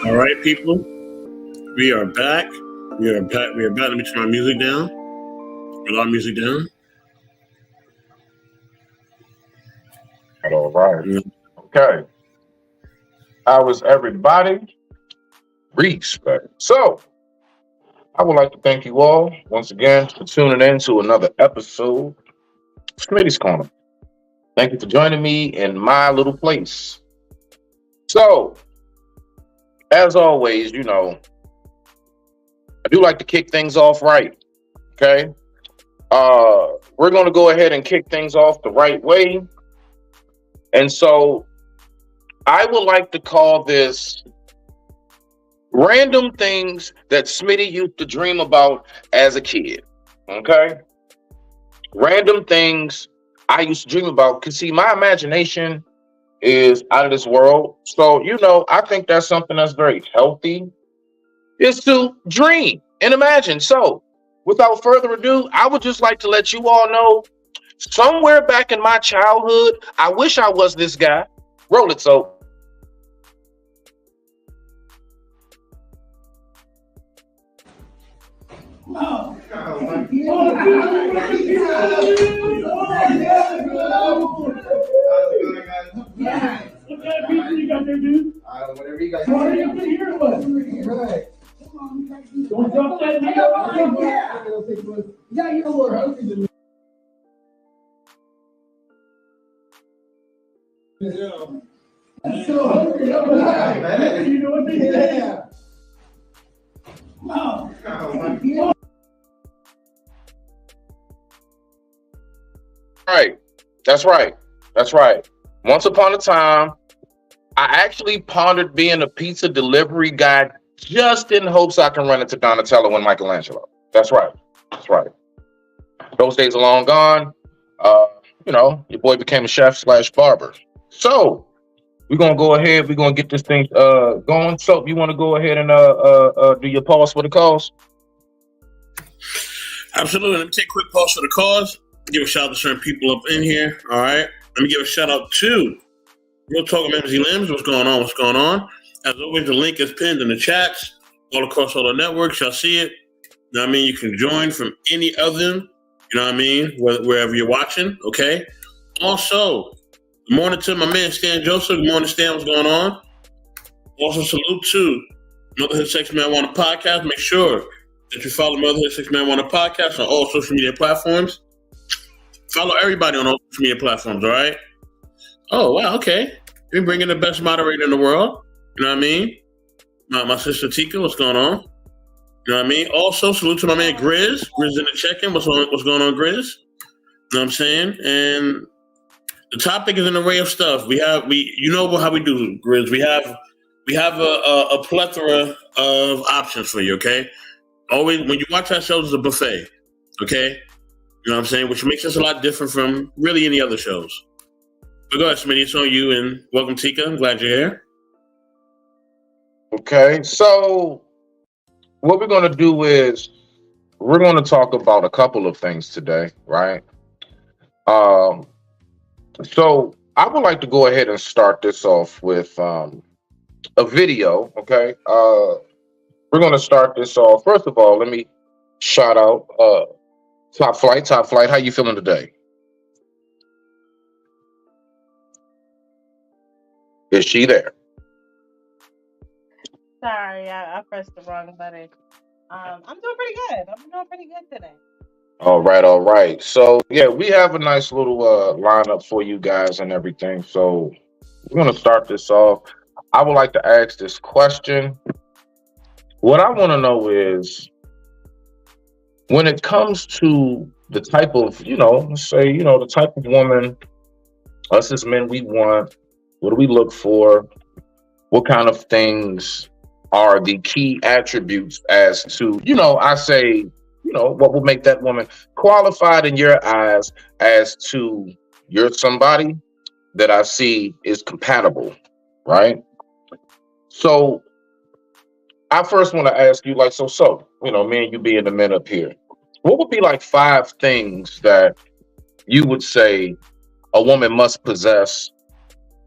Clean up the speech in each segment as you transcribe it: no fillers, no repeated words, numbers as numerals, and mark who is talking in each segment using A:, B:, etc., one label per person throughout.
A: All right, people, we are back. We are back. We are back. Let me turn my music down. Put our music down.
B: All right.
A: Yeah.
B: Okay. How is everybody? Respect. So, I would like to thank you all once again for tuning in to another episode of Smitty's Corner. Thank you for joining me in my little place. So, as always, I do like to kick things off right. Okay. We're going to go ahead and kick things off the right way. And so, I would like to call this random things that Smitty used to dream about as a kid. Okay? Random things I used to dream about. Because, see, my imagination is out of this world. So, I think that's something that's very healthy is to dream and imagine. So, without further ado, I would just like to let you all know somewhere back in my childhood, I wish I was this guy. Roll it, so.
C: Oh, what kind of pizza you got there, dude?
D: Whatever you guys
C: Party up in here, what?
D: Right.
C: Don't drop that
D: Yeah, you know what?
C: I'm so hungry. You know what they say?
D: Yeah.
C: Wow.
B: Right. That's right. That's right. Once upon a time, I actually pondered being a pizza delivery guy just in hopes I can run into Donatello and Michelangelo. That's right. That's right. Those days are long gone. Your boy became a chef / barber. So we're gonna go ahead. We're gonna get this thing going. So you want to go ahead and do your pause for the cause?
A: Absolutely. Let me take a quick pause for the cause. Give a shout out to certain people up in here. All right. Let me give a shout out to Real Talk with MZ Limbs. What's going on? What's going on? As always, the link is pinned in the chats all across all the networks. Y'all see it. You know what I mean? You can join from any of them. You know what I mean? Wherever you're watching. Okay. Also, good morning to my man Stan Joseph. Good morning, Stan. What's going on? Also, salute to Motherhood Sex Marijuana Podcast. Make sure that you follow Motherhood Sex Marijuana Podcast on all social media platforms. Follow everybody on all social media platforms, all right? Oh, wow, okay. You're bringing the best moderator in the world. You know what I mean? My sister Tika, what's going on? You know what I mean? Also, salute to my man Grizz. Grizz in the check-in. What's going on, Grizz? You know what I'm saying? And the topic is an array of stuff. You know how we do, Grizz. We have a plethora of options for you, okay? Always, when you watch our shows, it's a buffet, okay? You know what I'm saying? Which makes us a lot different from really any other shows. But go ahead, Smitty. It's on you, and welcome, Tika. I'm glad you're here.
B: Okay, so what we're going to do is we're going to talk about a couple of things today, right? So I would like to go ahead and start this off with a video, okay? We're going to start this off. First of all, let me shout out Top Flight. How you feeling today? Is she there?
E: Sorry, I pressed the wrong button. I'm doing pretty good. I'm doing pretty good today.
B: All right. So yeah, we have a nice little lineup for you guys and everything. So we're gonna start this off. I would like to ask this question. What I want to know is, when it comes to the type of, let's say, the type of woman us as men we want, what do we look for? What kind of things are the key attributes as to, I say, what will make that woman qualified in your eyes as to you're somebody that I see is compatible, right? So I first want to ask you, me and you being the men up here, what would be like 5 things that you would say a woman must possess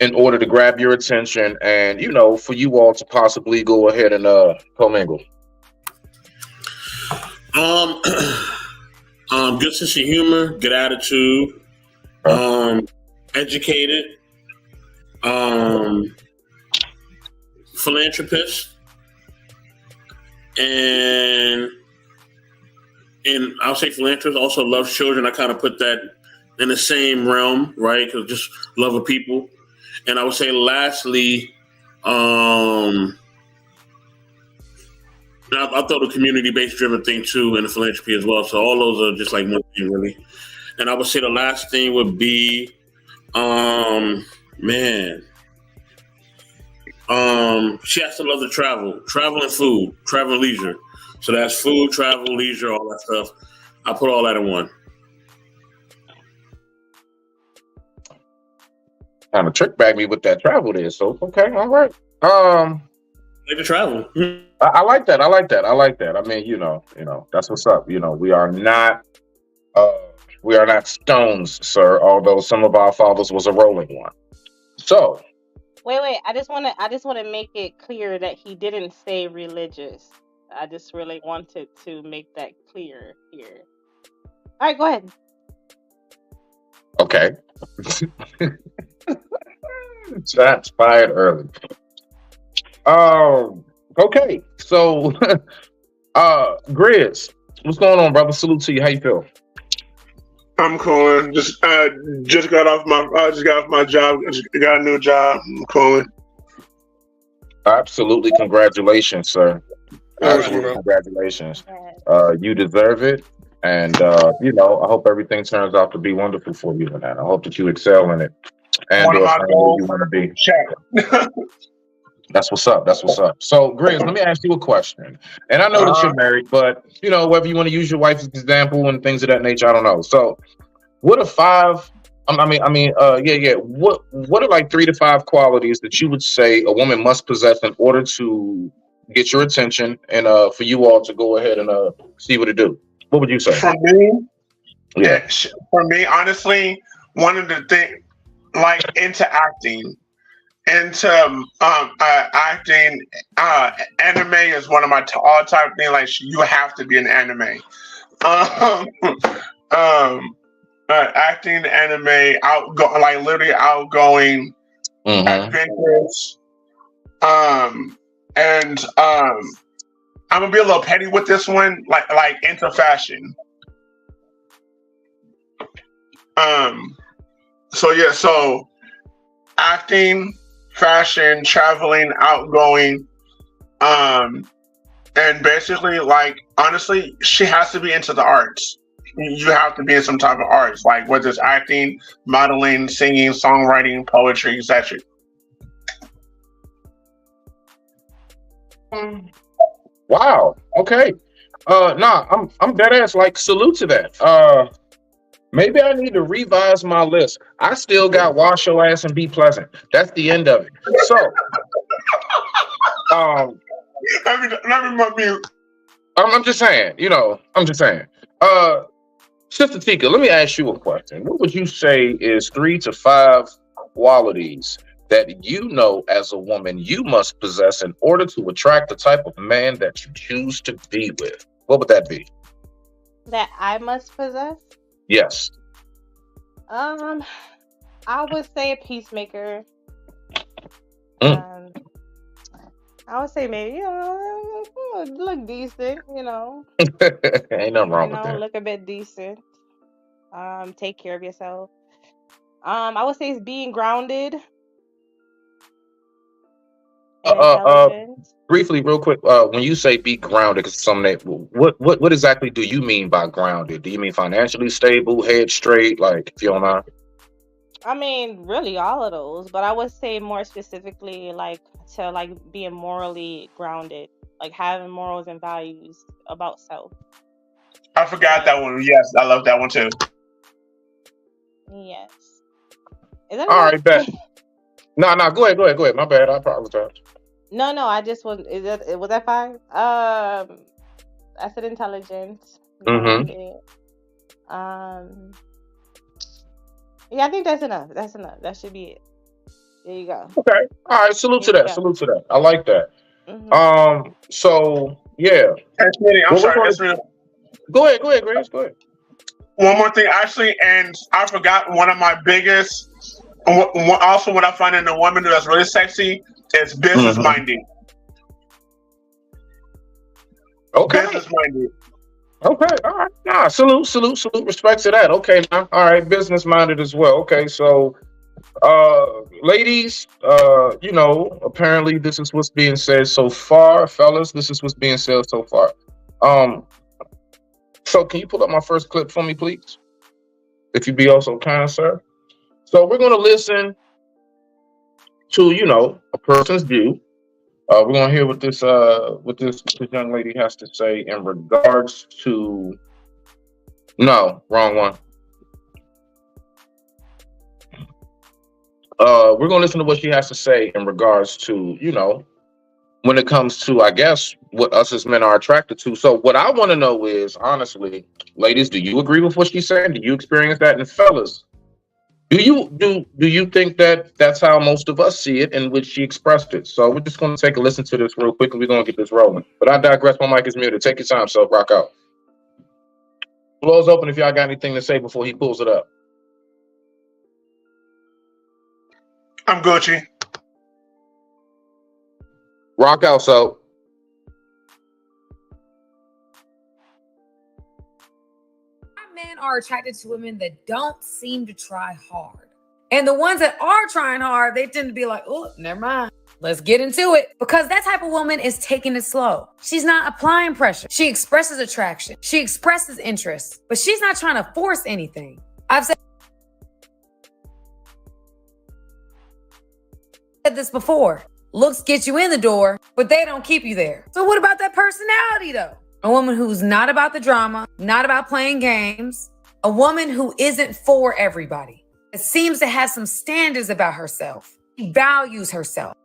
B: in order to grab your attention and, for you all to possibly go ahead and commingle?
A: Um, good sense of humor, good attitude, educated, philanthropist, and I'll say philanthropist also loves children. I kind of put that in the same realm, right? Because just love of people. And I would say lastly, I'll throw the community-based driven thing too in the philanthropy as well. So all those are just like one thing really. And I would say the last thing would be, she has to love to travel and food, travel and leisure. So that's food, travel, leisure, all that stuff. I put all that in one.
B: Kind of trick bag me with that travel there. So okay, all right.
A: Like to travel.
B: I like that. I like that. I mean, that's what's up. We are not stones, sir. Although some of our fathers was a rolling one. So
E: Wait. I just want to make it clear that he didn't say religious. I just really wanted to make that clear here. All right, go ahead.
B: okay. Shots fired early. Okay. So Grizz, what's going on, brother? Salute to you. How you feel?
C: I'm calling. Just got off my job. Just got a new job. I'm calling.
B: Absolutely, congratulations, sir. Absolutely,
C: Yeah.
B: congratulations.
E: Yeah.
B: You deserve it, and I hope everything turns out to be wonderful for you in that. I hope that you excel in it, and
C: One of my
B: find where
C: goals
B: you want to be.
C: Check.
B: That's what's up. That's what's up. So, Grizz, let me ask you a question. And I know that you're married, but whether you want to use your wife as an example and things of that nature, I don't know. So, what are five? What are like 3 to 5 qualities that you would say a woman must possess in order to get your attention and for you all to go ahead and see what it do? What would you say?
C: For me,
B: Yeah.
C: For me, honestly, one of the things, like into acting, acting, anime is one of my all-time things. Like you have to be an anime. Acting, anime, literally outgoing, adventurous. And I'm gonna be a little petty with this one, like into fashion. So acting, fashion, traveling, outgoing, and basically, like, honestly, she has to be into the arts. You have to be in some type of arts, like whether it's acting, modeling, singing, songwriting, poetry, etc.
B: Wow. Okay. I'm dead ass. Like, salute to that. Maybe I need to revise my list. I still got wash your ass and be pleasant. That's the end of it. So,
C: Let me mute.
B: I'm just saying. I'm just saying. Sister Tika, let me ask you a question. What would you say is 3 to 5 qualities that as a woman you must possess in order to attract the type of man that you choose to be with? What would that be?
E: That I must possess?
B: Yes.
E: I would say a peacemaker.
B: Mm.
E: I would say maybe look decent,
B: Ain't nothing wrong with that.
E: look a bit decent. Take care of yourself. I would say it's being grounded and intelligent.
B: Briefly, real quick, when you say be grounded, because what exactly do you mean by grounded? Do you mean financially stable, head straight, like, if you don't mind?
E: I mean, really all of those, but I would say more specifically, like, to like being morally grounded, like having morals and values about self.
C: I forgot that one. Yes, I love that one too.
E: Yes. Is that
B: All right, bet. No, go ahead. My bad. I apologize.
E: No, I just was. Was that 5? I said intelligence.
B: Mm-hmm.
E: Yeah, I think that's enough. That should be it. There you go.
B: Okay. All right. Salute
E: There
B: to
E: you
B: that.
E: go.
B: Salute to that. I like that.
E: Hmm.
B: So yeah.
C: And Smitty, I'm
B: What we're
C: sorry,
B: going
C: Esme,
B: to go ahead. Go ahead, Grace. Go ahead.
C: one more thing, actually, and I forgot one of my biggest. Also, what I find in a woman that's really sexy is business
B: Mhm.
C: minded.
B: Okay.
C: Business minded.
B: Okay. All right. Nah. Salute. Respect to that. Okay. Now. All right. Business minded as well. Okay. So, ladies, apparently this is what's being said so far, fellas. This is what's being said so far. So can you pull up my first clip for me, please? If you be also kind, sir. So we're going to listen to, a person's view. We're going to hear what this young lady has to say in regards to. No, wrong one. We're going to listen to what she has to say in regards to, when it comes to, I guess, what us as men are attracted to. So what I want to know is, honestly, ladies, do you agree with what she's saying? Do you experience that? And fellas, do you think that that's how most of us see it, in which she expressed it? So we're just going to take a listen to this real quick, and we're going to get this rolling. But I digress. My mic is muted. Take your time, so rock out. Floor's open if y'all got anything to say before he pulls it up.
C: I'm Gucci.
B: Rock out, so.
F: Men are attracted to women that don't seem to try hard. And the ones that are trying hard, they tend to be like, oh, never mind. Let's get into it. Because that type of woman is taking it slow. She's not applying pressure. She expresses attraction. She expresses interest, but she's not trying to force anything. I've said this before. Looks get you in the door, but they don't keep you there. So what about that personality though? A woman who's not about the drama, not about playing games. A woman who isn't for everybody. It seems to have some standards about herself. She values herself.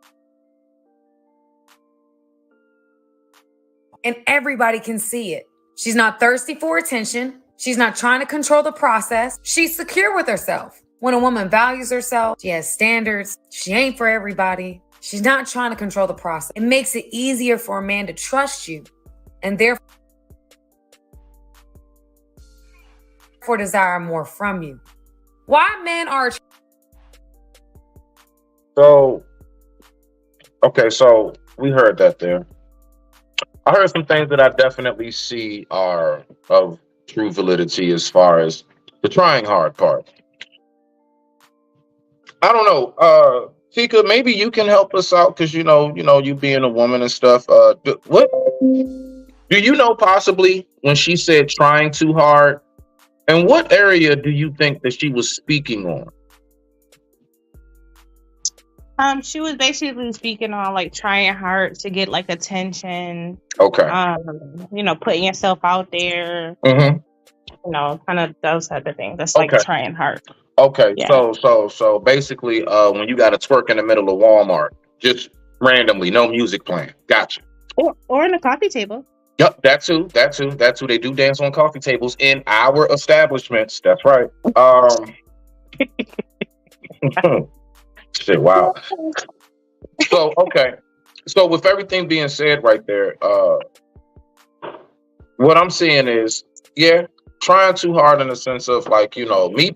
F: And everybody can see it. She's not thirsty for attention. She's not trying to control the process. She's secure with herself. When a woman values herself, she has standards. She ain't for everybody. She's not trying to control the process. It makes it easier for a man to trust you and therefore desire more from you. Why men are
B: So we heard that there. I heard some things that I definitely see are of true validity as far as the trying hard part. I don't know. Tika, maybe you can help us out because you being a woman and stuff. What do you know possibly when she said trying too hard? And what area do you think that she was speaking on?
E: She was basically speaking on like trying hard to get like attention.
B: Okay.
E: Putting yourself out there.
B: Mm-hmm.
E: Kind of those type of things. That's like
B: Okay.
E: trying hard.
B: Okay.
E: Yeah.
B: So basically, when you got to twerk in the middle of Walmart, just randomly, no music playing. Gotcha.
E: Or in a coffee table.
B: Yep, that too. They do dance on coffee tables in our establishments. That's right. Shit, wow. So, okay. So with everything being said right there, what I'm seeing is, yeah, trying too hard in the sense of like, me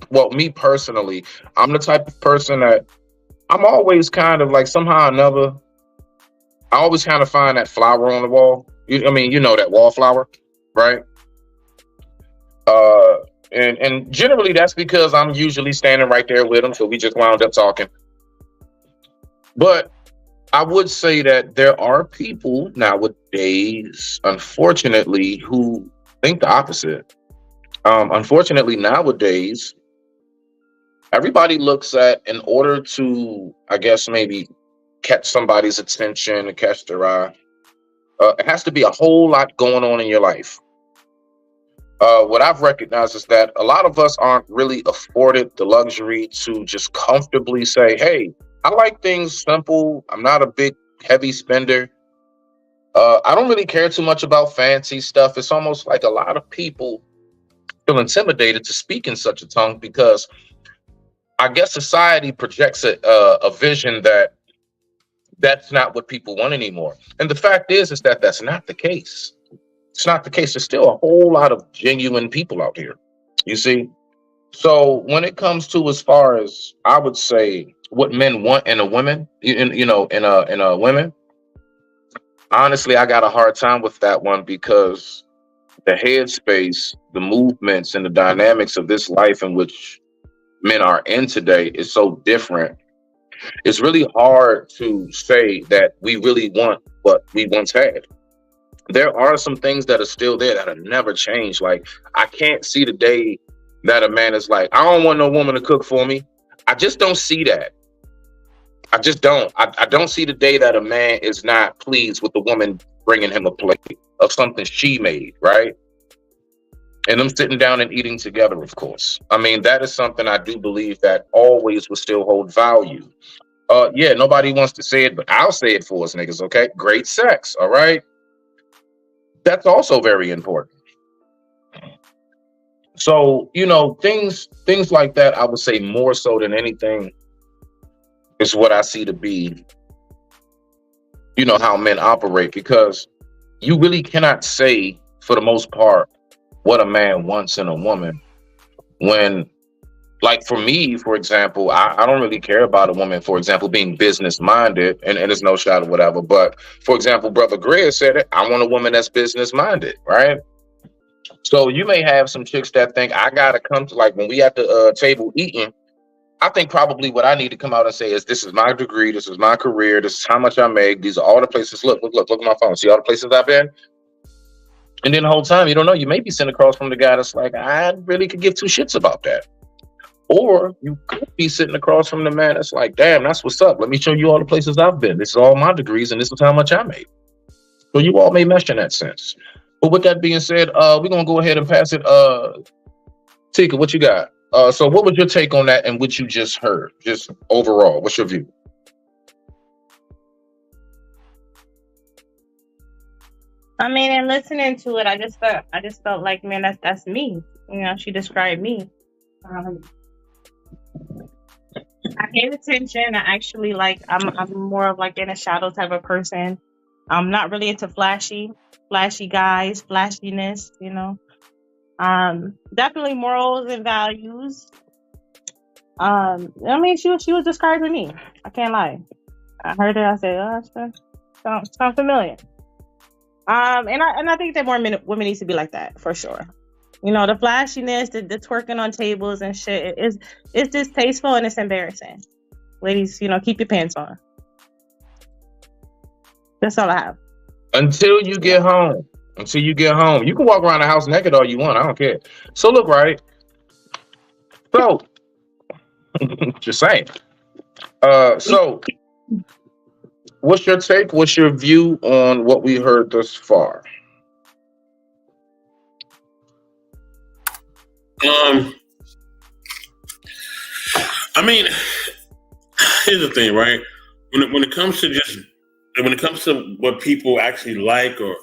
B: personally, I'm the type of person that I'm always kind of like somehow or another, I always kind of find that flower on the wall. That wallflower, right? And generally that's because I'm usually standing right there with them, so we just wound up talking. But I would say that there are people nowadays, unfortunately, who think the opposite. Unfortunately, nowadays, everybody looks at, in order to, I guess, maybe catch somebody's attention and catch their eye, it has to be a whole lot going on in your life. What I've recognized is that a lot of us aren't really afforded the luxury to just comfortably say, hey, I like things simple. I'm not a big, heavy spender. I don't really care too much about fancy stuff. It's almost like a lot of people feel intimidated to speak in such a tongue because I guess society projects a vision that's not what people want anymore. And the fact is that that's not the case. It's not the case. There's still a whole lot of genuine people out here. You see? So when it comes to, as far as I would say, what men want in a woman, in a woman, honestly, I got a hard time with that one, because the headspace, the movements, and the dynamics of this life in which men are in today is so different. It's really hard to say that we really want what we once had. There are some things that are still there that have never changed. Like, I can't see the day that a man is like, I don't want no woman to cook for me. I just don't see that. I just don't. I don't see the day that a man is not pleased with the woman bringing him a plate of something she made, right? And them sitting down and eating together, of course. I mean, that is something I do believe that always will still hold value. Yeah, nobody wants to say it, but I'll say it for us niggas, okay? Great sex, all right? That's also very important. So, things like that, I would say more so than anything is what I see to be, how men operate, because you really cannot say, for the most part, what a man wants in a woman when, like, for me, for example, I don't really care about a woman, for example, being business minded, and there's no shot or whatever. But for example, Brother Greer said it, I want a woman that's business minded, right? So you may have some chicks that think I gotta come to, like, when we at the table eating, I think probably what I need to come out and say is, this is my degree, this is my career, this is how much I make, these are all the places. Look at my phone. See all the places I've been? And then the whole time, you don't know, you may be sitting across from the guy that's like, I really could give two shits about that. Or you could be sitting across from the man that's like, damn, that's what's up. Let me show you all the places I've been. This is all my degrees, and this is how much I made. So you all may mesh in that sense. But with that being said, we're going to go ahead and pass it. Tika, what you got? So what was your take on that and what you just heard? Just overall, what's your view?
E: I mean, and listening to it, I just felt like, man, that's me. She described me. I paid attention. I actually I'm more of like in a shadow type of person. I'm not really into flashy guys, flashiness, Definitely morals and values. I mean, she was describing me. I can't lie. I heard her. I said, oh, that sounds familiar. And I think that more women need to be like that, for sure. The flashiness, the twerking on tables and shit it's distasteful and it's embarrassing. Ladies, keep your pants on. That's all I have.
B: Until you get home. You can walk around the house naked all you want. I don't care. So look, right? So, just saying. So, what's your take? What's your view on what we heard thus far?
A: I mean, here's the thing, right? When it comes to what people actually like or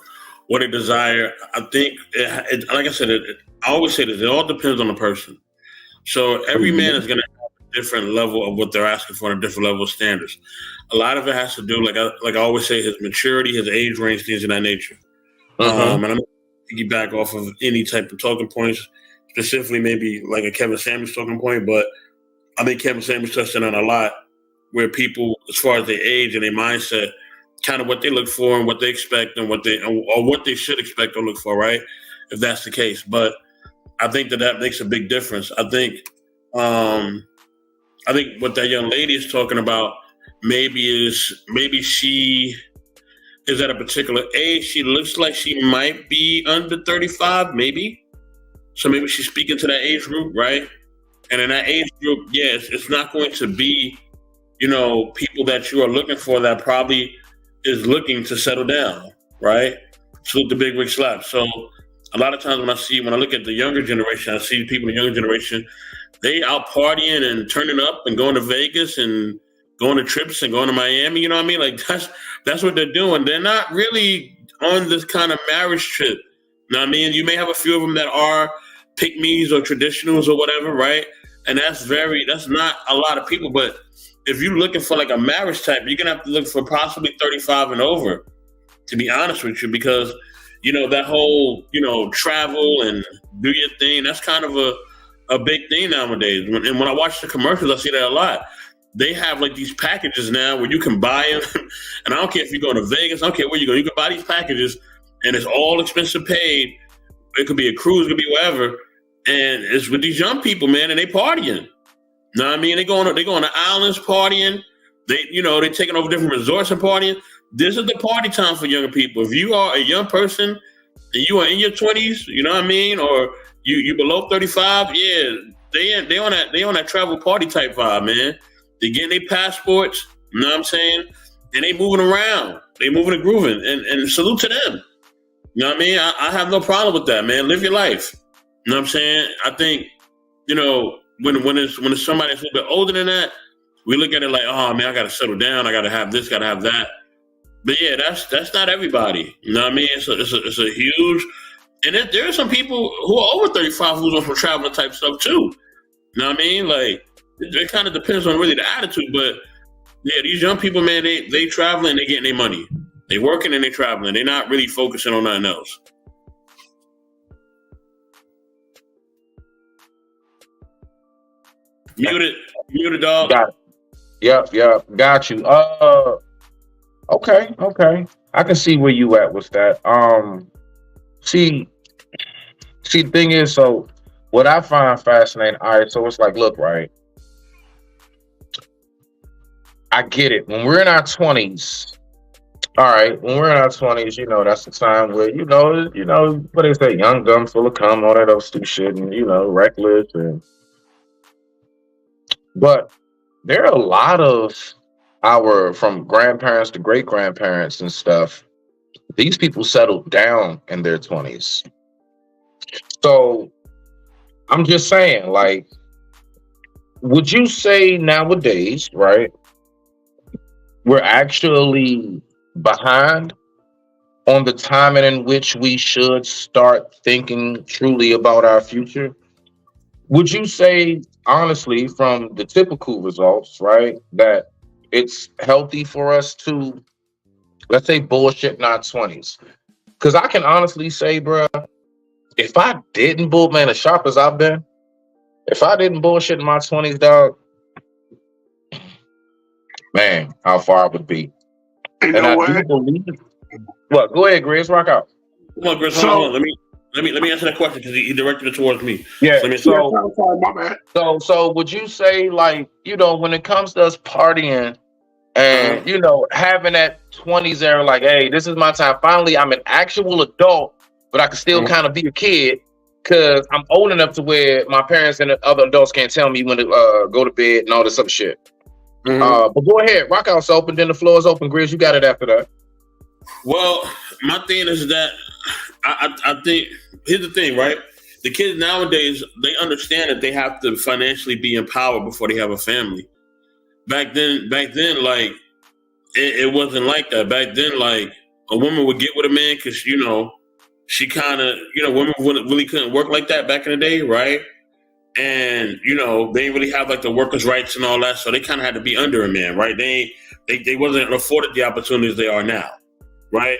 A: what they desire, I think, like I said, I always say this, it all depends on the person. So every man is going to have a different level of what they're asking for and a different level of standards. A lot of it has to do, like I always say, his maturity, his age range, things of that nature. And I'm going to piggyback off of any type of talking points, specifically maybe like a Kevin Samuels talking point, but I think Kevin Samuels touched on a lot, where people, as far as their age and their mindset, kind of what they look for and what they expect and what they should expect or look for, right? If that's the case. But I think that makes a big difference. I think what that young lady is talking about maybe she is at a particular age. She looks like she might be under 35, maybe. So maybe she's speaking to that age group, right? And in that age group, yes, it's not going to be, people that you are looking for that probably is looking to settle down, right? Salute the big wig slap. So a lot of times when I look at the younger generation, I see people in the younger generation, they out partying and turning up and going to Vegas and going to trips and going to Miami. You know what I mean? Like that's what they're doing. They're not really on this kind of marriage trip. You know what I mean? You may have a few of them that are pick-me's or traditionals or whatever, right? and that's not a lot of people. But if you're looking for like a marriage type, you're gonna have to look for possibly 35 and over. To be honest with you, because that whole travel and do your thing, that's kind of a big thing nowadays. And when I watch the commercials, I see that a lot. They have like these packages now where you can buy them, and I don't care if you're going to Vegas, I don't care where you go, you can buy these packages, and it's all expensive paid. It could be a cruise, it could be whatever, and it's with these young people, man, and they partying. Know what I mean? They going to islands partying. They taking over different resorts and partying. This is the party time for younger people. If you are a young person and you are in your 20s, you know what I mean, or you below 35, yeah, they on that travel party type vibe, man. They getting their passports, you know what I'm saying, and they moving around. They moving and grooving, and salute to them. You know what I mean? I have no problem with that, man. Live your life. You know what I'm saying? I think, when it's somebody that's a little bit older than that, we look at it like, oh man, I gotta settle down, I gotta have this, gotta have that. But yeah, that's not everybody. You know what I mean? It's a huge, and there are some people who are over 35 who's on some traveling type stuff too. You know what I mean? Like, it kind of depends on really the attitude, but yeah, these young people, man, they traveling, they getting their money. They working and they traveling. They're not really focusing on nothing else. Muted, dog.
B: Got it. Yep. Got you. Okay. I can see where you at with that. See, the thing is, so what I find fascinating, all right, so it's like, look, right, I get it. When we're in our 20s, all right, that's the time where, what they say, young, dumb, full of cum, all that other stupid shit, and, reckless. But there are a lot of from grandparents to great grandparents and stuff, these people settled down in their 20s. So I'm just saying, like, would you say nowadays, right, we're actually behind on the timing in which we should start thinking truly about our future? Would you say, honestly, from the typical results, right, that it's healthy for us to, let's say, bullshit in our 20s? Because I can honestly say, bro, if I didn't man, as sharp as I've been, if I didn't bullshit in my 20s, dog, man, how far I would be.
C: You know what?
B: Do believe it. What? Go ahead, Grizz, rock out.
A: Come on, Grizz, hold on. Let me answer that question because he directed it towards me.
B: Yeah.
C: My bad.
B: So would you say, like, when it comes to us partying and having that 20s era, like, hey, this is my time. Finally, I'm an actual adult, but I can still kind of be a kid because I'm old enough to where my parents and the other adults can't tell me when to go to bed and all this other shit. But go ahead, rock out's open, then the floor is open. Grizz, you got it after that.
A: Well, my thing is that I think, here's the thing, right? The kids nowadays, they understand that they have to financially be empowered before they have a family. Back then, like, it wasn't like that. Back then, like, a woman would get with a man because, she kind of, women really couldn't work like that back in the day, right? And, they didn't really have, like, the workers' rights and all that, so they kind of had to be under a man, right? They wasn't afforded the opportunities they are now, right?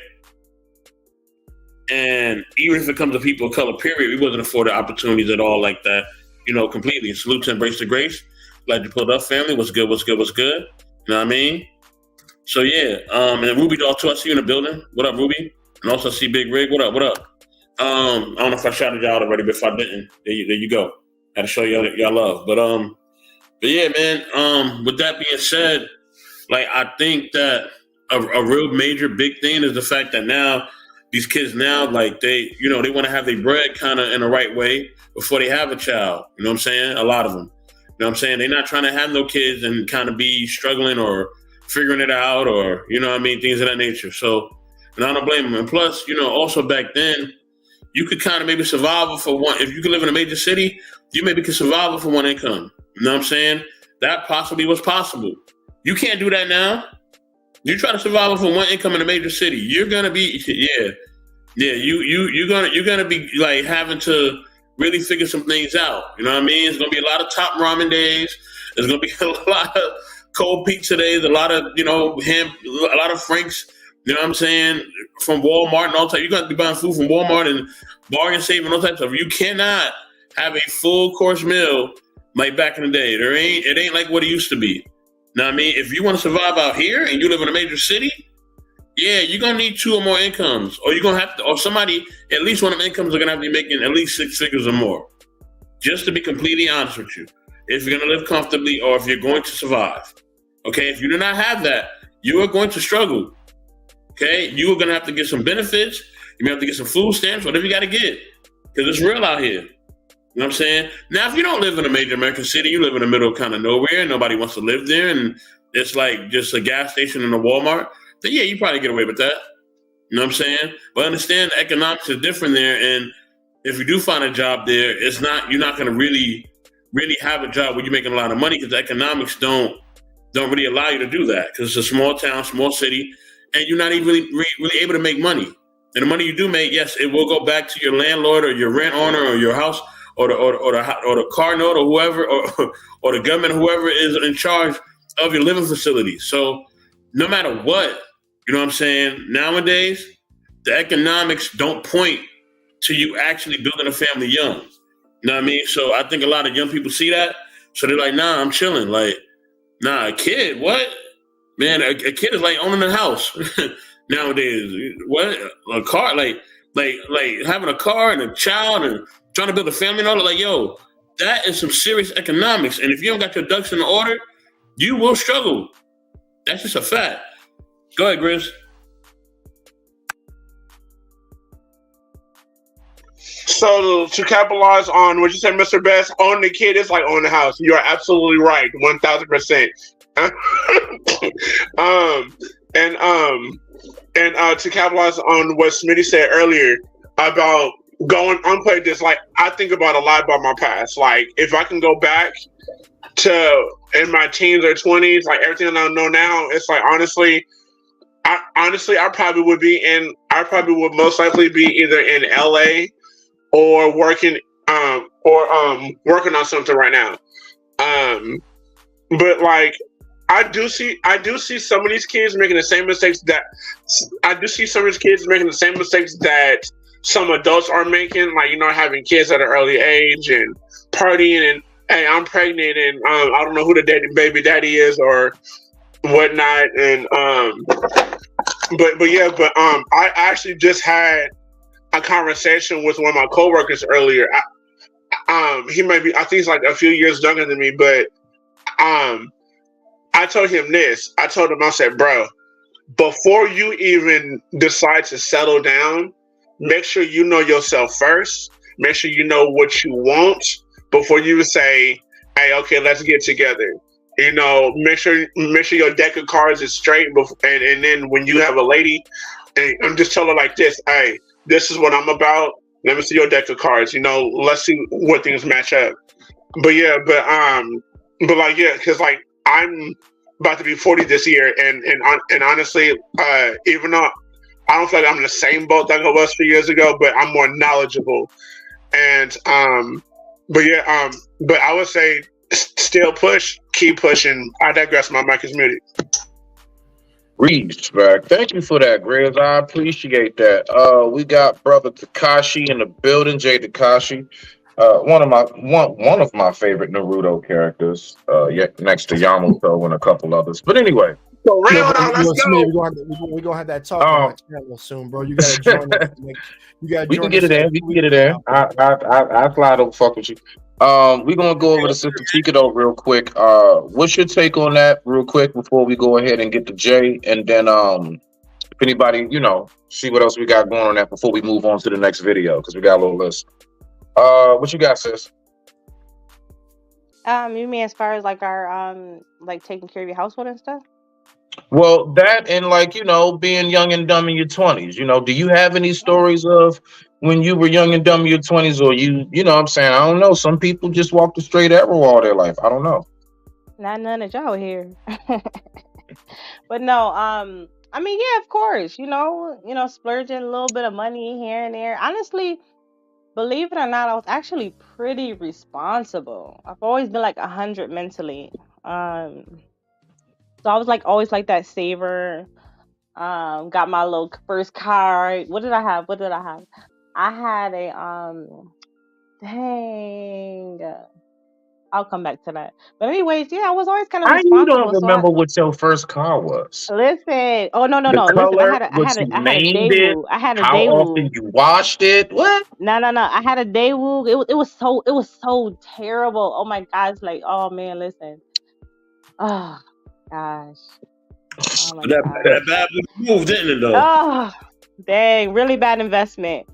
A: And even if it comes to people of color, period, we wasn't afforded opportunities at all like that, completely. Salute to Embrace the Grace. Glad you pulled up, family. What's good? You know what I mean? So, yeah. And Ruby Doll, too, I see you in the building. What up, Ruby? And also I see Big Rig. What up? I don't know if I shouted y'all out already, but if I didn't, there you go. Had to show y'all love. But yeah, man, with that being said, like, I think that a real major big thing is the fact that now these kids now, like, they want to have their bread kind of in the right way before they have a child. You know what I'm saying? A lot of them. You know what I'm saying? They're not trying to have no kids and kind of be struggling or figuring it out or, things of that nature. So, and I don't blame them. And plus, also back then, you could kind of maybe survive for one. If you could live in a major city, you maybe could survive for one income. You know what I'm saying? That possibly was possible. You can't do that now. You try to survive for one income in a major city, you're gonna be you're gonna be like having to really figure some things out. You know what I mean? It's gonna be a lot of top ramen days. There's gonna be a lot of cold pizza days. A lot of a lot of Frank's. You know what I'm saying? From Walmart and all types. You're gonna be buying food from Walmart and bargain saving all types of stuff. You cannot have a full course meal like back in the day. It ain't like what it used to be. Now, I mean, if you want to survive out here and you live in a major city, yeah, you're gonna need 2 or more incomes, or you're gonna have to, or somebody, at least one of them incomes are gonna have to be making at least 6 figures or more. Just to be completely honest with you, if you're gonna live comfortably or if you're going to survive. Okay, if you do not have that, you are going to struggle. Okay, you are gonna have to get some benefits. You may have to get some food stamps, whatever you got to get, because it's real out here. You know what I'm saying? Now, if you don't live in a major American city, you live in the middle of kind of nowhere, and nobody wants to live there, and it's like just a gas station and a Walmart, then yeah, you probably get away with that. You know what I'm saying? But understand the economics are different there, and if you do find a job there, you're not going to really have a job where you're making a lot of money, because the economics don't really allow you to do that, because it's a small town, small city, and you're not even really able to make money. And the money you do make, yes, it will go back to your landlord or your rent owner or your house, or the car note, or whoever, or the government, whoever is in charge of your living facility. So no matter what, you know what I'm saying, nowadays, the economics don't point to you actually building a family young. You know what I mean? So I think a lot of young people see that. So they're like, nah, I'm chilling. Like, nah, a kid, what? Man, a kid is like owning a house nowadays. What? A car, like having a car and a child and trying to build a family and all that, like, yo, that is some serious economics. And if you don't got your ducks in order, you will struggle. That's just a fact. Go ahead, Grizz.
C: So to capitalize on what you said, Mr. Best, owning the kid is like owning the house. You are absolutely right, 1,000%. And to capitalize on what Smitty said earlier about going unplayed this, like, I think about a lot about my past. Like, if I can go back to in my teens or 20s, like everything that I know now, it's like I probably would most likely be either in LA or working on something right now. But like I do see some of these kids making the same mistakes that some adults are making, like, you know, having kids at an early age and partying and, hey, I'm pregnant and I don't know who the baby daddy is or whatnot. And I actually just had a conversation with one of my coworkers earlier. He might be, I think he's like a few years younger than me, but I told him this. I told him, I said, bro, before you even decide to settle down, make sure you know yourself first. Make sure you know what you want before you say, hey, okay, let's get together. You know, make sure your deck of cards is straight. And then when you have a lady, and I'm just telling her like this, hey, this is what I'm about. Let me see your deck of cards. You know, let's see what things match up. But like, yeah, because like I'm about to be 40 this year, and honestly, even though I don't feel like I'm in the same boat that I was 3 years ago, but I'm more knowledgeable. And but I would say still push, keep pushing. I digress. My mic is muted.
B: Respect. Thank you for that, Grizz. I appreciate that. We got brother Takashi in the building, Jay Takashi. One of my favorite Naruto characters. Next to Yamato and a couple others. But anyway.
C: So round on, let's go.
D: We're gonna have that talk on my channel soon, bro. You gotta join us.
B: We can get it in. We can get it in. I slide over fuck with you. We're gonna go over to Sister Tika though real quick. What's your take on that real quick before we go ahead and get to Jay, and then if anybody, you know, see what else we got going on that before we move on to the next video, because we got a little list. What you got, sis?
E: You mean as far as like our like taking care of your household and stuff?
B: Well, that and like, you know, being young and dumb in your 20s. You know, do you have any stories of when you were young and dumb in your 20s, or you know what I'm saying? I don't know. Some people just walk the straight arrow all their life. I don't know.
E: Not none of y'all here. But no, I mean, yeah, of course, you know, splurging a little bit of money here and there. Honestly, believe it or not, I was actually pretty responsible. I've always been like 100 mentally. So I was like always like that saver. Got my little first car. What did I have? I had a dang. I'll come back to that. But anyways, yeah, I was always kind of
B: How you don't
E: responsible. So
B: remember what your first car was?
E: listen. Oh no.
B: The
E: Listen,
B: color, what you
E: I had a
B: named it,
E: Daewoo. I had a
B: how often
E: Daewoo.
B: you washed it? What?
E: No. I had a Daewoo. It was so terrible. Oh my gosh. Like, oh man, listen. Oh gosh. Oh my
A: That
E: gosh.
A: bad move, didn't it, though?
E: Oh dang, really bad investment.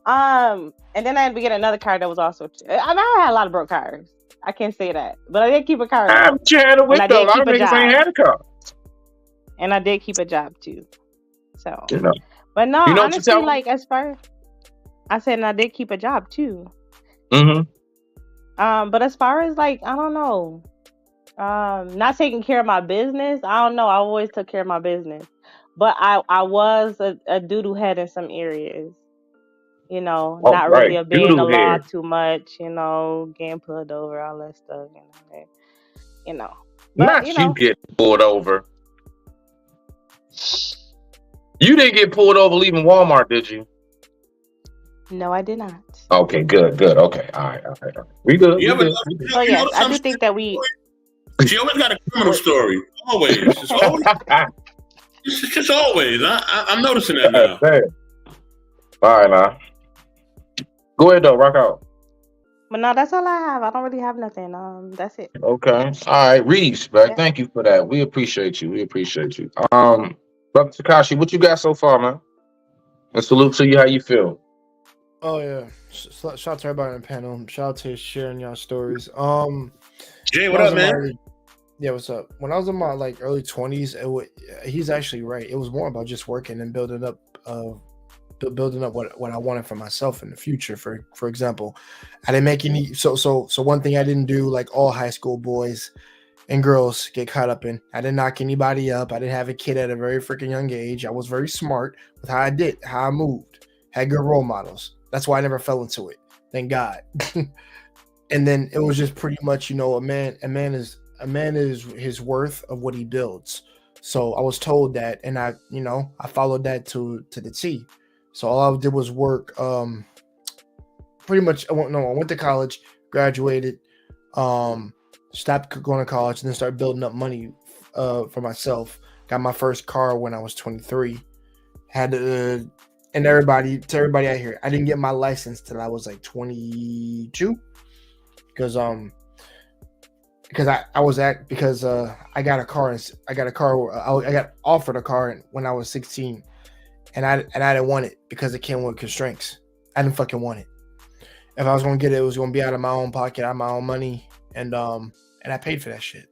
E: And then I had to get another car that was also. I had a lot of broke cars. I can't say that, but I did keep a car.
B: I'm trying to wait
E: I
B: though. A
E: did
B: lot of
E: keep a
B: niggas ain't
E: job.
B: had a car.
E: And I did keep a job too. So,
B: You know.
E: but no,
B: You know what you
E: honestly,
B: tell 'em?
E: like as far, I said, and I did keep a job too.
B: Mm-hmm.
E: But as far as like, I don't know, not taking care of my business. I don't know. I always took care of my business, but I was a doodle head in some areas. You know,
B: Oh,
E: not
B: right.
E: really obeying the
B: Doodle
E: law
B: head.
E: too much. You know, getting pulled over, all that stuff. You know. But
B: Not
E: you
B: you
E: know,
B: get pulled over. You didn't get pulled over leaving Walmart, did you?
E: no, I did not.
B: Okay, good. Okay, all right. We good.
A: You
B: We
A: ever
B: good.
E: So yes, I do think that we.
A: She always got a criminal story. Always. It's just always. I'm noticing that now.
B: All right, now. Go ahead, though. Rock out.
E: But no, that's all I have. I don't really have nothing. That's it.
B: Okay. All right, Reese, man.
E: Yeah.
B: Thank you for that. We appreciate you. Brother Takashi, what you got so far, man? And salute to you. How you feel?
D: Oh yeah. Shout out to everybody on the panel. Shout out to sharing y'all stories.
A: Jay,
D: when
A: what
D: I was
A: up,
D: in my
A: man?
D: early- yeah, what's up? When I was in my like early 20s, he's actually right. It was more about just working and building up what I wanted for myself in the future. For example, I didn't make any. So one thing I didn't do, like all high school boys and girls get caught up in, I didn't knock anybody up. I didn't have a kid at a very freaking young age. I was very smart with how I moved, had good role models. That's why I never fell into it. Thank God. And then it was just pretty much, you know, a man is his worth of what he builds. So I was told that, and I followed that to the T. So all I did was work. Pretty much, I went to college, graduated, stopped going to college, and then started building up money for myself. Got my first car when I was 23. Had and everybody out here, I didn't get my license till I was like 22, because I got a car. I got offered a car when I was 16. And I didn't want it because it came with constraints. I didn't fucking want it. If I was gonna get it, it was gonna be out of my own pocket, out of my own money, and I paid for that shit.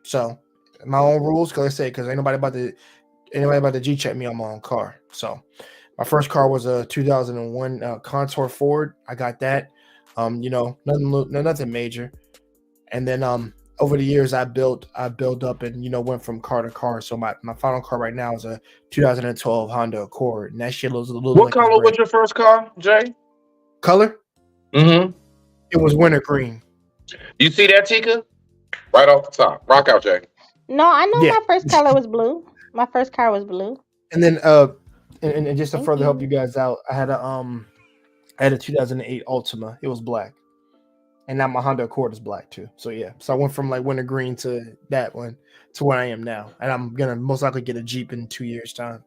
D: So my own rules, because ain't nobody about to G-check me on my own car. So my first car was a 2001 Contour Ford. I got that. Nothing major. And then over the years, I built up and went from car to car. So my final car right now is a 2012 Honda Accord, and that shit looks a little.
B: What color was your first car, Jay?
D: Color?
B: Mm-hmm.
D: It was winter green.
B: You see that, Tika? Right off the top. Rock out, Jay.
E: No, I know
D: Yeah.
E: my first color was blue. My first car was blue.
D: And then and just to
E: Thank
D: further help
E: you.
D: you guys out, I had a 2008 Altima. It was black. And now my Honda Accord is black too. So yeah. So I went from like winter green to that one to where I am now. And I'm gonna most likely get a Jeep in 2 years' time.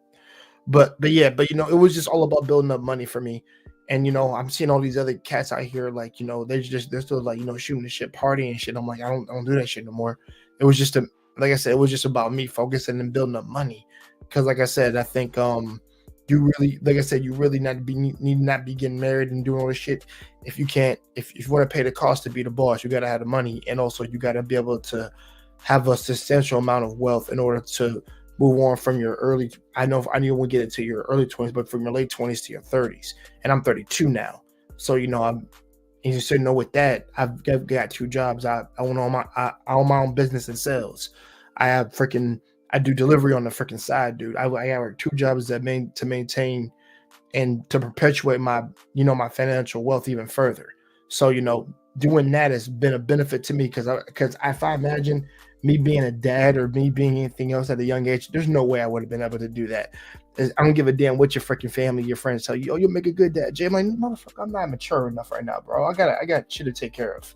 D: But it was just all about building up money for me. And I'm seeing all these other cats out here, like, they're still like, shooting the shit, party and shit. I'm like, I don't do that shit no more. It was just like I said, it was just about me focusing and building up money. Because like I said, I think you really need not be getting married and doing all this shit if you want to pay the cost to be the boss. You got to have the money, and also you got to be able to have a substantial amount of wealth in order to move on from your early. I know we'll get into your early 20s, but from your late 20s to your 30s, and I'm 32 now, so with that, I've got 2 jobs. I own my own business and sales. I do delivery on the freaking side, dude. I work 2 jobs to maintain and to perpetuate my, my financial wealth even further. So, doing that has been a benefit to me because if I imagine me being a dad or me being anything else at a young age, there's no way I would have been able to do that. I don't give a damn what your freaking family, your friends tell you. Oh, you'll make a good dad. Jay, I'm like, motherfucker, I'm not mature enough right now, bro. I got shit to take care of.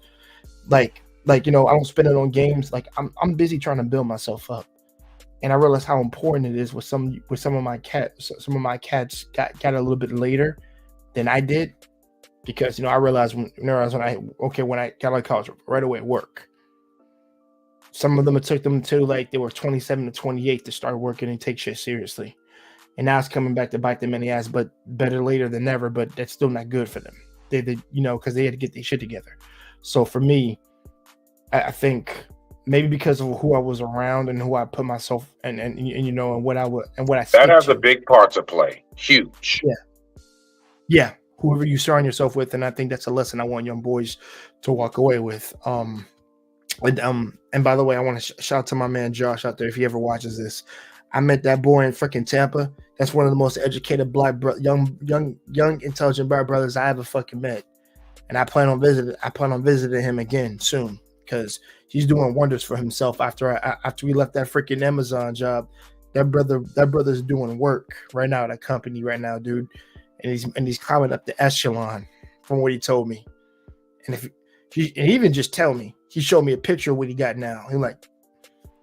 D: Like, I don't spend it on games. Like, I'm busy trying to build myself up. And I realized how important it is with some of my cats. Some of my cats got a little bit later than I did, because I realized when I got out of college right away at work. Some of them, it took them to like they were 27 to 28 to start working and take shit seriously. And now it's coming back to bite them in the ass, but better later than never. But that's still not good for them. They because they had to get their shit together. So for me, I think maybe because of who I was around and who I put myself and what I
B: that has a big part to play. Huge.
D: Yeah. Whoever you surround yourself with, and I think that's a lesson I want young boys to walk away with. And by the way, I want to shout out to my man Josh out there if he ever watches this. I met that boy in freaking Tampa. That's one of the most educated black young intelligent black brothers I ever fucking met. And I plan on visiting him again soon, because he's doing wonders for himself after we left that freaking Amazon job. That brother's doing work right now at a company right now, dude. And he's climbing up the echelon from what he told me. And he even just tell me, he showed me a picture of what he got now. He's like,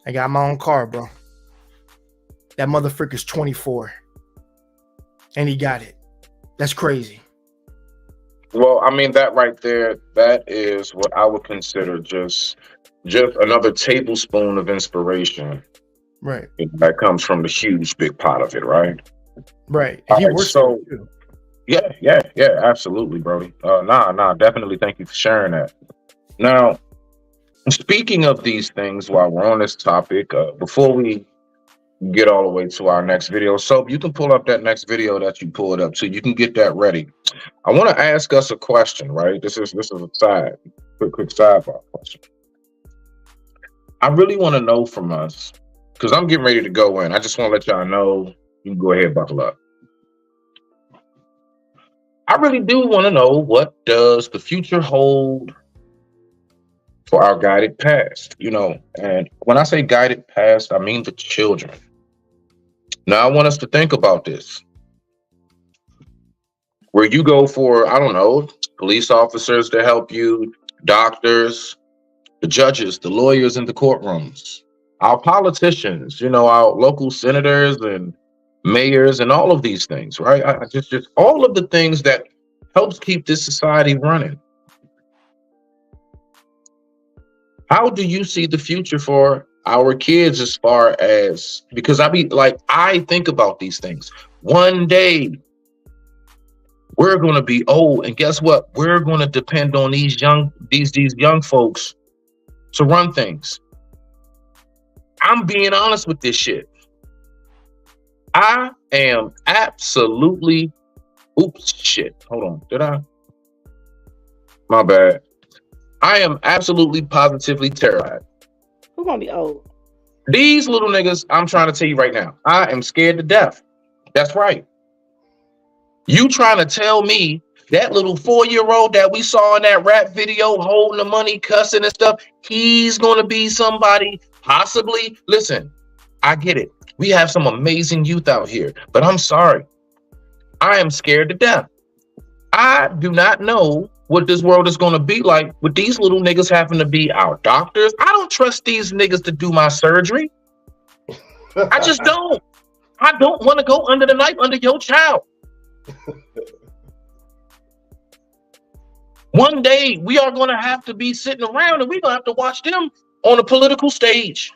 D: I got my own car, bro. That motherfucker's 24. And he got it. That's crazy.
B: Well, I mean, that right there, that is what I would consider just another tablespoon of inspiration.
D: Right.
B: That comes from the huge big pot of it, right?
D: Right.
B: All
D: He
B: right,
D: works
B: so
D: too.
B: yeah, absolutely, Brody. Definitely thank you for sharing that. Now, speaking of these things, while we're on this topic, before we get all the way to our next video, so you can pull up that next video that you pulled up, so you can get that ready. I want to ask us a question, right? This is a quick sidebar question. I really want to know from us, because I'm getting ready to go in. I just want to let y'all know. You can go ahead and buckle up. I really do want to know, what does the future hold for our guided past? And when I say guided past, I mean the children. Now, I want us to think about this. Where you go for, I don't know, police officers to help you, doctors, the judges, the lawyers in the courtrooms, our politicians, our local senators and mayors and all of these things, right? I just all of the things that helps keep this society running. How do you see the future for our kids, as far as, because I think about these things. One day we're going to be old, and guess what? We're going to depend on these young folks to run things. I'm being honest with this shit. I am absolutely, hold on, did I? My bad. I am absolutely positively terrified.
G: Who's gonna be old?
B: These little niggas, I'm trying to tell you right now, I am scared to death. That's right. You trying to tell me that little 4-year-old that we saw in that rap video holding the money, cussing and stuff, he's gonna be somebody, possibly? Listen, I get it. We have some amazing youth out here, but I'm sorry. I am scared to death. I do not know what this world is going to be like with these little niggas having to be our doctors. I don't trust these niggas to do my surgery. I just don't. I don't want to go under the knife under your child. One day we are going to have to be sitting around and we're going to have to watch them on a political stage.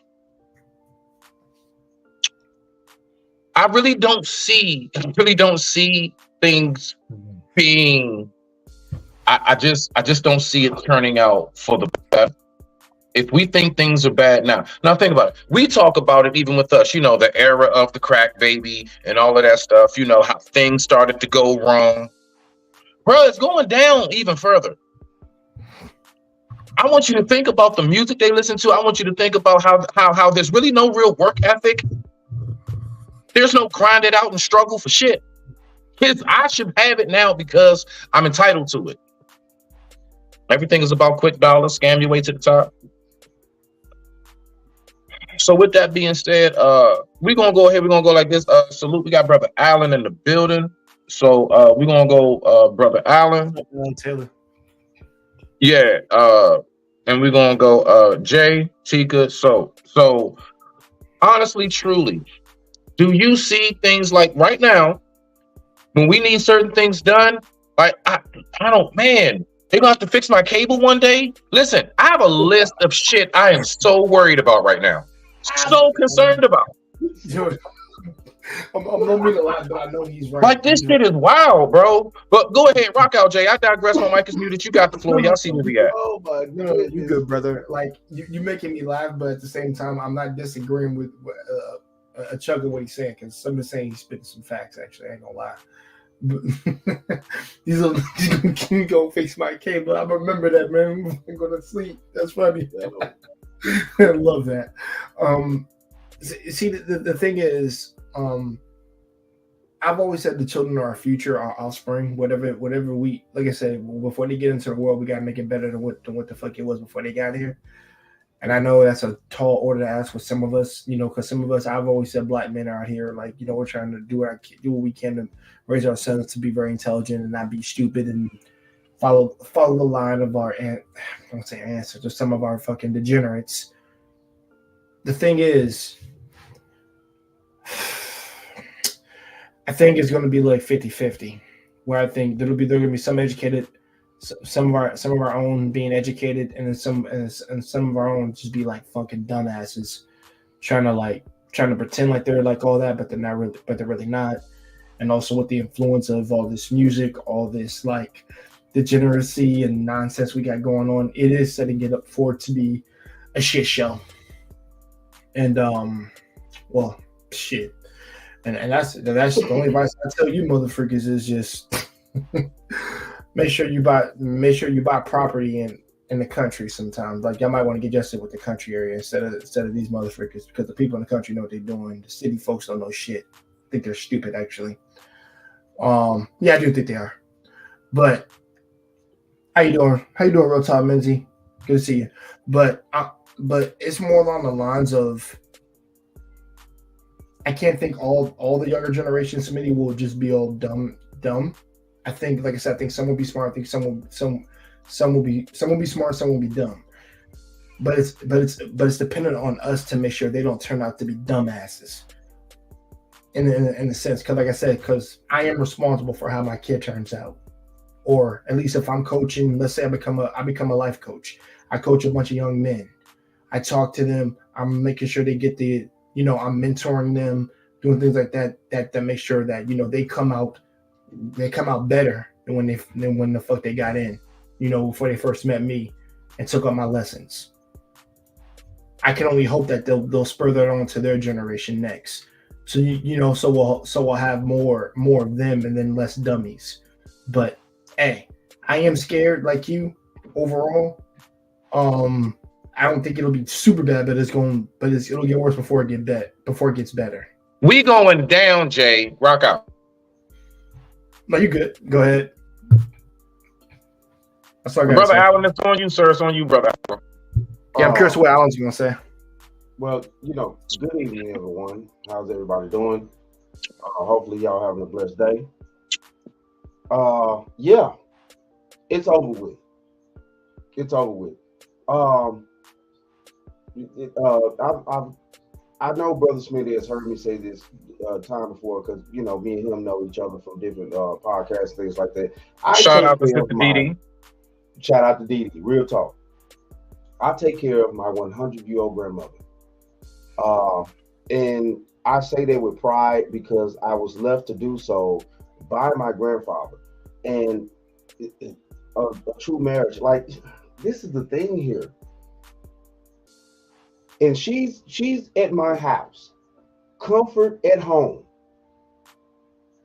B: I really don't see things being, I just don't see it turning out for the better. If we think things are bad now think about it. We talk about it even with us, the era of the crack baby and all of that stuff, how things started to go wrong. Bro, it's going down even further. I want you to think about the music they listen to. I want you to think about how there's really no real work ethic. There's no grind it out and struggle for shit. I should have it now because I'm entitled to it. Everything is about quick dollars, scam your way to the top. So with that being said, we're gonna go ahead. We're gonna go like this. Salute. We got Brother Allen in the building. So we're gonna go Brother Allen.
D: Taylor.
B: Yeah. And we're gonna go Jay, Tika. So honestly, truly, do you see things like right now when we need certain things done? Like I don't, man. They're gonna have to fix my cable one day. Listen, I have a list of shit I am so worried about right now. So concerned about.
D: Dude, I'm not being alive, but I know he's right.
B: Like this shit is wild, bro. But go ahead, rock out, Jay. I digress. My mic is muted. You got the floor. Y'all see where we at.
D: Oh my God, you good, brother. Like you making me laugh, but at the same time, I'm not disagreeing with a chunk of what he's saying because somebody's saying he's spitting some facts. Actually, I ain't gonna lie. He's gonna fix my cable. I remember that, man. I'm going to sleep. That's funny. I love that. See, the thing is, I've always said the children are our future, our offspring. Whatever we, like I said, before they get into the world, we gotta make it better than what the fuck it was before they got here. And I know that's a tall order to ask for some of us, because some of us, I've always said black men out here, like, we're trying to do what we can to raise our sons to be very intelligent and not be stupid and follow the line of our, I don't say ancestors, some of our fucking degenerates. The thing is, I think it's going to be like 50-50, where I think there going to be some educated, some of our own being educated, and then some of our own just be like fucking dumbasses, trying to pretend like they're like all that, but they're really not. And also with the influence of all this music, all this like degeneracy and nonsense we got going on, it is setting it up for it to be a shit show. And well, shit. And that's the only advice I tell you motherfuckers is just make sure you buy property in the country sometimes. Like y'all might want to get adjusted with the country area instead of these motherfuckers, because the people in the country know what they're doing. The city folks don't know shit. I think they're stupid actually. Yeah, I do think they are. But how you doing? Real Talk Menzie? Good to see you. But it's more along the lines of, I can't think all the younger generation Smitty will just be all dumb. I think, like I said, I think some will be smart. I think some will be smart. Some will be dumb. But it's dependent on us to make sure they don't turn out to be dumbasses. In a sense, because like I said, because I am responsible for how my kid turns out. Or at least if I'm coaching, let's say I become a life coach. I coach a bunch of young men. I talk to them. I'm making sure they get the, I'm mentoring them, doing things like that make sure that, they come out better than when the fuck they got in, before they first met me and took up my lessons. I can only hope that they'll spur that on to their generation next. So so we'll have more of them and then less dummies. But hey, I am scared like you overall. I don't think it'll be super bad, but it'll get worse before it gets better.
B: We going down, Jay. Rock out.
D: No, you good. Go ahead. That's all I got.
B: Brother Allen, it's on you, sir. It's on you, brother.
D: Yeah, I'm curious what Alan's gonna say.
H: Well, good evening, everyone. How's everybody doing? Hopefully, y'all having a blessed day. Yeah, it's over with. I know Brother Smith has heard me say this time before, because me and him know each other from different podcasts, things like that.
B: Shout out to Sister Didi.
H: Shout out to Didi. Real talk. I take care of my 100-year-old grandmother, and I say that with pride because I was left to do so by my grandfather, and a true marriage. Like, this is the thing here. And she's at my house, comfort at home.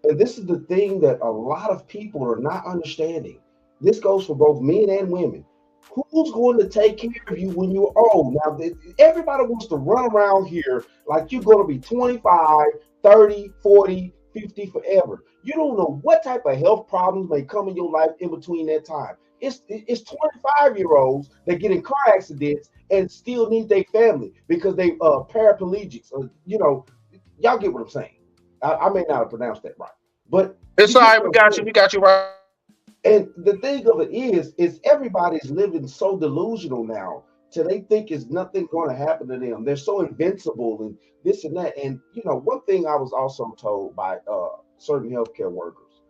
H: And this is the thing that a lot of people are not understanding. This goes for both men and women. Who's going to take care of you when you're old? Now, everybody wants to run around here like you're going to be 25, 30, 40, 50 forever. You don't know what type of health problems may come in your life in between that time. It's 25-year-olds that get in car accidents and still need their family because they paraplegics. Y'all get what I'm saying. I may not have pronounced that right, but
B: It's all right. We got you right.
H: And the thing of it is everybody's living so delusional now till they think it's nothing going to happen to them. They're so invincible and this and that. And one thing I was also told by certain healthcare workers,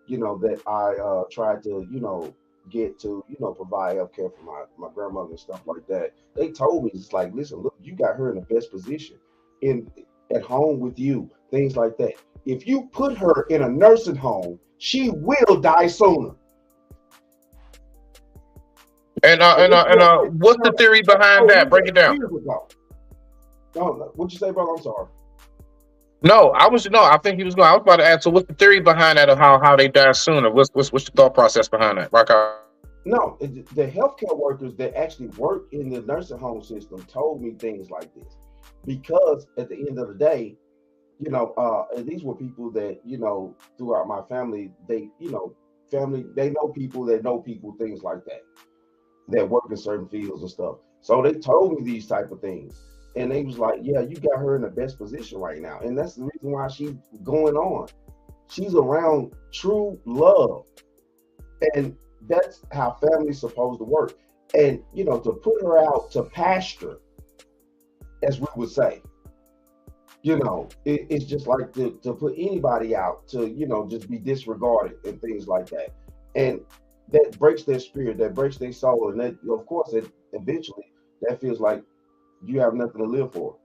H: that I tried to, get to, provide healthcare for my grandmother and stuff like that. They told me, it's like, listen, look, you got her in the best position at home with you, things like that. If you put her in a nursing home, she will die sooner.
B: And what's the theory behind that? Break it down.
H: What'd you say, brother? I'm sorry.
B: I think he was going. I was about to ask. So, what's the theory behind that of how they die sooner? What's the thought process behind that? Rock out.
H: No, the healthcare workers that actually work in the nursing home system told me things like this, because at the end of the day, and these were people that throughout my family, they know people that know people, things like that work in certain fields and stuff. So they told me these type of things. And they was like, yeah, you got her in the best position right now. And that's the reason why she's going on. She's around true love. And that's how family's supposed to work. And, to put her out to pasture, as we would say, it's just like to put anybody out to, just be disregarded and things like that. And that breaks their spirit, that breaks their soul. And that, of course, eventually that feels like you have nothing to live for,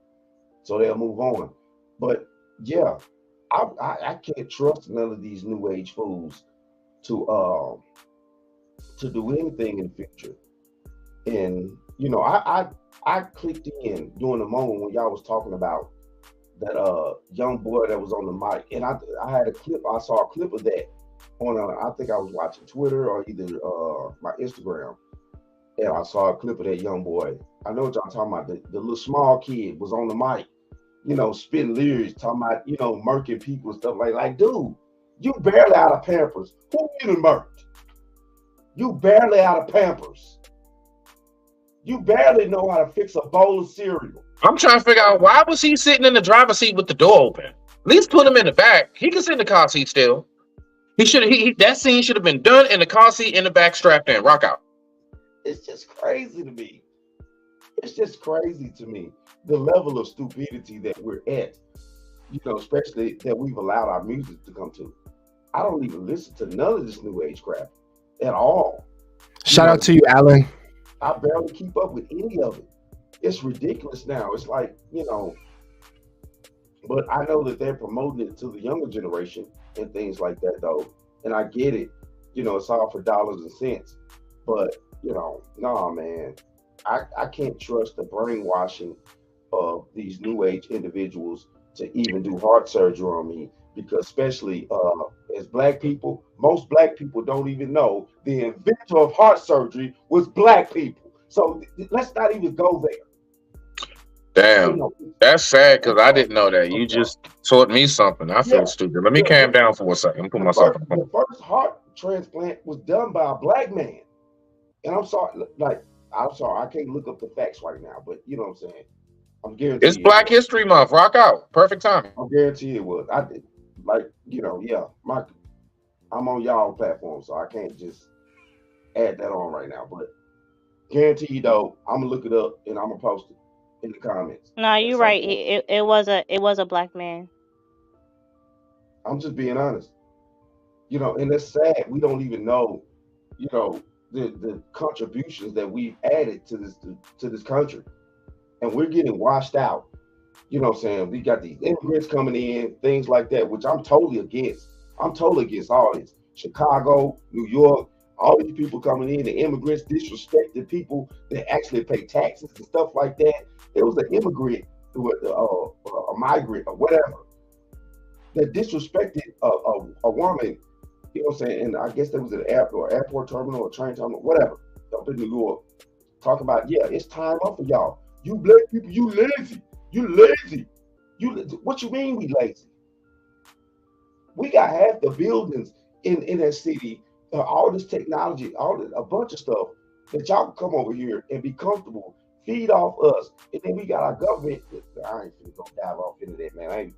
H: so they'll move on. But yeah, I can't trust none of these new age fools to do anything in the future. And I clicked in during the moment when y'all was talking about that young boy that was on the mic, and I had a clip. I saw a clip of that on I think I was watching Twitter or either my Instagram. And I saw a clip of that young boy. I know what y'all talking about. The little small kid was on the mic, spitting lyrics, talking about, murking people and stuff like, dude, you barely out of Pampers. Who you done murked? You barely out of Pampers. You barely know how to fix a bowl of cereal.
B: I'm trying to figure out, why was he sitting in the driver's seat with the door open? At least put him in the back. He can sit in the car seat still. That scene should have been done in the car seat in the back, strapped in. Rock out.
H: It's just crazy to me. It's just crazy to me, the level of stupidity that we're at, especially that we've allowed our music to come to. I don't even listen to none of this new age crap at all.
D: Shout out to you, Alan.
H: I barely keep up with any of it. It's ridiculous now. It's like, but I know that they're promoting it to the younger generation and things like that, though. And I get it. It's all for dollars and cents. But no, man, I can't trust the brainwashing of these new age individuals to even do heart surgery on me, because especially as black people, most black people don't even know the inventor of heart surgery was black people. So let's not even go there.
B: Damn, that's sad, because I didn't know that. You just taught me something. I feel stupid. Let me calm down for a second. Put myself on.
H: The first heart transplant was done by a black man. And I'm sorry, I can't look up the facts right now, but you know what I'm saying? I'm guaranteed.
B: It's Black History Month. Rock out. Perfect timing.
H: I'm guaranteed it was. I did, I'm on y'all platform, so I can't just add that on right now. But guaranteed though, I'm gonna look it up and I'm gonna post it in the comments.
I: No, you're right. It was a black man.
H: I'm just being honest. And that's sad. We don't even know, the contributions that we've added to this country, and we're getting washed out. You know what I'm saying? We got these immigrants coming in, things like that, which I'm totally against. I'm totally against all this. Chicago, New York, all these people coming in, the immigrants disrespected people that actually pay taxes and stuff like that. It was an immigrant, a migrant or whatever, that disrespected a woman. You know what I'm saying? And I guess there was an airport terminal or train terminal, whatever, up in New York. Talk about, it's time up for y'all. You black people, you lazy. You lazy. What you mean we lazy? We got half the buildings in that city, all this technology, a bunch of stuff that y'all can come over here and be comfortable, feed off us, and then we got our government. I ain't finna go dive off into that, man. I ain't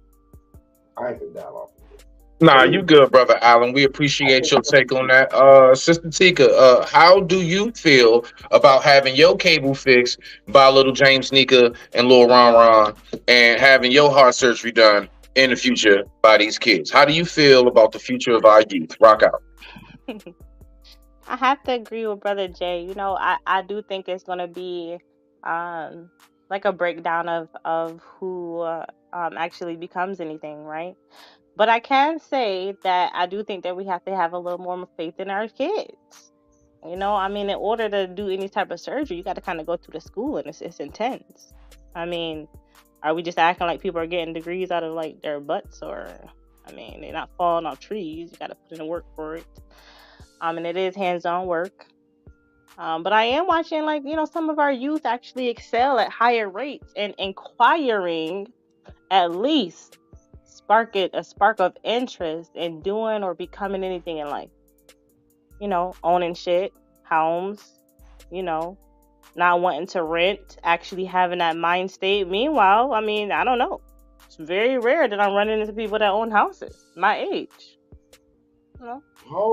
H: finna dive off into that.
B: Nah, you good, brother Allen. We appreciate your take on that. Sister Tika, how do you feel about having your cable fixed by little James Nika and Lil Ron Ron and having your heart surgery done in the future by these kids? How do you feel about the future of our youth? Rock out.
I: I have to agree with Brother Jay. You know, I do think it's going to be like a breakdown of who actually becomes anything, right? But I can say that I do think that we have to have a little more faith in our kids. You know, I mean, in order to do any type of surgery, you got to kind of go through the school, and it's intense. I mean, are we just acting like people are getting degrees out of like their butts? Or, I mean, they're not falling off trees. You got to put in the work for it. And it is hands-on work. But I am watching, like, you know, some of our youth actually excel at higher rates and inquiring at least a spark of interest in doing or becoming anything in life. You know, owning shit, homes, you know, not wanting to rent, actually having that mind state. Meanwhile, I mean, I don't know. It's very rare that I'm running into people that own houses my age. You know,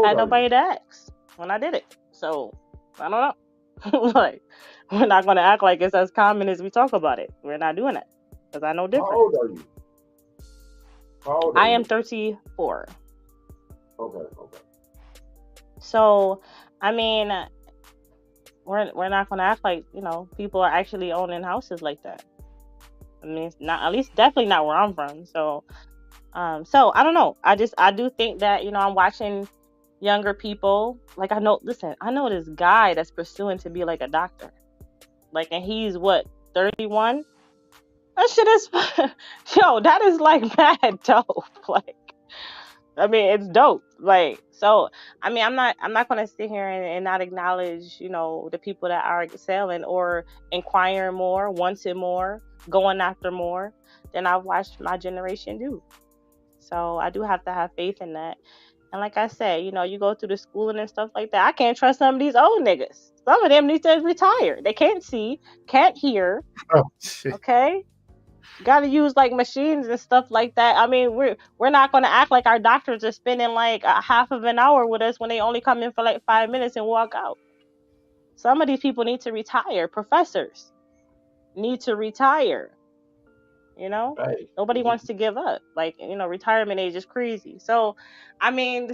I: I had nobody to ask when I did it. So, I don't know. Like, we're not going to act like it's as common as we talk about it. We're not doing that because I know different.
H: How old are you?
I: I am 34.
H: Okay.
I: So, I mean, we're not going to act like, you know, people are actually owning houses like that. I mean, it's not, at least definitely not where I'm from. So I don't know. I do think that, you know, I'm watching younger people. Like, I know this guy that's pursuing to be like a doctor. Like, and he's what, 31? That shit is, yo, that is like mad dope. Like, I mean, it's dope. Like, so, I mean, I'm not going to sit here and not acknowledge, you know, the people that are excelling or inquiring more, wanting more, going after more than I've watched my generation do. So I do have to have faith in that. And like I said, you know, you go through the schooling and stuff like that. I can't trust some of these old niggas. Some of them need to retire. They can't see, can't hear.
D: Oh, shit.
I: Okay? Got to use like machines and stuff like that. I mean, we're not going to act like our doctors are spending like a half of an hour with us when they only come in for like 5 minutes and walk out. Some of these people need to retire. Professors need to retire. You know,
H: Right.
I: Nobody wants to give up. Like, you know, retirement age is crazy. So, I mean,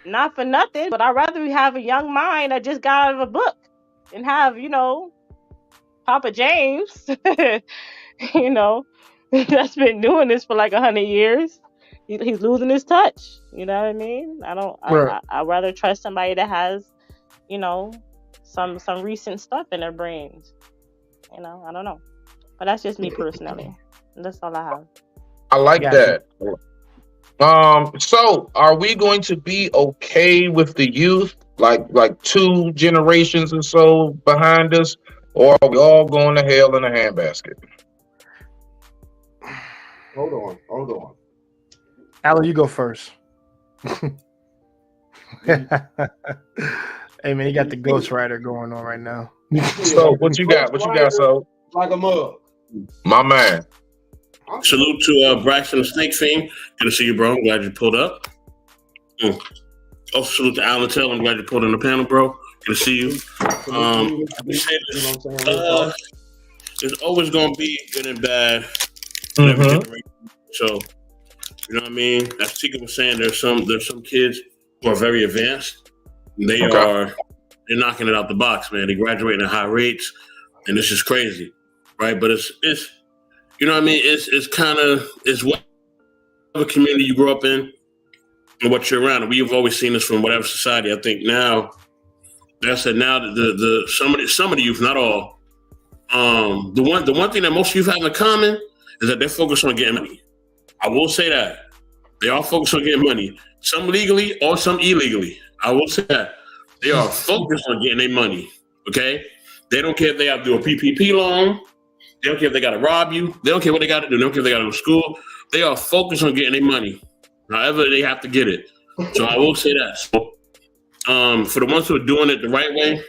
I: not for nothing, but I'd rather have a young mind that just got out of a book and have, you know, Papa James, you know, that's been doing this for like 100 years. He's losing his touch. You know what I mean? I'd rather trust somebody that has, you know, some recent stuff in their brains. You know, I don't know. But that's just me personally. That's all I have.
B: I like that. So are we going to be okay with the youth, like 2 generations or so behind us, or are we all going to hell in a handbasket?
H: Hold on.
D: Alan, you go first. Hey man, you got the Ghost Rider going on right now.
B: So what you got? So
H: like a mug.
B: My man.
A: Salute to Braxton the Snake Fiend. Good to see you, bro. I'm glad you pulled up. Also, salute to Alan Taylor. I'm glad you pulled in the panel, bro. Good to see you. There's always going to be good and bad in every generation. So, you know what I mean? As Tika was saying, there's some kids who are very advanced. They're knocking it out the box, man. They're graduating at high rates, and it's just crazy. Right, but it's you know what I mean. It's whatever community you grew up in and what you're around. And we've always seen this from whatever society. I think now, that's it. Now the some of the youth, not all. The one thing that most youth have in common is that they're focused on getting money. I will say that they are focused on getting money. Some legally or some illegally. I will say that they are focused on getting their money. Okay, they don't care if they have to do a PPP loan. They don't care if they got to rob you. They don't care what they got to do. They don't care if they got to go to school. They are focused on getting their money. However, they have to get it. So I will say that. So, for the ones who are doing it the right way,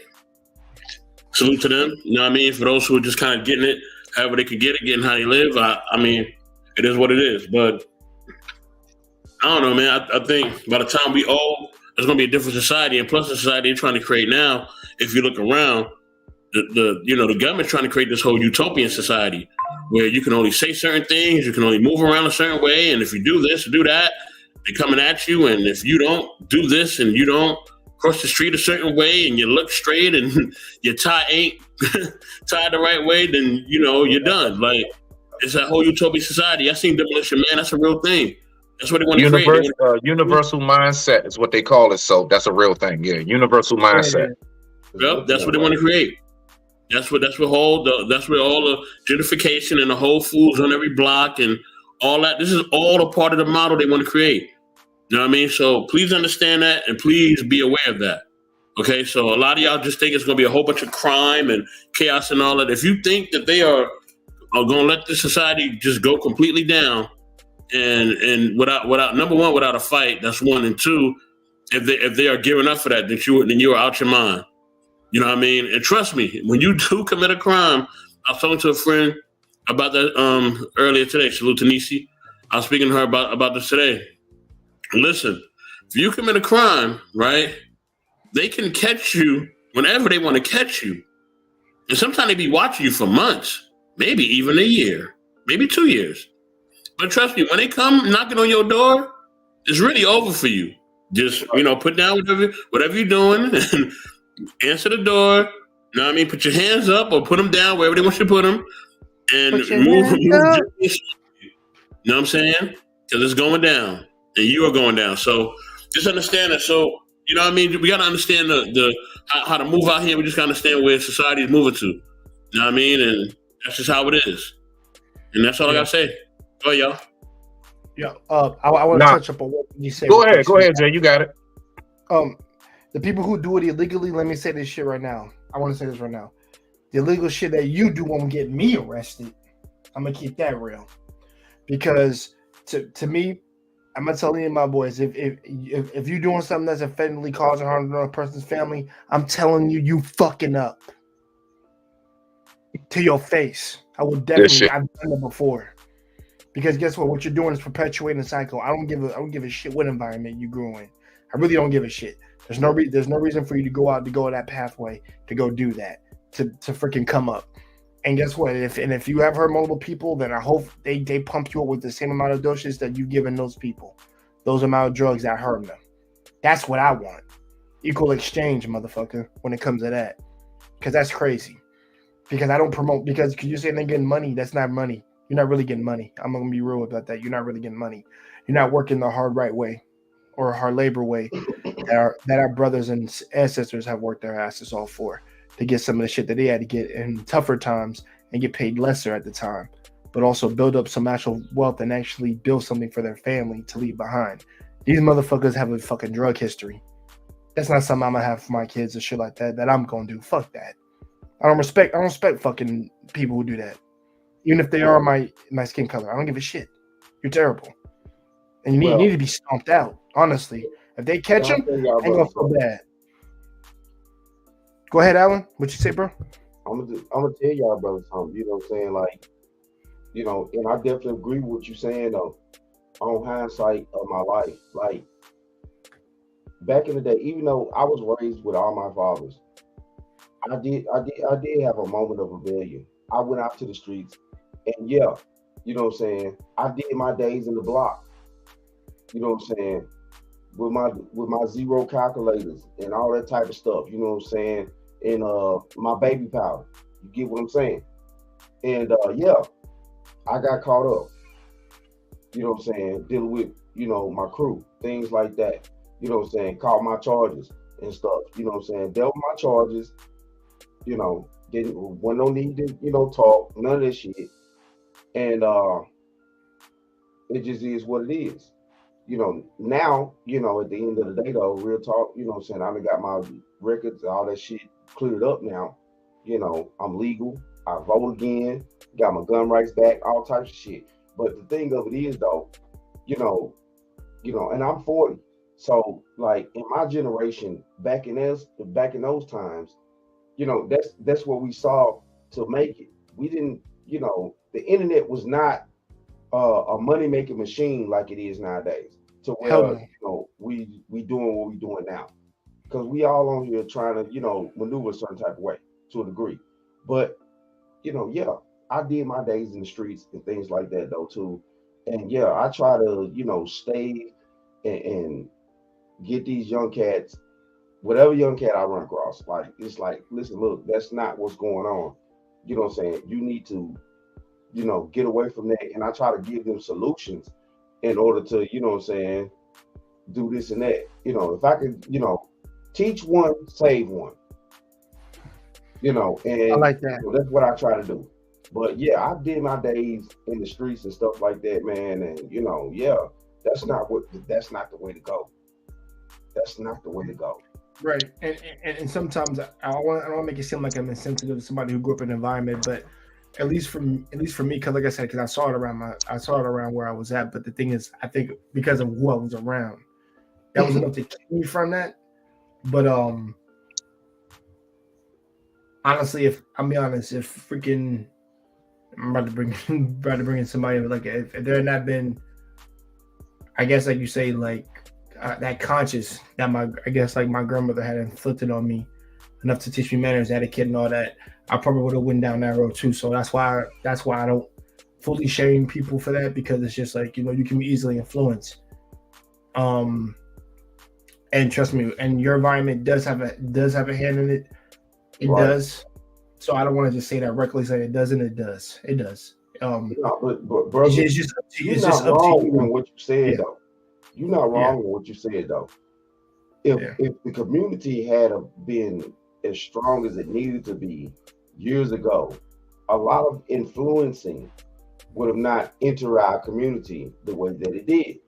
A: salute to them. You know what I mean? For those who are just kind of getting it, however they could get it, getting how they live, I mean, it is what it is. But I don't know, man. I think by the time we all, there's going to be a different society. And plus the society they're trying to create now, if you look around, the government's trying to create this whole utopian society where you can only say certain things, you can only move around a certain way, and if you do this or do that, they're coming at you. And if you don't do this and you don't cross the street a certain way and you look straight and your tie ain't tied the right way, then you're done. Like, it's that whole utopian society. I seen Demolition Man. That's a real thing. That's what they want to create.
B: Universal mindset is what they call it. So that's a real thing. Yeah, universal mindset.
A: Yep, that's what they want to create. That's where all the gentrification and the Whole Foods on every block and all that. This is all a part of the model they want to create. You know what I mean? So please understand that and please be aware of that. Okay, so a lot of y'all just think it's going to be a whole bunch of crime and chaos and all that. If you think that they are going to let this society just go completely down and without number one, without a fight, that's one, and two, if they are gearing up for that, then you are out your mind. You know what I mean? And trust me, when you do commit a crime, I was talking to a friend about that earlier today. Salute to Nisi. I was speaking to her about this today. Listen, if you commit a crime, right, they can catch you whenever they want to catch you. And sometimes they be watching you for months, maybe even a year, maybe 2 years. But trust me, when they come knocking on your door, it's really over for you. Just, put down whatever you're doing and answer the door. You know what I mean? Put your hands up or put them down wherever they want you to put them and move. You know what I'm saying? Because it's going down and you are going down. So just understand that. So, you know what I mean? We got to understand how to move out here. We just got to understand where society is moving to. You know what I mean? And that's just how it is. And that's all I got to say. Go ahead, y'all.
D: Yeah. I want to touch up on what you said.
B: Go ahead, Jay. You got it.
D: The people who do it illegally, let me say this shit right now. I want to say this right now. The illegal shit that you do won't get me arrested. I'm gonna keep that real, because to me, I'm gonna tell you, my boys, if you're doing something that's offensively causing harm to another person's family, I'm telling you, you fucking up to your face. I would definitely. I've done it before, because guess what? What you're doing is perpetuating the cycle. I don't give a shit what environment you grew in. I really don't give a shit. There's no reason for you to go that pathway to go do that, to freaking come up. And guess what? If you have hurt multiple people, then I hope they pump you up with the same amount of doses that you've given those people, those amount of drugs that hurt them. That's what I want. Equal exchange, motherfucker, when it comes to that. Because that's crazy. Because I don't promote, because you're saying they're getting money. That's not money. You're not really getting money. I'm going to be real about that. You're not really getting money. You're not working the hard right way or hard labor way that our brothers and ancestors have worked their asses off for, to get some of the shit that they had to get in tougher times and get paid lesser at the time, but also build up some actual wealth and actually build something for their family to leave behind. These motherfuckers have a fucking drug history. That's not something I'm gonna have for my kids and shit like that I'm gonna do. Fuck that. I don't respect fucking people who do that. Even if they are my skin color. I don't give a shit. You're terrible. And you need to be stomped out, honestly. If they catch him, ain't gonna feel bad. Go ahead, Alan. What you say, bro?
H: I'm gonna tell y'all, brother, something. You know what I'm saying? Like, and I definitely agree with what you're saying on hindsight of my life. Like, back in the day, even though I was raised with all my fathers, I did have a moment of rebellion. I went out to the streets, and you know what I'm saying? I did my days in the block. You know what I'm saying? With my zero calculators and all that type of stuff, you know what I'm saying? And my baby powder. You get what I'm saying? And I got caught up. You know what I'm saying? Dealing with, my crew, things like that. You know what I'm saying? Caught my charges and stuff. You know what I'm saying? Dealt with my charges. Wasn't no need to, talk, none of this shit. And it just is what it is. Now, at the end of the day, though, real talk, you know what I'm saying? I done got my records, all that shit cleared up now. I'm legal. I vote again, got my gun rights back, all types of shit. But the thing of it is, though, and I'm 40. So like in my generation, back in those times, that's what we saw to make it. We didn't, the internet was not a money making machine like it is nowadays. To where we doing what we doing now, because we all on here trying to maneuver a certain type of way to a degree. But yeah, I did my days in the streets and things like that though too. And yeah, I try to stay and get these young cats, whatever young cat I run across. Like it's like, listen, look, that's not what's going on. You know what I'm saying? You need to get away from that. And I try to give them solutions in order to, do this and that. If I could, teach one, save one. And
D: I like that.
H: That's what I try to do. But yeah, I did my days in the streets and stuff like that, man. And yeah, that's not the way to go. That's not the way to go.
D: Right. And sometimes I don't want to make it seem like I'm insensitive to somebody who grew up in an environment, but at least for me, because like I said, because I saw it around where I was at. But the thing is, I think because of who I was around, that was enough to keep me from that. But honestly, if freaking I'm about to bring in somebody like if there had not been, I guess like you say, like that conscience that my grandmother had inflicted on me enough to teach me manners, etiquette, and all that, I probably would have went down that road too. So that's why I don't fully shame people for that, because it's just like, you can be easily influenced. And trust me, and your environment does have a hand in it. It right. does. So I don't want to just say that recklessly. Say it doesn't. It does. It does.
H: But brother,
D: it's just up to you.
H: You're not wrong in what you said though. You're not wrong in what you said though. If the community had been as strong as it needed to be years ago, a lot of influencing would have not entered our community the way that it did.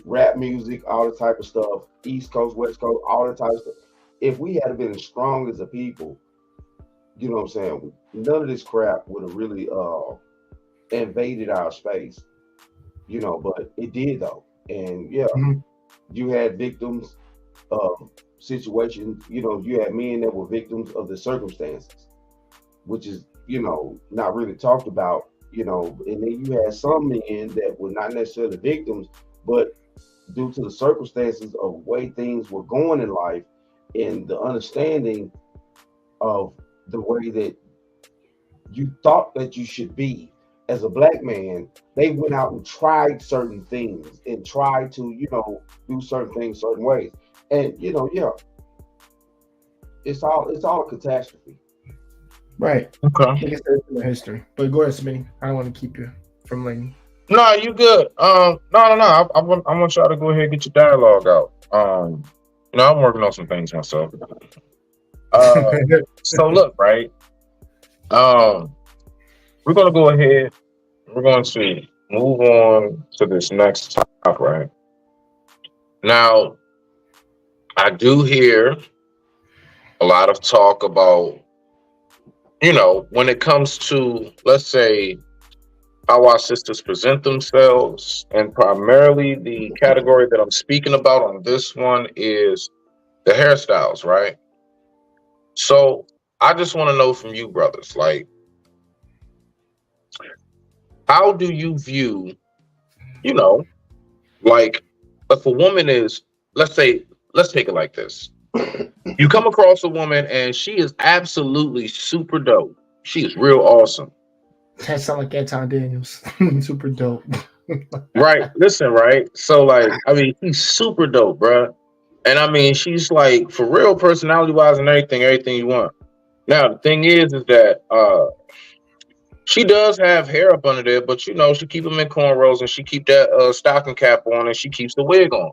H: Rap music, all the type of stuff, East Coast, West Coast, all the type of stuff. If we had been as strong as a people, you know what I'm saying, none of this crap would have really invaded our space. But it did though. And yeah, you had victims of situations, you had men that were victims of the circumstances, which is, not really talked about, and then you had some men that were not necessarily victims, but due to the circumstances of the way things were going in life and the understanding of the way that you thought that you should be as a black man, they went out and tried certain things and tried to, do certain things certain ways. And yeah, it's all a catastrophe.
D: Right.
B: Okay.
D: I guess that's in the history. But go ahead, Smitty. I don't want to keep you from leaning.
B: No, you good. No. I want y'all to go ahead and get your dialogue out. I'm working on some things myself. So look, right. We're gonna go ahead. We're going to move on to this next topic, right? Now, I do hear a lot of talk about, when it comes to, let's say, how our sisters present themselves, and primarily the category that I'm speaking about on this one is the hairstyles, right? So I just want to know from you brothers, like, how do you view, like if a woman is, let's take it like this. You come across a woman and she is absolutely super dope. She is real awesome.
D: That sound like Anton Daniels. Super dope.
B: Right. Listen, right? So like, she's super dope, bruh. And she's like, for real, personality wise and everything you want. Now, the thing is that she does have hair up under there, but she keep them in cornrows and she keep that stocking cap on and she keeps the wig on.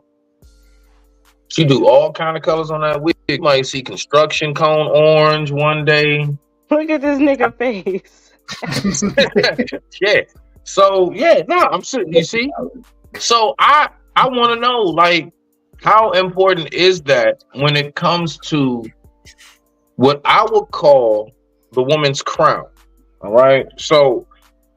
B: She do all kind of colors on that wig. You might see construction cone orange one day.
I: Look at this nigga face.
B: Yeah. So yeah, I'm sitting. You see. So I want to know, like, how important is that when it comes to what I would call the woman's crown? All right. So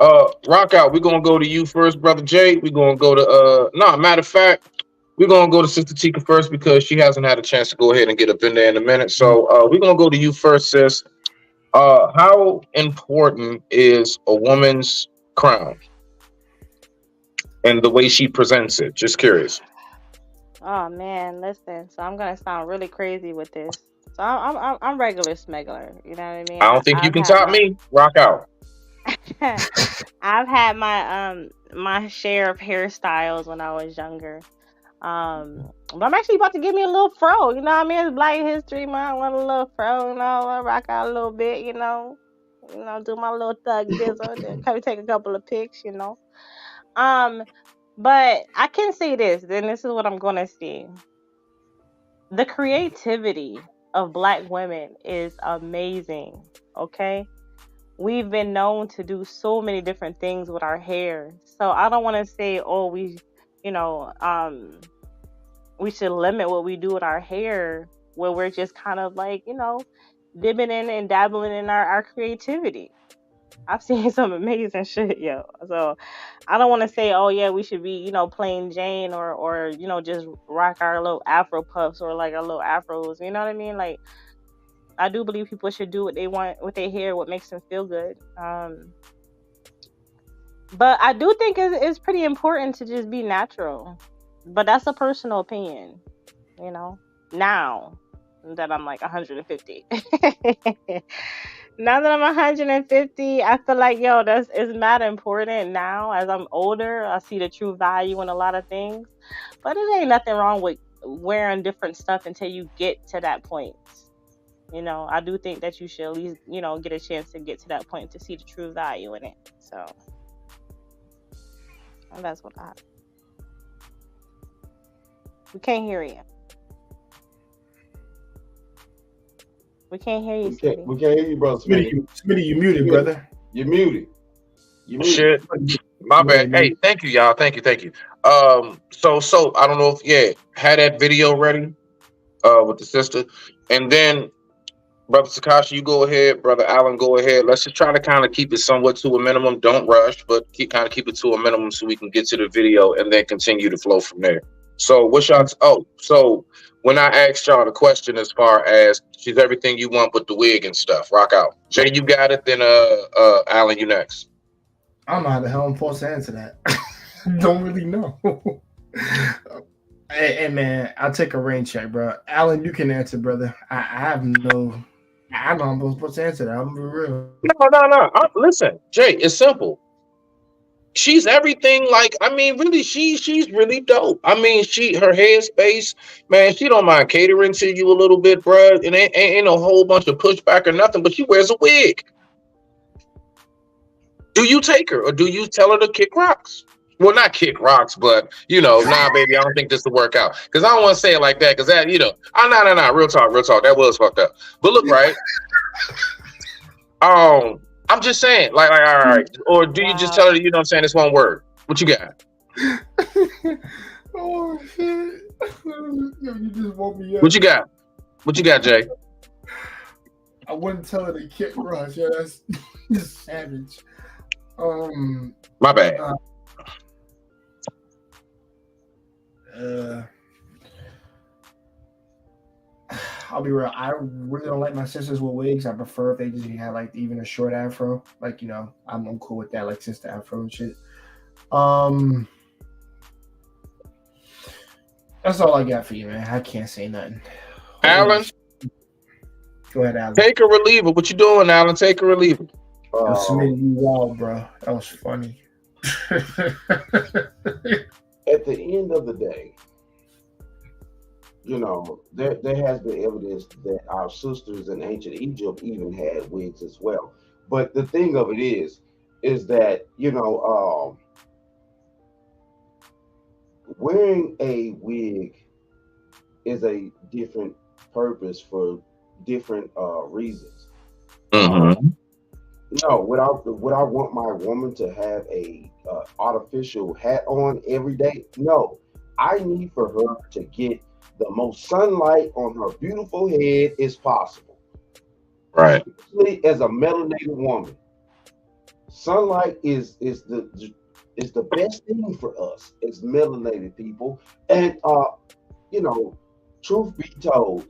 B: Rock out. We're gonna go to you first, brother Jay. We're gonna go to no, matter of fact, we're gonna go to Sister Tika first because she hasn't had a chance to go ahead and get up in there in a minute. So we're gonna go to you first, sis. How important is a woman's crown and the way she presents it? Just curious.
I: Oh man, listen. So I'm gonna sound really crazy with this. So I'm regular smuggler. You know what I mean?
B: I don't think you
I: I've
B: can
I: had
B: top
I: my
B: me. Rock out.
I: I've had my share of hairstyles when I was younger. But I'm actually about to give me a little fro. You know what I mean? It's Black History Month. I want a little fro. You know, I wanna rock out a little bit. You know, do my little thug dizzle. Then come take a couple of pics. You know. But I can say this. Then this is what I'm gonna see. The creativity of Black women is amazing. Okay. We've been known to do so many different things with our hair. So I don't want to say, oh, we should limit what we do with our hair where we're just kind of like, dipping in and dabbling in our creativity. I've seen some amazing shit, yo. So I don't want to say, oh yeah, we should be, plain Jane or just rock our little Afro puffs or like our little afros. You know what I mean? Like, I do believe people should do what they want with their hair, what makes them feel good. But I do think it's pretty important to just be natural. But that's a personal opinion, now that I'm like 150. Now that I'm 150, I feel like, it's mad important now. As I'm older, I see the true value in a lot of things. But it ain't nothing wrong with wearing different stuff until you get to that point. I do think that you should at least, get a chance to get to that point to see the true value in it. So that's what I. We can't hear you. We can't hear you, Smitty.
H: We can't hear you, brother.
D: Smitty, you muted, brother.
H: You're muted.
B: Shit. My bad. Hey, thank you, y'all. Thank you. So I don't know if had that video ready with the sister. And then Brother Takashi, you go ahead. Brother Allen, go ahead. Let's just try to kind of keep it somewhat to a minimum. Don't rush, but keep it to a minimum so we can get to the video and then continue to flow from there. So what's y'all? So when I asked y'all the question as far as she's everything you want but the wig and stuff, rock out. Jay, you got it. Then Allen, you next.
D: I don't know how the hell I'm supposed to answer that. Don't really know. Hey man, I'll take a rain check, bro. Allen, you can answer, brother. I have no. I don't know how I'm supposed to answer that. I'm for real.
B: No. Listen, Jay, it's simple. She's everything. Like, I mean, really, she's really dope. I mean, her headspace, man. She don't mind catering to you a little bit, bro. And ain't a whole bunch of pushback or nothing. But she wears a wig. Do you take her or do you tell her to kick rocks? Well, not kick rocks, but nah, baby, I don't think this will work out. Because I don't want to say it like that. Because that, nah. Real talk. That was fucked up. But look, right. I'm just saying, like, all right. Or do you just tell her, this one word? What you got?
D: Oh shit! You just woke me up.
B: What you got? What you got, Jay?
D: I wouldn't tell her to kick rocks. Yeah, that's savage.
B: My bad.
D: I'll be real. I really don't like my sisters with wigs. I prefer if they just have like even a short afro. Like, I'm cool with that, like sister afro and shit. That's all I got for you, man. I can't say nothing.
B: Allen,
D: go ahead, Allen.
B: Take a reliever. What you doing, Allen? Take a reliever.
D: Submitted you wild, bro. That was funny.
H: At the end of the day, there has been evidence that our sisters in ancient Egypt even had wigs as well. But the thing of it is that, wearing a wig is a different purpose for different reasons.
B: Mm-hmm.
H: No, would I want my woman to have a artificial hat on every day? No, I need for her to get the most sunlight on her beautiful head as possible.
B: Right.
H: Especially as a melanated woman. Sunlight is the best thing for us as melanated people. And you know, truth be told,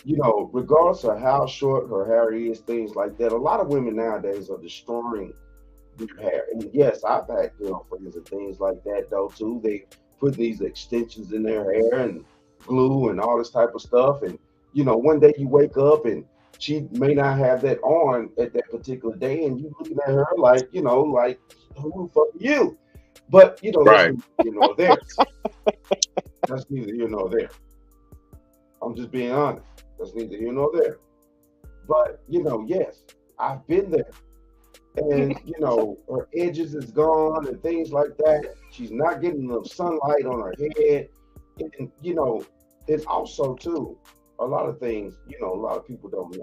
H: regardless of how short her hair is, things like that, a lot of women nowadays are destroying their hair. And yes, I've had girlfriends and things like that though too. They put these extensions in their hair and glue and all this type of stuff. And one day you wake up and she may not have that on at that particular day, and you looking at her like, like, who the fuck are you? But
B: Right.
H: that's neither here nor there. That's neither here nor there. I'm just being honest. That's neither here nor there. But yes, I've been there. And her edges is gone and things like that. She's not getting enough sunlight on her head. And it's also too a lot of things, a lot of people don't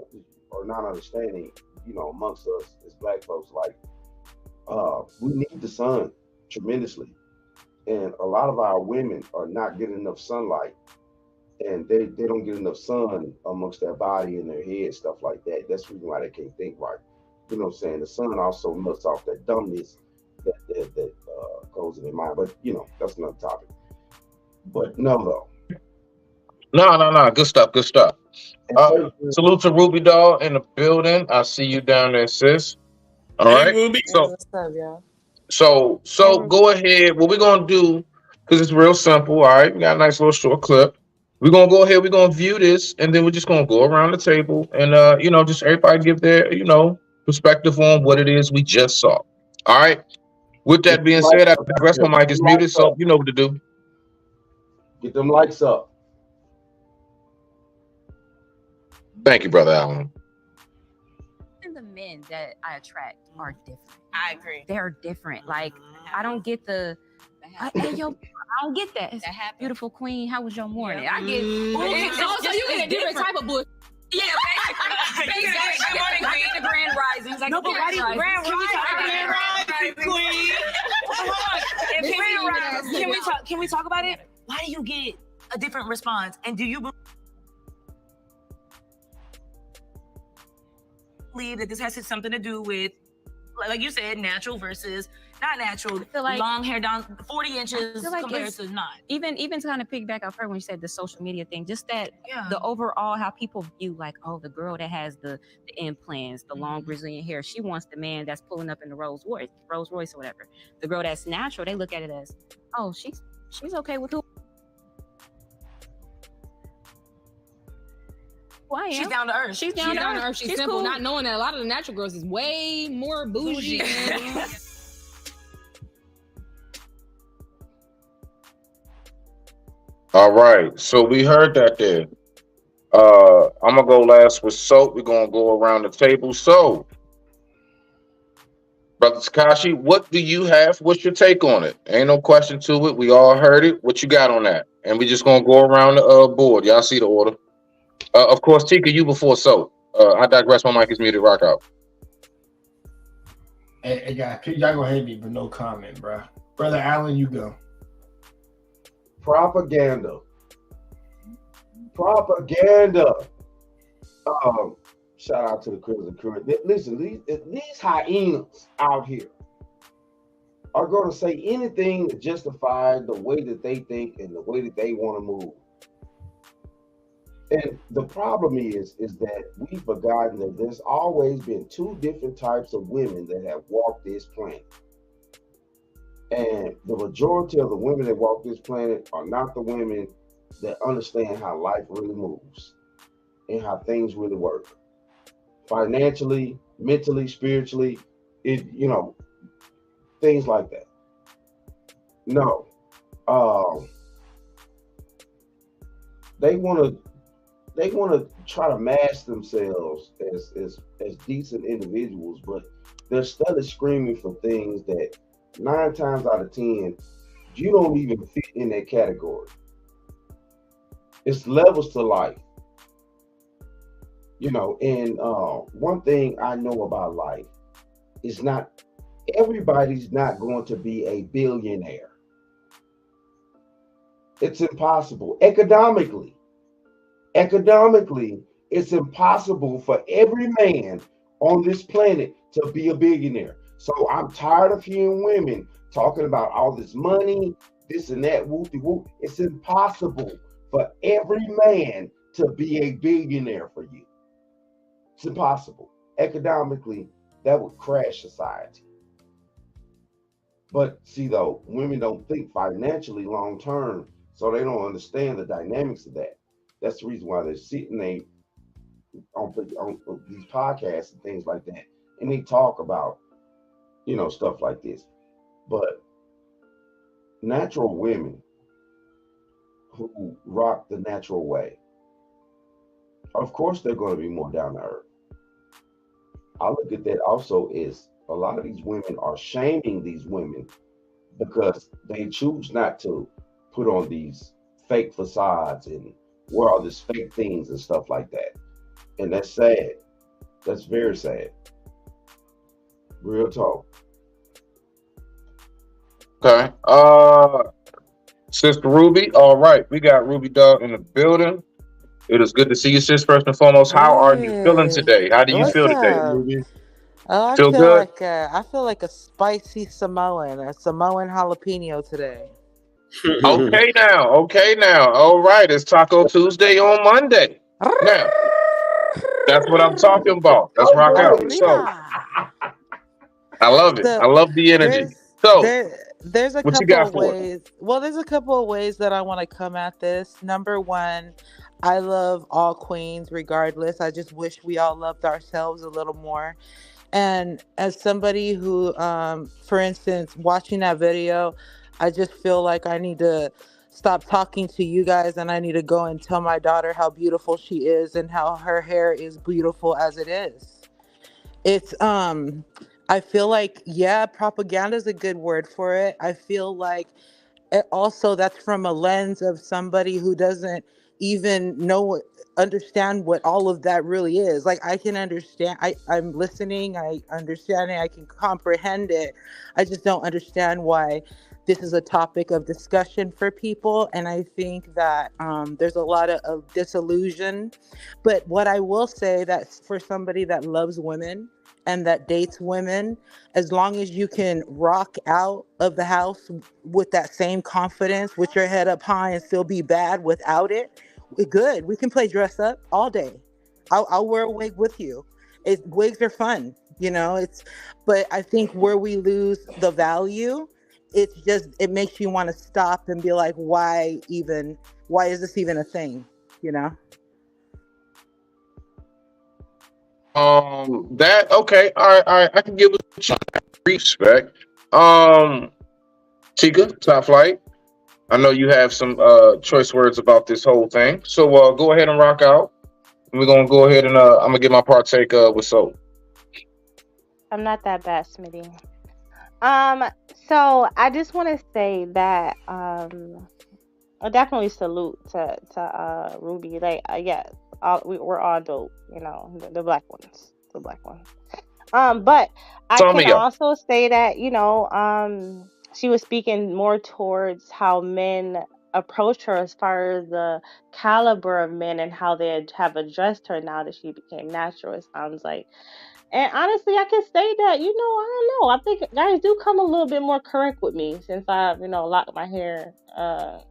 H: or not understanding, amongst us as black folks, like we need the sun tremendously. And a lot of our women are not getting enough sunlight, and they don't get enough sun amongst their body and their head, stuff like that. That's the reason why they can't think right. You know what I'm saying? The sun also melts off that dumbness that goes in their mind. But that's another topic. But no, though.
B: No. Good stuff. Good stuff.
H: And
B: Salute to Ruby Doll in the building. I see you down there, sis. All
A: Hey,
B: right.
A: Ruby.
I: Hey,
B: So
I: what's up, y'all?
B: so go ahead. What we're gonna do, because it's real simple. All right, we got a nice little short clip. We're gonna go ahead. We're gonna view this, and then we're just gonna go around the table and just everybody give their perspective on what it is we just saw. All right. With
H: get
B: that
H: them
B: being
H: likes
B: said,
H: up
B: the
H: out
B: rest of
H: there.
B: my mic
H: Get
B: is
H: them
B: muted,
H: likes
B: so
H: up.
B: you know what to do.
H: Get them likes up.
B: Thank you, brother Allen.
J: And the men that I attract are different.
G: I agree.
J: They're different. Like I don't get the hey yo, I don't get that. It's
G: That happened.
J: beautiful queen. How was your morning? I get
G: Okay, so you get a different type of bush.
F: Yeah, basically. I get the grand risings. Like
G: No, but why do you grand rising queen? Can we talk about it? Why do you get a different response? And do you believe that this has something to do with, like you said, natural versus not natural?
J: I feel like
G: long hair down 40 inches
J: feel like
G: compared
J: it's-
G: to not.
J: even to kind of piggyback off her when you said the social media thing, just that
G: Yeah.
J: the overall how people view like, oh, the girl that has the implants, the long Brazilian hair, she wants the man that's pulling up in the Rolls Royce or whatever. The girl that's natural, they look at it as, oh, she's okay with who I am.
G: She's down to earth.
J: She's down to earth.
K: She's
J: She's
K: simple,
J: cool.
K: not knowing that a lot of the natural girls is way more bougie.
B: All right. So we heard that there. I'm gonna go last with Soap. We're gonna go around the table. So, Brother Takashi, what do you have? What's your take on it? Ain't no question to it. We all heard it. What you got on that? And we just gonna go around the board. Y'all see the order. Of course, Tika, you before Soap. I digress. My mic is muted. Rock out.
D: Hey, guys, y'all go ahead, me, but no comment, bro. Brother Allen, you go.
H: Propaganda. Shout out to the Crimson Current. Listen, these hyenas out here are going to say anything to justify the way that they think and the way that they want to move. And the problem is that we've forgotten that there's always been two different types of women that have walked this planet. And the majority of the women that walk this planet are not the women that understand how life really moves and how things really work. Financially, mentally, spiritually, things like that. No. They want to try to mask themselves as decent individuals, but they're study screaming for things that 9 times out of 10, you don't even fit in that category. It's levels to life. And one thing I know about life is not everybody's not going to be a billionaire. It's impossible. Economically, it's impossible for every man on this planet to be a billionaire. So I'm tired of hearing women talking about all this money, this and that, whoopty whoop. It's impossible for every man to be a billionaire for you. It's impossible. Economically, that would crash society. But see, though, women don't think financially long term, so they don't understand the dynamics of that. That's the reason why they're sitting there on these podcasts and things like that, and they talk about, stuff like this. But natural women who rock the natural way, of course, they're going to be more down to earth. I look at that also as a lot of these women are shaming these women because they choose not to put on these fake facades and wear all these fake things and stuff like that. And that's sad. That's very sad. Real talk.
B: Okay. Sister Ruby. All right. We got Ruby Dog in the building. It is good to see you, sis. First and foremost, how are you feeling today? How do you
L: What's
B: feel today,
L: up?
B: Ruby?
L: Oh, I
B: Feel
L: feel
B: good?
L: like a spicy Samoan, a Samoan jalapeno today.
B: Okay now. All right. It's Taco Tuesday on Monday. Now, that's what I'm talking about. Let's rock out. So, I love it.
L: So,
B: I love the energy.
L: There's a
B: what you
L: couple
B: got
L: of
B: for us?
L: ways. Well, there's a couple of ways that I want to come at this. Number one, I love all queens regardless. I just wish we all loved ourselves a little more. And as somebody who, for instance, watching that video, I just feel like I need to stop talking to you guys and I need to go and tell my daughter how beautiful she is and how her hair is beautiful as it is. It's, I feel like, propaganda is a good word for it. I feel like also that's from a lens of somebody who doesn't even understand what all of that really is. Like, I can understand, I'm listening, I understand it, I can comprehend it. I just don't understand why this is a topic of discussion for people. And I think that there's a lot of disillusion. But what I will say, that for somebody that loves women and that dates women, as long as you can rock out of the house with that same confidence, with your head up high and still be bad without it, we're good. We can play dress up all day. I'll wear a wig with you. Wigs are fun, but I think where we lose the value, it makes you want to stop and be like, why is this even a thing,
B: Okay, all right, I can give it respect. Tika, Top Flight, I know you have some choice words about this whole thing, so go ahead and rock out. We're gonna go ahead and I'm gonna get my partake with Soul.
I: I'm not that bad, Smitty. So I just want to say that I definitely salute to Ruby. Like, we're all dope, the black ones, but I can also say that she was speaking more towards how men approach her as far as the caliber of men and how they have addressed her now that she became natural. It sounds like. And honestly, I can say that, I don't know. I think guys do come a little bit more correct with me since I, locked my hair. I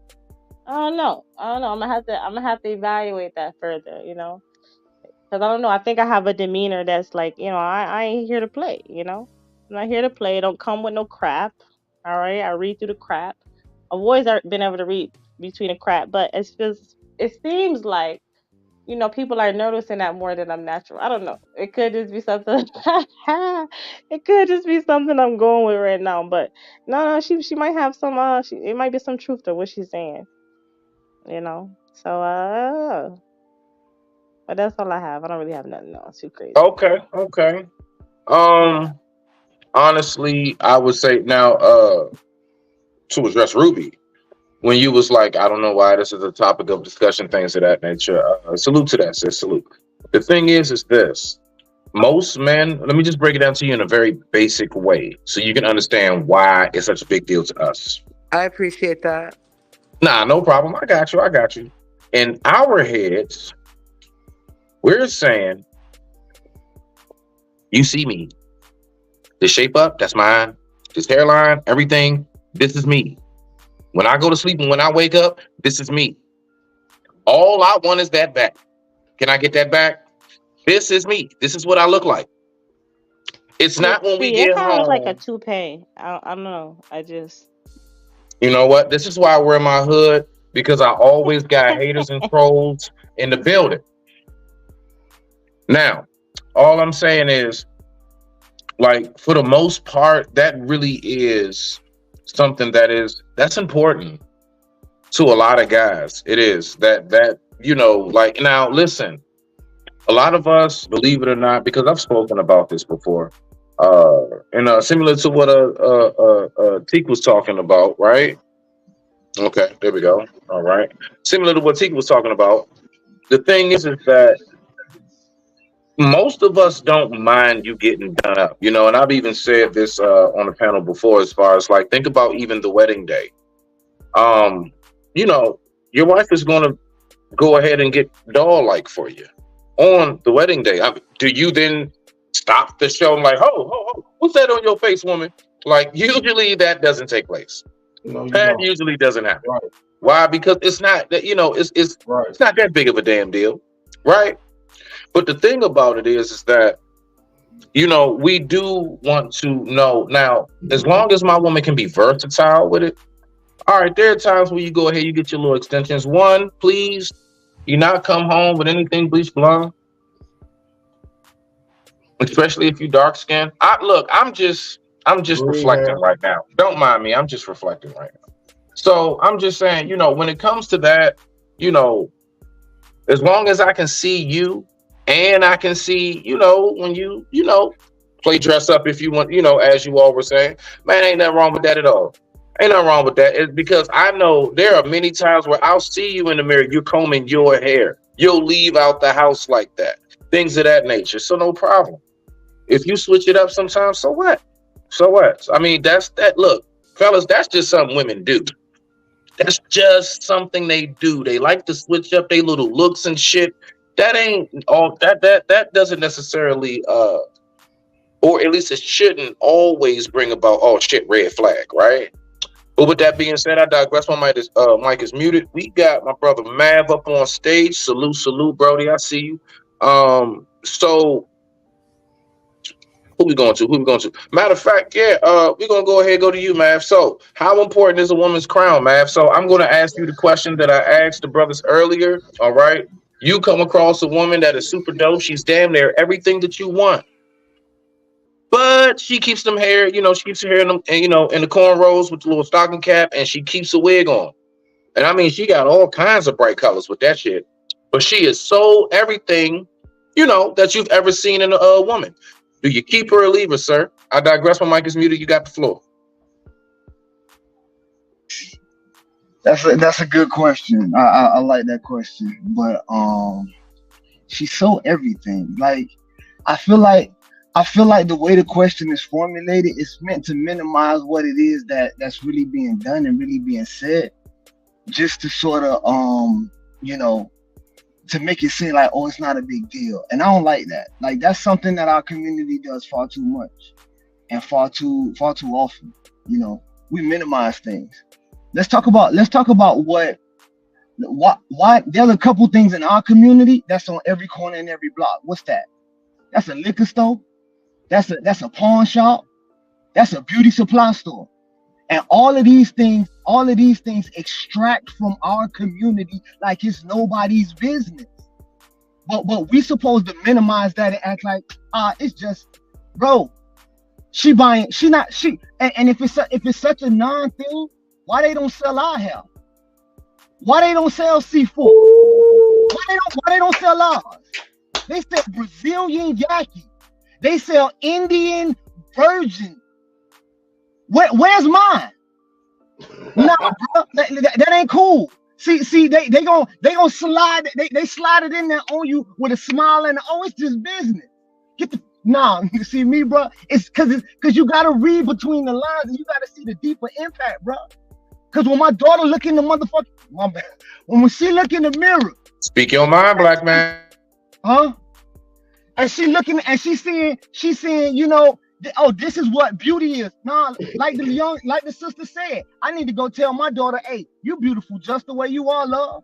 I: don't know. I'm gonna have to evaluate that further, because I don't know. I think I have a demeanor that's like, I ain't here to play, I'm not here to play. Don't come with no crap. All right, I read through the crap. I've always been able to read between the crap, but it seems like, people are noticing that more than I'm natural. I don't know. It could just be something. It could just be something I'm going with right now. But no, she might have some. It might be some truth to what she's saying. So but that's all I have. I don't really have nothing else too crazy.
B: Okay. Honestly, I would say now to address Ruby, when you was like, I don't know why this is a topic of discussion, things of that nature. Salute to that, sis. Salute. The thing is this. Most men, let me just break it down to you in a very basic way so you can understand why it's such a big deal to us.
L: I appreciate that.
B: Nah, no problem. I got you. In our heads, we're saying, you see me, This shape up, that's mine. This hairline, everything, this is me. When I go to sleep and when I wake up, this is me. All I want is that back. Can I get that back? This is me. This is what I look like. It's not when we
I: See, it
B: get
I: kind of look like a
B: home.
I: toupee. I don't know. I just.
B: You know what? This is why I wear my hood, because I always got haters and trolls in the building. Now, all I'm saying is, like, for the most part, that really is something that's important to a lot of guys. It is that you know, like, now listen, a lot of us, believe it or not, because I've spoken about this before, and similar to what Teak was talking about, right? Okay, there we go. All right, similar to what Teak was talking about. The thing is that most of us don't mind you getting done up, you know, and I've even said this on the panel before, as far as like, think about even the wedding day. You know, your wife is going to go ahead and get doll-like for you on the wedding day. Do you then stop the show and like, ho, what's that on your face, woman? Like, usually that doesn't take place.
H: No, you
B: That
H: don't.
B: usually doesn't happen.
H: Right.
B: Why? Because it's not that, you know, it's
H: Right.
B: it's not that big of a damn deal, right? But the thing about it is that, you know, we do want to know now, as long as my woman can be versatile with it. All right, there are times where you go ahead, you get your little extensions. One, please, you not come home with anything bleach blonde, especially if you dark skinned. I'm just reflecting right now. Don't mind me. I'm just reflecting right now. So I'm just saying, you know, when it comes to that, you know, as long as I can see you and I can see, you know, when you know, play dress up if you want, you know, as you all were saying, man, ain't nothing wrong with that at all. Ain't nothing wrong with that. It's because I know there are many times where I'll see you in the mirror, you're combing your hair. You'll leave out the house like that. Things of that nature. So no problem. If you switch it up sometimes, so what? So what? I mean, that's that. Look, fellas, that's just something women do. That's just something they do. They like to switch up their little looks and shit. That ain't all that doesn't necessarily or at least it shouldn't always bring about, oh shit, red flag, right? But with that being said, I digress. My mic is muted. We got my brother Mav up on stage. Salute, Brody. I see you. So who we going to? Matter of fact, yeah, we're gonna go ahead and go to you, Mav. So, how important is a woman's crown, Mav? So I'm gonna ask you the question that I asked the brothers earlier. All right. You come across a woman that is super dope. She's damn near everything that you want. But she keeps them hair, you know, she keeps her hair in them, and, you know, in the cornrows with the little stocking cap, and she keeps a wig on. And I mean, she got all kinds of bright colors with that shit. But she is so everything, you know, that you've ever seen in a woman. Do you keep her or leave her, sir? I digress. My mic is muted. You got the floor.
M: That's a good question. I like that question. But she's so everything. Like I feel like the way the question is formulated, it's meant to minimize what it is that's really being done and really being said, just to sort of you know, to make it seem like, oh, it's not a big deal. And I don't like that. Like that's something that our community does far too much and far too often. You know, we minimize things. Let's talk about why there's a couple things in our community that's on every corner and every block. What's that? That's a liquor store. That's a pawn shop. That's a beauty supply store. And all of these things extract from our community like it's nobody's business. But we supposed to minimize that and act like, it's just, bro, and if it's such a non-thing, why they don't sell our hair? Why they don't sell seafood? Why they don't sell ours? They sell Brazilian yaki. They sell Indian virgin. Where's mine? Nah, bro, that ain't cool. See, they gonna slide. They slide it in there on you with a smile and it's just business. You see me, bro. It's because you gotta read between the lines and you gotta see the deeper impact, bro. Because when my daughter look in the when she look in the mirror,
B: speak your mind, black man.
M: Huh? And she looking and she's seeing, you know, Oh, this is what beauty is. Nah, like the sister said, I need to go tell my daughter, hey, you beautiful just the way you are, love.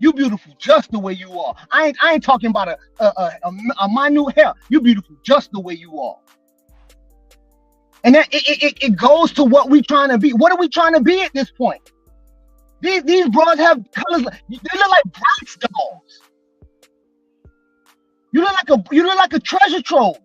M: You beautiful just the way you are. I ain't talking about a minute hair. You beautiful just the way you are. And that it goes to what we trying to be. What are we trying to be at this point? These bras have colors. They look like Bratz dolls. You look like a treasure trove.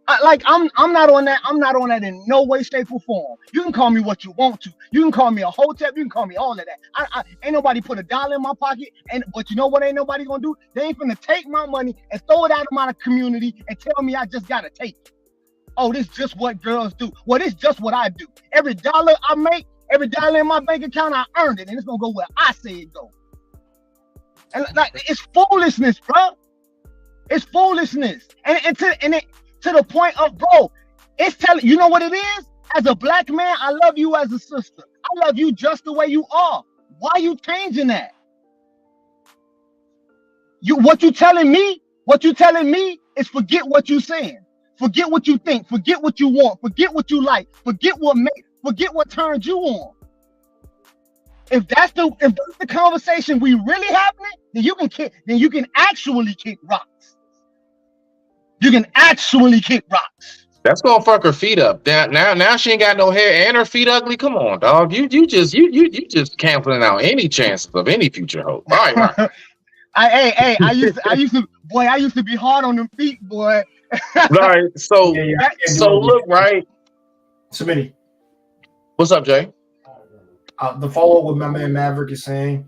M: I'm not on that. I'm not on that in no way, shape, or form. You can call me what you want to. You can call me a hotep. You can call me all of that. I ain't nobody put $1 in my pocket. But you know what? Ain't nobody gonna do? They ain't finna take my money and throw it out of my community and tell me I just gotta take it. Oh, this is just what girls do. Well, this is just what I do. Every dollar I make, every dollar in my bank account, I earned it, and it's gonna go where I say it go. And like, it's foolishness, bro. It's foolishness, and to the point of, bro, it's telling, you know what it is? As a black man, I love you as a sister. I love you just the way you are. Why are you changing that? What you telling me is forget what you saying. Forget what you think. Forget what you want. Forget what you like. Forget what turns you on. If that's the conversation we really having, then you can actually kick rocks. You can actually kick rocks.
B: That's gonna fuck her feet up. Now she ain't got no hair and her feet ugly. Come on, dog. You just canceling out any chances of any future hope. All right.
M: I used to be hard on them feet, boy.
B: Right. So look, right.
D: Smitty.
B: What's up, Jay?
D: The follow up with my man Maverick is saying.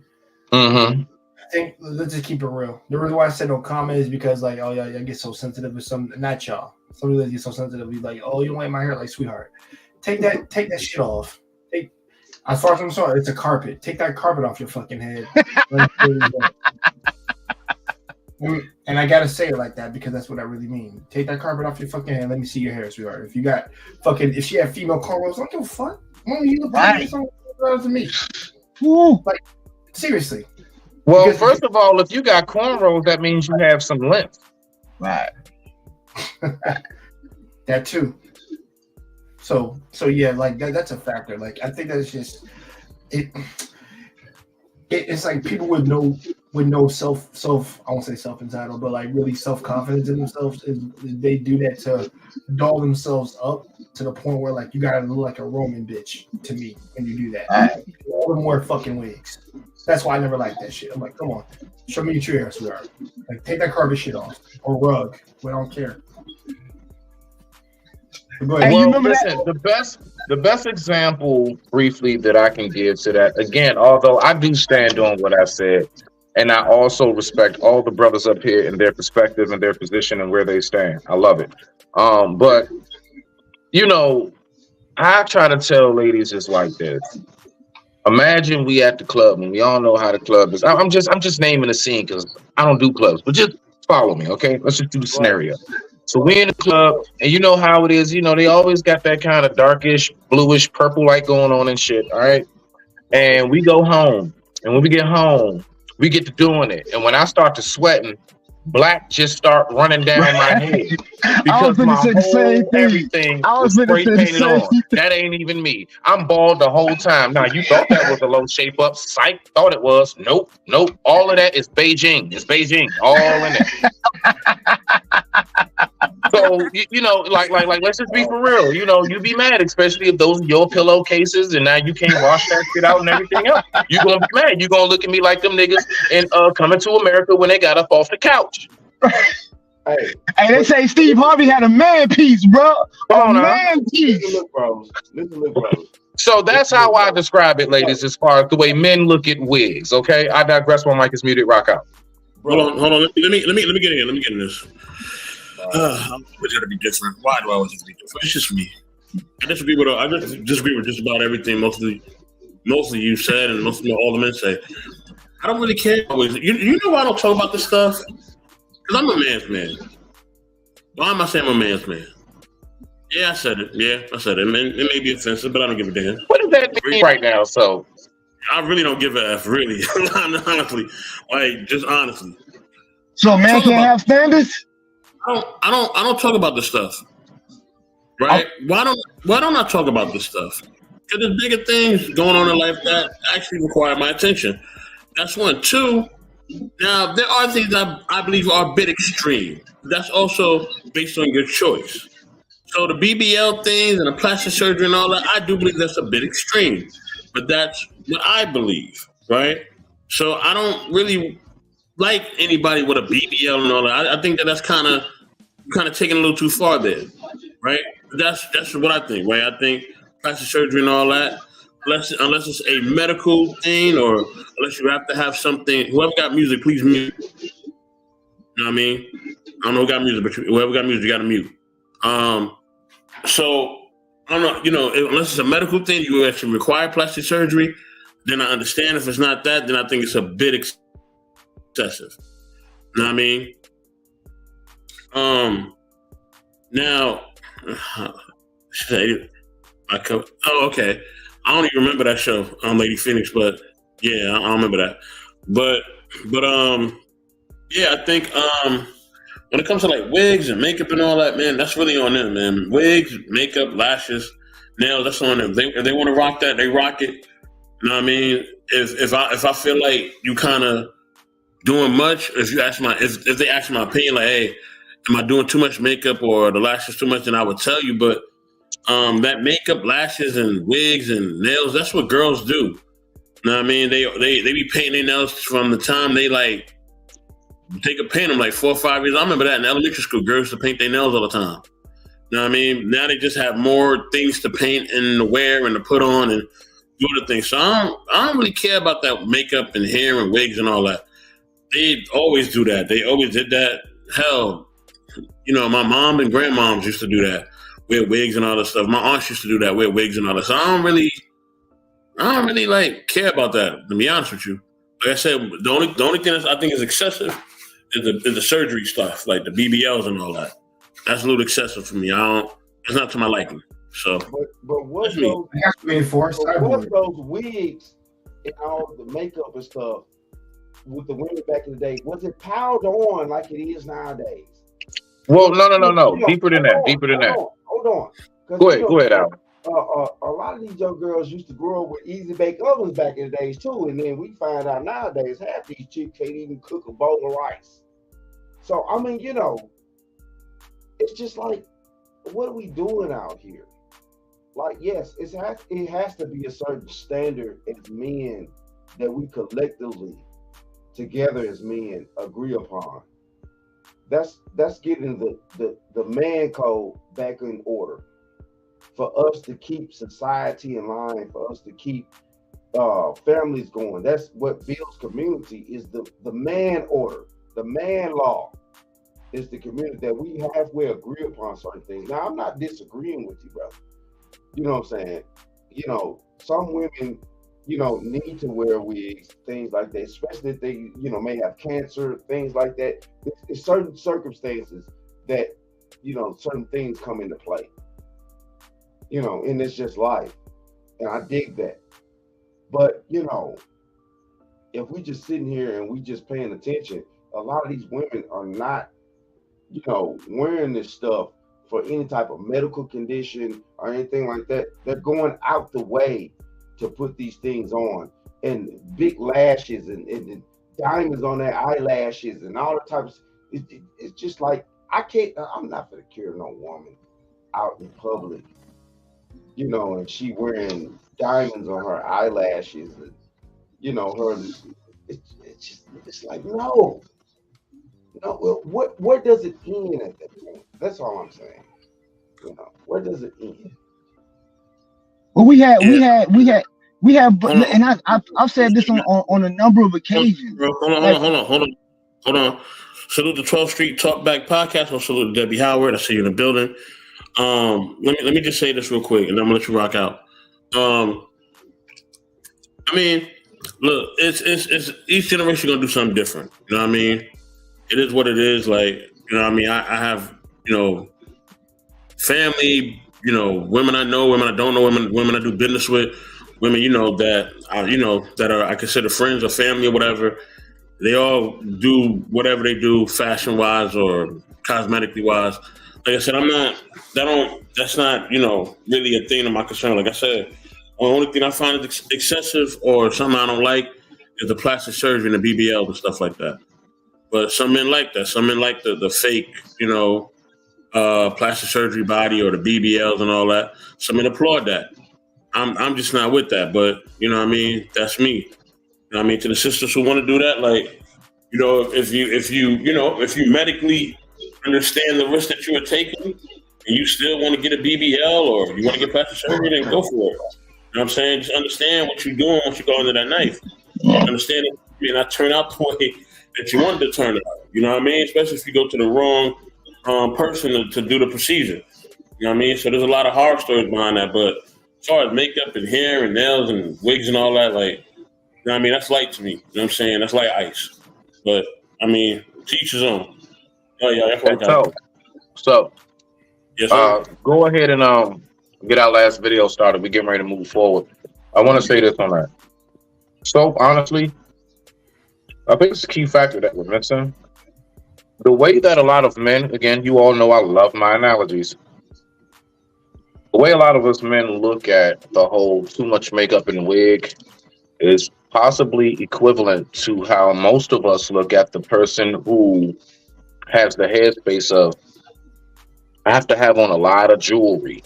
B: Mm-hmm.
D: I think let's just keep it real. The reason why I said no comment is because like, oh yeah, I get so sensitive with some, not y'all. Some of you get so sensitive. Be like, oh, you don't like my hair, like sweetheart. Take that shit off. As far as I'm sorry, it's a carpet. Take that carpet off your fucking head. And I gotta say it like that because that's what I really mean. Take that carpet off your fucking head. Let me see your hair, sweetheart. If you got if she had female cornrows, I don't give a fuck. Why don't you look like to me? Like seriously.
B: Well, because first of all, if you got cornrows, that means you have some length.
M: Right.
D: That too. So yeah, like that's a factor. Like I think that's just it's like people with no self I won't say self-entitled, but like really self-confidence in themselves, they do that to doll themselves up to the point where like you gotta look like a Roman bitch to me when you do that. All the more fucking wigs. That's why I never liked that shit. I'm like, come on, show me your true hair, sweetheart. Like take that carpet shit off or rug. We don't care.
B: Well, listen, the best example briefly that I can give to that, again, although I do stand on what I said, and I also respect all the brothers up here and their perspective and their position and where they stand. I love it. But you know, I try to tell ladies it's like this. Imagine we at the club, and we all know how the club is. I'm just naming the scene because I don't do clubs, but just follow me, okay? Let's just do the scenario. So we in the club, and you know how it is. You know, they always got that kind of darkish, bluish, purple light going on and shit, all right? And we go home, and when we get home, we get to doing it. And when I start to sweating, black just start running down my head because my whole everything was spray painted on. That ain't even me. I'm bald the whole time. Now, you thought that was a low shape up. Psych, thought it was. Nope. All of that is Beijing. It's Beijing. All in it. So, you know, like, let's just be for real. You know, you be mad, especially if those are your pillowcases and now you can't wash that shit out and everything else. You're going to be mad. You're going to look at me like them niggas in Coming to America when they got up off the couch.
M: Hey, they say Steve Harvey had a man piece, bro. A man piece.
B: So that's how I describe it, ladies, as far as the way men look at wigs, okay? I digress. My mic is muted. Rock out.
A: Hold on. Let me get in. Let me get in this. I'm always gonna be different. Why do I always have to be different? It's just me. I disagree with just about everything. Mostly you said, and most of all the men say. I don't really care. Always, you know why I don't talk about this stuff? Because I'm a man's man. Why am I saying I'm a man's man? Yeah, I said it. It may be offensive, but I don't give a damn.
B: What does that mean right now? So
A: I really don't give a F. Really, honestly, like just honestly.
M: So a man can't have standards.
A: I don't talk about this stuff. right? Why don't I talk about this stuff? Because there's bigger things going on in life that actually require my attention. That's one. Two, now there are things I believe are a bit extreme. That's also based on your choice. So the BBL things and the plastic surgery and all that, I do believe that's a bit extreme. But that's what I believe, right? So I don't really like anybody with a BBL and all that. I think that's kind of taking a little too far there, right? That's what I think, right? I think plastic surgery and all that, unless it's a medical thing or unless you have to have something. Whoever got music, please mute. You know what I mean? I don't know who got music, but whoever got music, you got to mute. So I don't know. Unless it's a medical thing, you actually require plastic surgery. Then I understand. If it's not that, then I think it's a bit excessive. You know what I mean? Now, okay. I don't even remember that show, Lady Phoenix, but yeah, I don't remember that. But yeah, I think when it comes to like wigs and makeup and all that, man, that's really on them, man. Wigs, makeup, lashes, nails, that's on them. If they want to rock that, they rock it. You know what I mean? If I feel like you kind of doing much, if they ask my opinion, like, hey, am I doing too much makeup or the lashes too much, then I would tell you. But that makeup, lashes, and wigs and nails, that's what girls do. You know what I mean? They be painting their nails from the time they like take a paint them like 4 or 5 years. I remember that in elementary school, girls used to paint their nails all the time. You know what I mean? Now they just have more things to paint and to wear and to put on and do other things. So I don't really care about that makeup and hair and wigs and all that. They always do that. They always did that. Hell, my mom and grandmoms used to do that, wear wigs and all that stuff. My aunts used to do that, wear wigs and all that. So I don't really like care about that, to be honest with you. Like I said, the only thing that I think is excessive is the surgery stuff, like the BBLs and all that. That's a little excessive for me. It's not to my liking. So,
H: but what's
A: me.
H: those wigs and all the makeup and stuff with the women back in the day? Was it piled on like it is nowadays?
B: Well, no. Deeper than that.
H: Hold on.
B: Go ahead, Al.
H: A lot of these young girls used to grow up with easy bake ovens back in the days too, and then we find out nowadays half these chicks can't even cook a bowl of rice. So I mean, it's just like, what are we doing out here? Like, yes, it has to be a certain standard as men that we collectively, together as men, agree upon. That's getting the man code back in order. For us to keep society in line, for us to keep families going. That's what builds community, is the man order, the man law. Is the community that we halfway agree upon certain things. Now, I'm not disagreeing with you, brother. You know what I'm saying? Some women, need to wear wigs, things like that, especially if they, may have cancer, things like that. There's certain circumstances that, certain things come into play. And it's just life. And I dig that. But, if we just sitting here and we just paying attention, a lot of these women are not, wearing this stuff for any type of medical condition or anything like that. They're going out the way to put these things on, and big lashes and diamonds on their eyelashes and all the types. It's just like, I'm not gonna carry no woman out in public, and she wearing diamonds on her eyelashes and, it's like, no. Where does it end at that point? That's all I'm saying. Where does it end?
M: Well, we had, and I've said this on a number of occasions.
A: Hold on. Salute the 12th Street Talkback Podcast. I'll salute Debbie Howard. I see you in the building. Let me just say this real quick, and then I'm gonna let you rock out. I mean, look, it's each generation gonna do something different. You know what I mean? It is what it is. Like, you know what I mean? I have, family, women I know, women I don't know, women I do business with, women, that are, I consider friends or family or whatever. They all do whatever they do fashion wise or cosmetically wise. like I said, that's not, really a thing of my concern. Like I said, the only thing I find is excessive or something I don't like is the plastic surgery and the BBL and stuff like that. But some men like that. Some men like the fake, plastic surgery body or the BBLs and all that. Some men applaud that. I'm just not with that. But that's me. To the sisters who want to do that, like, if you medically understand the risk that you are taking, and you still want to get a BBL or you want to get plastic surgery, then go for it. You know what I'm saying? Just understand what you're doing once you go into that knife. Understand it may not turn out the way that you wanted to turn out. You know what I mean? Especially if you go to the wrong person to do the procedure. You know what I mean? So there's a lot of horror stories behind that. But as far as makeup and hair and nails and wigs and all that, like, that's light to me. You know what I'm saying? That's like ice. But to each his own. Oh yeah, that's what I got.
B: So
A: yes, sir.
B: Go ahead and get our last video started. We're getting ready to move forward. I want to say this on that. So honestly, I think it's a key factor that we're missing. The way that a lot of men, again, you all know I love my analogies. The way a lot of us men look at the whole too much makeup and wig is possibly equivalent to how most of us look at the person who has the headspace of, I have to have on a lot of jewelry.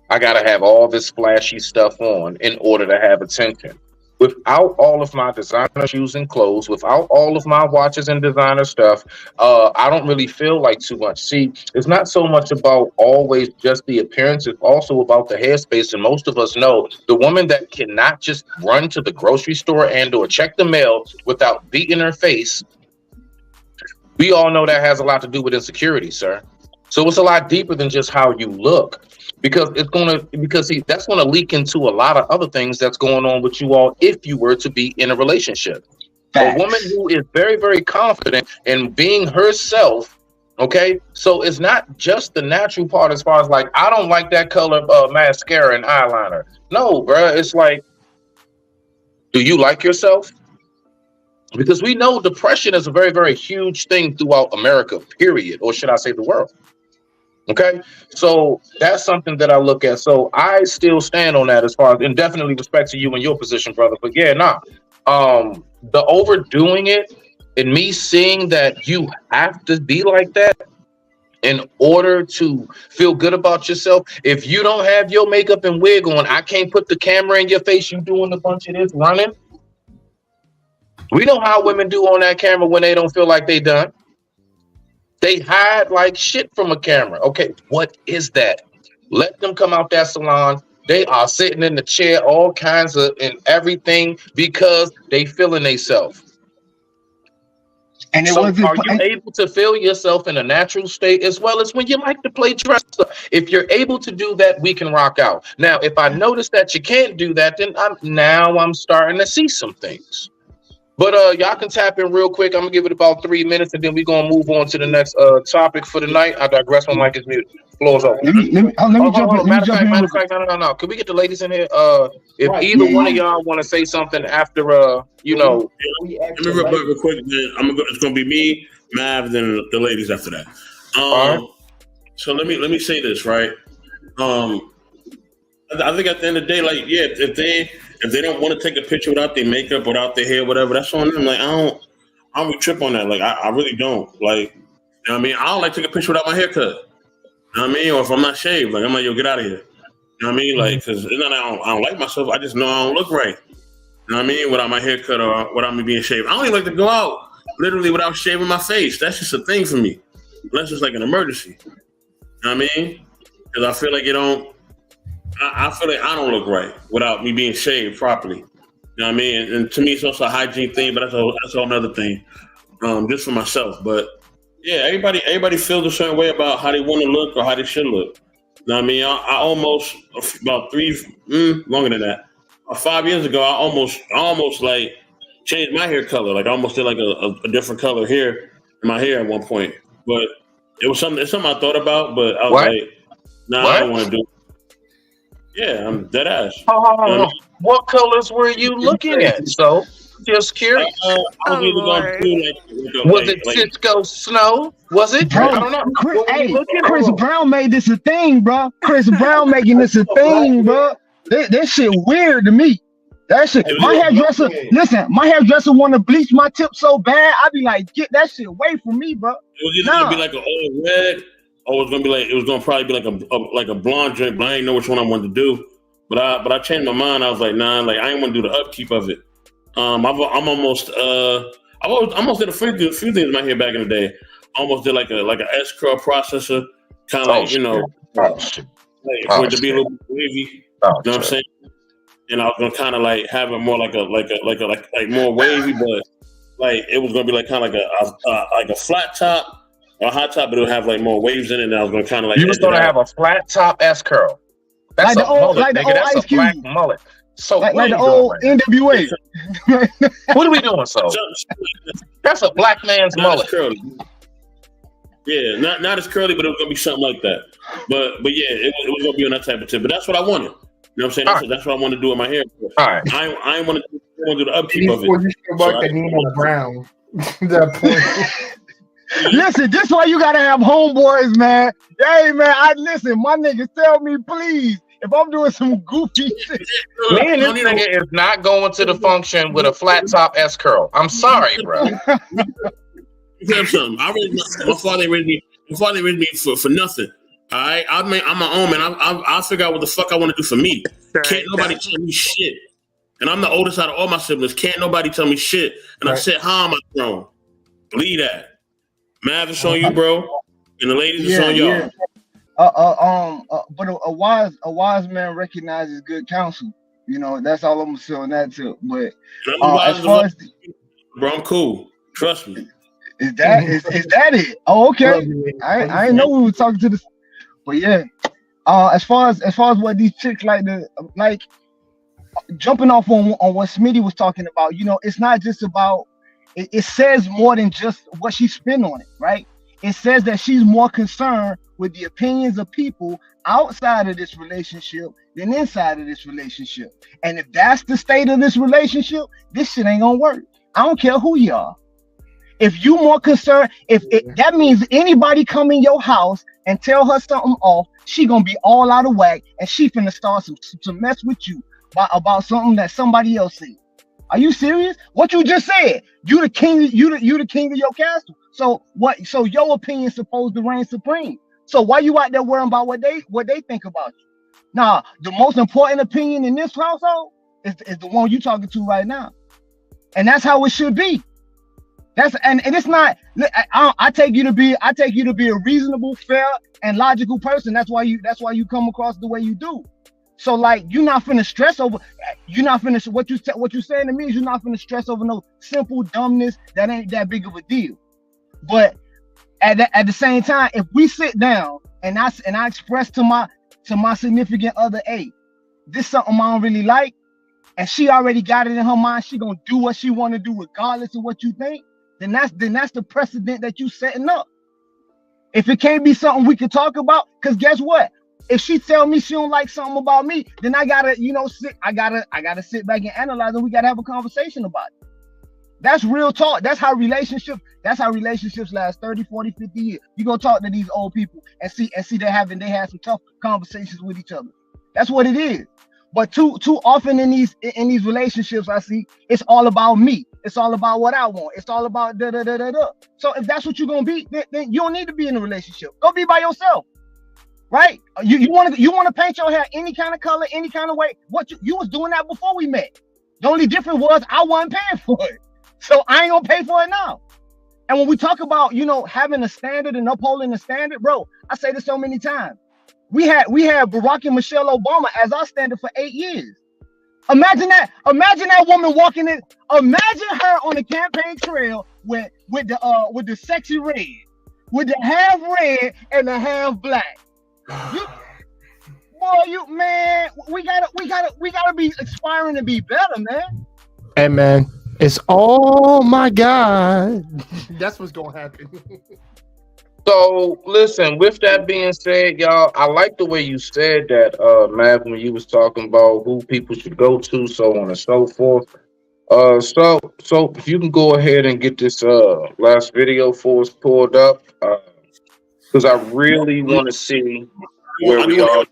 B: I got to have all this flashy stuff on in order to have attention. Without all of my designer shoes and clothes, without all of my watches and designer stuff, I don't really feel like too much. See, it's not so much about always just the appearance. It's also about the headspace. And most of us know the woman that cannot just run to the grocery store and or check the mail without beating her face. We all know that has a lot to do with insecurity, sir. So it's a lot deeper than just how you look. Because that's gonna leak into a lot of other things that's going on with you all if you were to be in a relationship. Facts. A woman who is very, very confident in being herself, okay? So it's not just the natural part as far as like, I don't like that color mascara and eyeliner. No, bruh, it's like, do you like yourself? Because we know depression is a very, very huge thing throughout America, period, or should I say the world. Okay, so that's something that I look at. So I still stand on that as far as, and definitely respect to you and your position, brother. But yeah, the overdoing it and me seeing that you have to be like that in order to feel good about yourself. If you don't have your makeup and wig on, I can't put the camera in your face. You doing a bunch of this running. We know how women do on that camera when they don't feel like they done. They hide like shit from a camera. Okay, what is that? Let them come out that salon. They are sitting in the chair, all kinds of and everything because they feeling themselves. And so are you able to feel yourself in a natural state as well as when you like to play dress up? If you're able to do that, we can rock out. Now, if I notice that you can't do that, then I'm starting to see some things. But y'all can tap in real quick. I'm gonna give it about 3 minutes, and then we're gonna move on to the next topic for the night. I digress. My mic is muted. Floor's open. Let me jump in. Matter of fact, no. Can we get the ladies in here? If either one of y'all want to say something after,
A: Let me real quick. It's gonna be me, Mav, then the ladies after that. So let me say this, right? I think at the end of the day, like, yeah, if they don't want to take a picture without their makeup, without their hair, whatever, that's on them. Like, I don't really trip on that. Like, I really don't. Like, you know what I mean? I don't like to take a picture without my haircut. You know what I mean? Or if I'm not shaved, like, I'm like, yo, get out of here. You know what I mean? Like, because it's not that I don't like myself. I just know I don't look right. You know what I mean? Without my haircut or without me being shaved. I don't even like to go out literally without shaving my face. That's just a thing for me. Unless it's like an emergency. You know what I mean? Because I feel like I feel like I don't look right without me being shaved properly. You know what I mean? And to me, it's also a hygiene thing, but that's a whole another thing, just for myself. But yeah, everybody feels a certain way about how they want to look or how they should look. You know what I mean? I almost about longer than that. 5 years ago, I almost like changed my hair color. Like I almost did like a different color here in my hair at one point. But it's something I thought about, but I was like, nah, I don't want to do it. Yeah, I'm dead ass.
B: What colors were you looking at? So Just curious.
A: I was either going to do
B: Was it Cisco Snow? Was it?
M: Bro,
B: I don't know.
M: Chris,
B: What were you
M: hey,
B: looking
M: Chris
B: for?
M: Brown made this a thing, bro. Chris Brown making this a thing, bro. That shit weird to me. That shit. My hairdresser, listen, my hairdresser want to bleach my tip so bad. I be like, get that shit away from me, bro.
A: It was either gonna be like an old red, or it was gonna be like probably be like a blonde drink, but I didn't know which one I wanted to do. But I changed my mind. I was like, nah, like I ain't want to do the upkeep of it. I almost did a few things in my hair back in the day. I almost did like an S curl processor, kind of like for it to be a little bit wavy. You know what I'm saying? And I was gonna kind of like have it more like more wavy, but like it was gonna be like kind of like a flat top or a high top, but it would have like more waves in it. And I was gonna kind of like
B: you was gonna have a flat top S curl. That's
M: like
B: a mullet,
M: like
B: nigga. That's a black mullet. So
M: like
B: what
M: the
B: are you
M: old
B: doing,
M: NWA.
B: what are we doing? So that's a black man's
A: not
B: mullet.
A: as curly. Yeah, not as curly, but it was gonna be something like that. But yeah, it was gonna be on that type of tip. But that's what I wanted. You know what I'm saying? That's what I want to do with my hair.
B: All right.
A: I ain't want to do the upkeep of it.
D: Before you feel like the Nemo Brown. That point.
M: Listen, this why you gotta have homeboys, man. Hey, man, listen. My niggas tell me, please, if I'm doing some goofy shit.
B: Man, this nigga is not going to the function with a flat top S curl. I'm sorry, bro.
A: You have something. My father raised me for nothing. All right, I'm my own man. I'll figure out what the fuck I want to do for me. Can't nobody tell me shit. And I'm the oldest out of all my siblings. Can't nobody tell me shit. And I said, how am I grown? Believe that. Mav is on you, bro, and the ladies is on y'all.
M: But a wise man recognizes good counsel. You know, that's all I'm gonna say on that tip. But as far as
A: bro, I'm cool. Trust me.
M: Is that it? Oh, okay. I didn't know we were talking to this. But yeah, as far as what these chicks like to like, jumping off on what Smitty was talking about, you know, it's not just about. It says more than just what she spent on it, right? It says that she's more concerned with the opinions of people outside of this relationship than inside of this relationship. And if that's the state of this relationship, this shit ain't gonna work. I don't care who you are. If you more concerned, that means anybody come in your house and tell her something off, she gonna be all out of whack and she finna start some mess with you about something that somebody else said. Are you serious? What you just said? You the king. You the king of your castle. So what? So your opinion supposed to reign supreme. So why you out there worrying about what they think about you? Nah, the most important opinion in this household is the one you talking to right now, and that's how it should be. And it's not. I take you to be a reasonable, fair, and logical person. That's why you come across the way you do. So like you're not finna stress over. You're not finna what you saying to me is you're not finna stress over no simple dumbness that ain't that big of a deal. But at the same time, if we sit down and I express to my significant other, hey, this something I don't really like, and she already got it in her mind, she gonna do what she want to do regardless of what you think. Then that's the precedent that you setting up. If it can't be something we can talk about, because guess what? If she tell me she don't like something about me, then I gotta, I gotta sit back and analyze, and we gotta have a conversation about it. That's real talk. That's how relationships last 30, 40, 50 years. You go talk to these old people and see they had some tough conversations with each other. That's what it is. But too often in these relationships, I see it's all about me. It's all about what I want. It's all about da da da da da. So if that's what you're gonna be, then you don't need to be in a relationship. Go be by yourself. Right? You want to paint your hair any kind of color, any kind of way. What you was doing that before we met. The only difference was I wasn't paying for it, so I ain't gonna pay for it now. And when we talk about having a standard and upholding the standard, bro, I say this so many times. We had Barack and Michelle Obama as our standard for 8 years. Imagine that woman walking in. Imagine her on the campaign trail with the sexy red, with the half red and the half black. We gotta be aspiring to be better, man.
D: Hey man, it's oh my God. That's what's gonna happen.
B: So listen, with that being said, y'all, I like the way you said that, Matt, when you was talking about who people should go to, so on and so forth. So if you can go ahead and get this last video for us pulled up, because I really want to see where we are.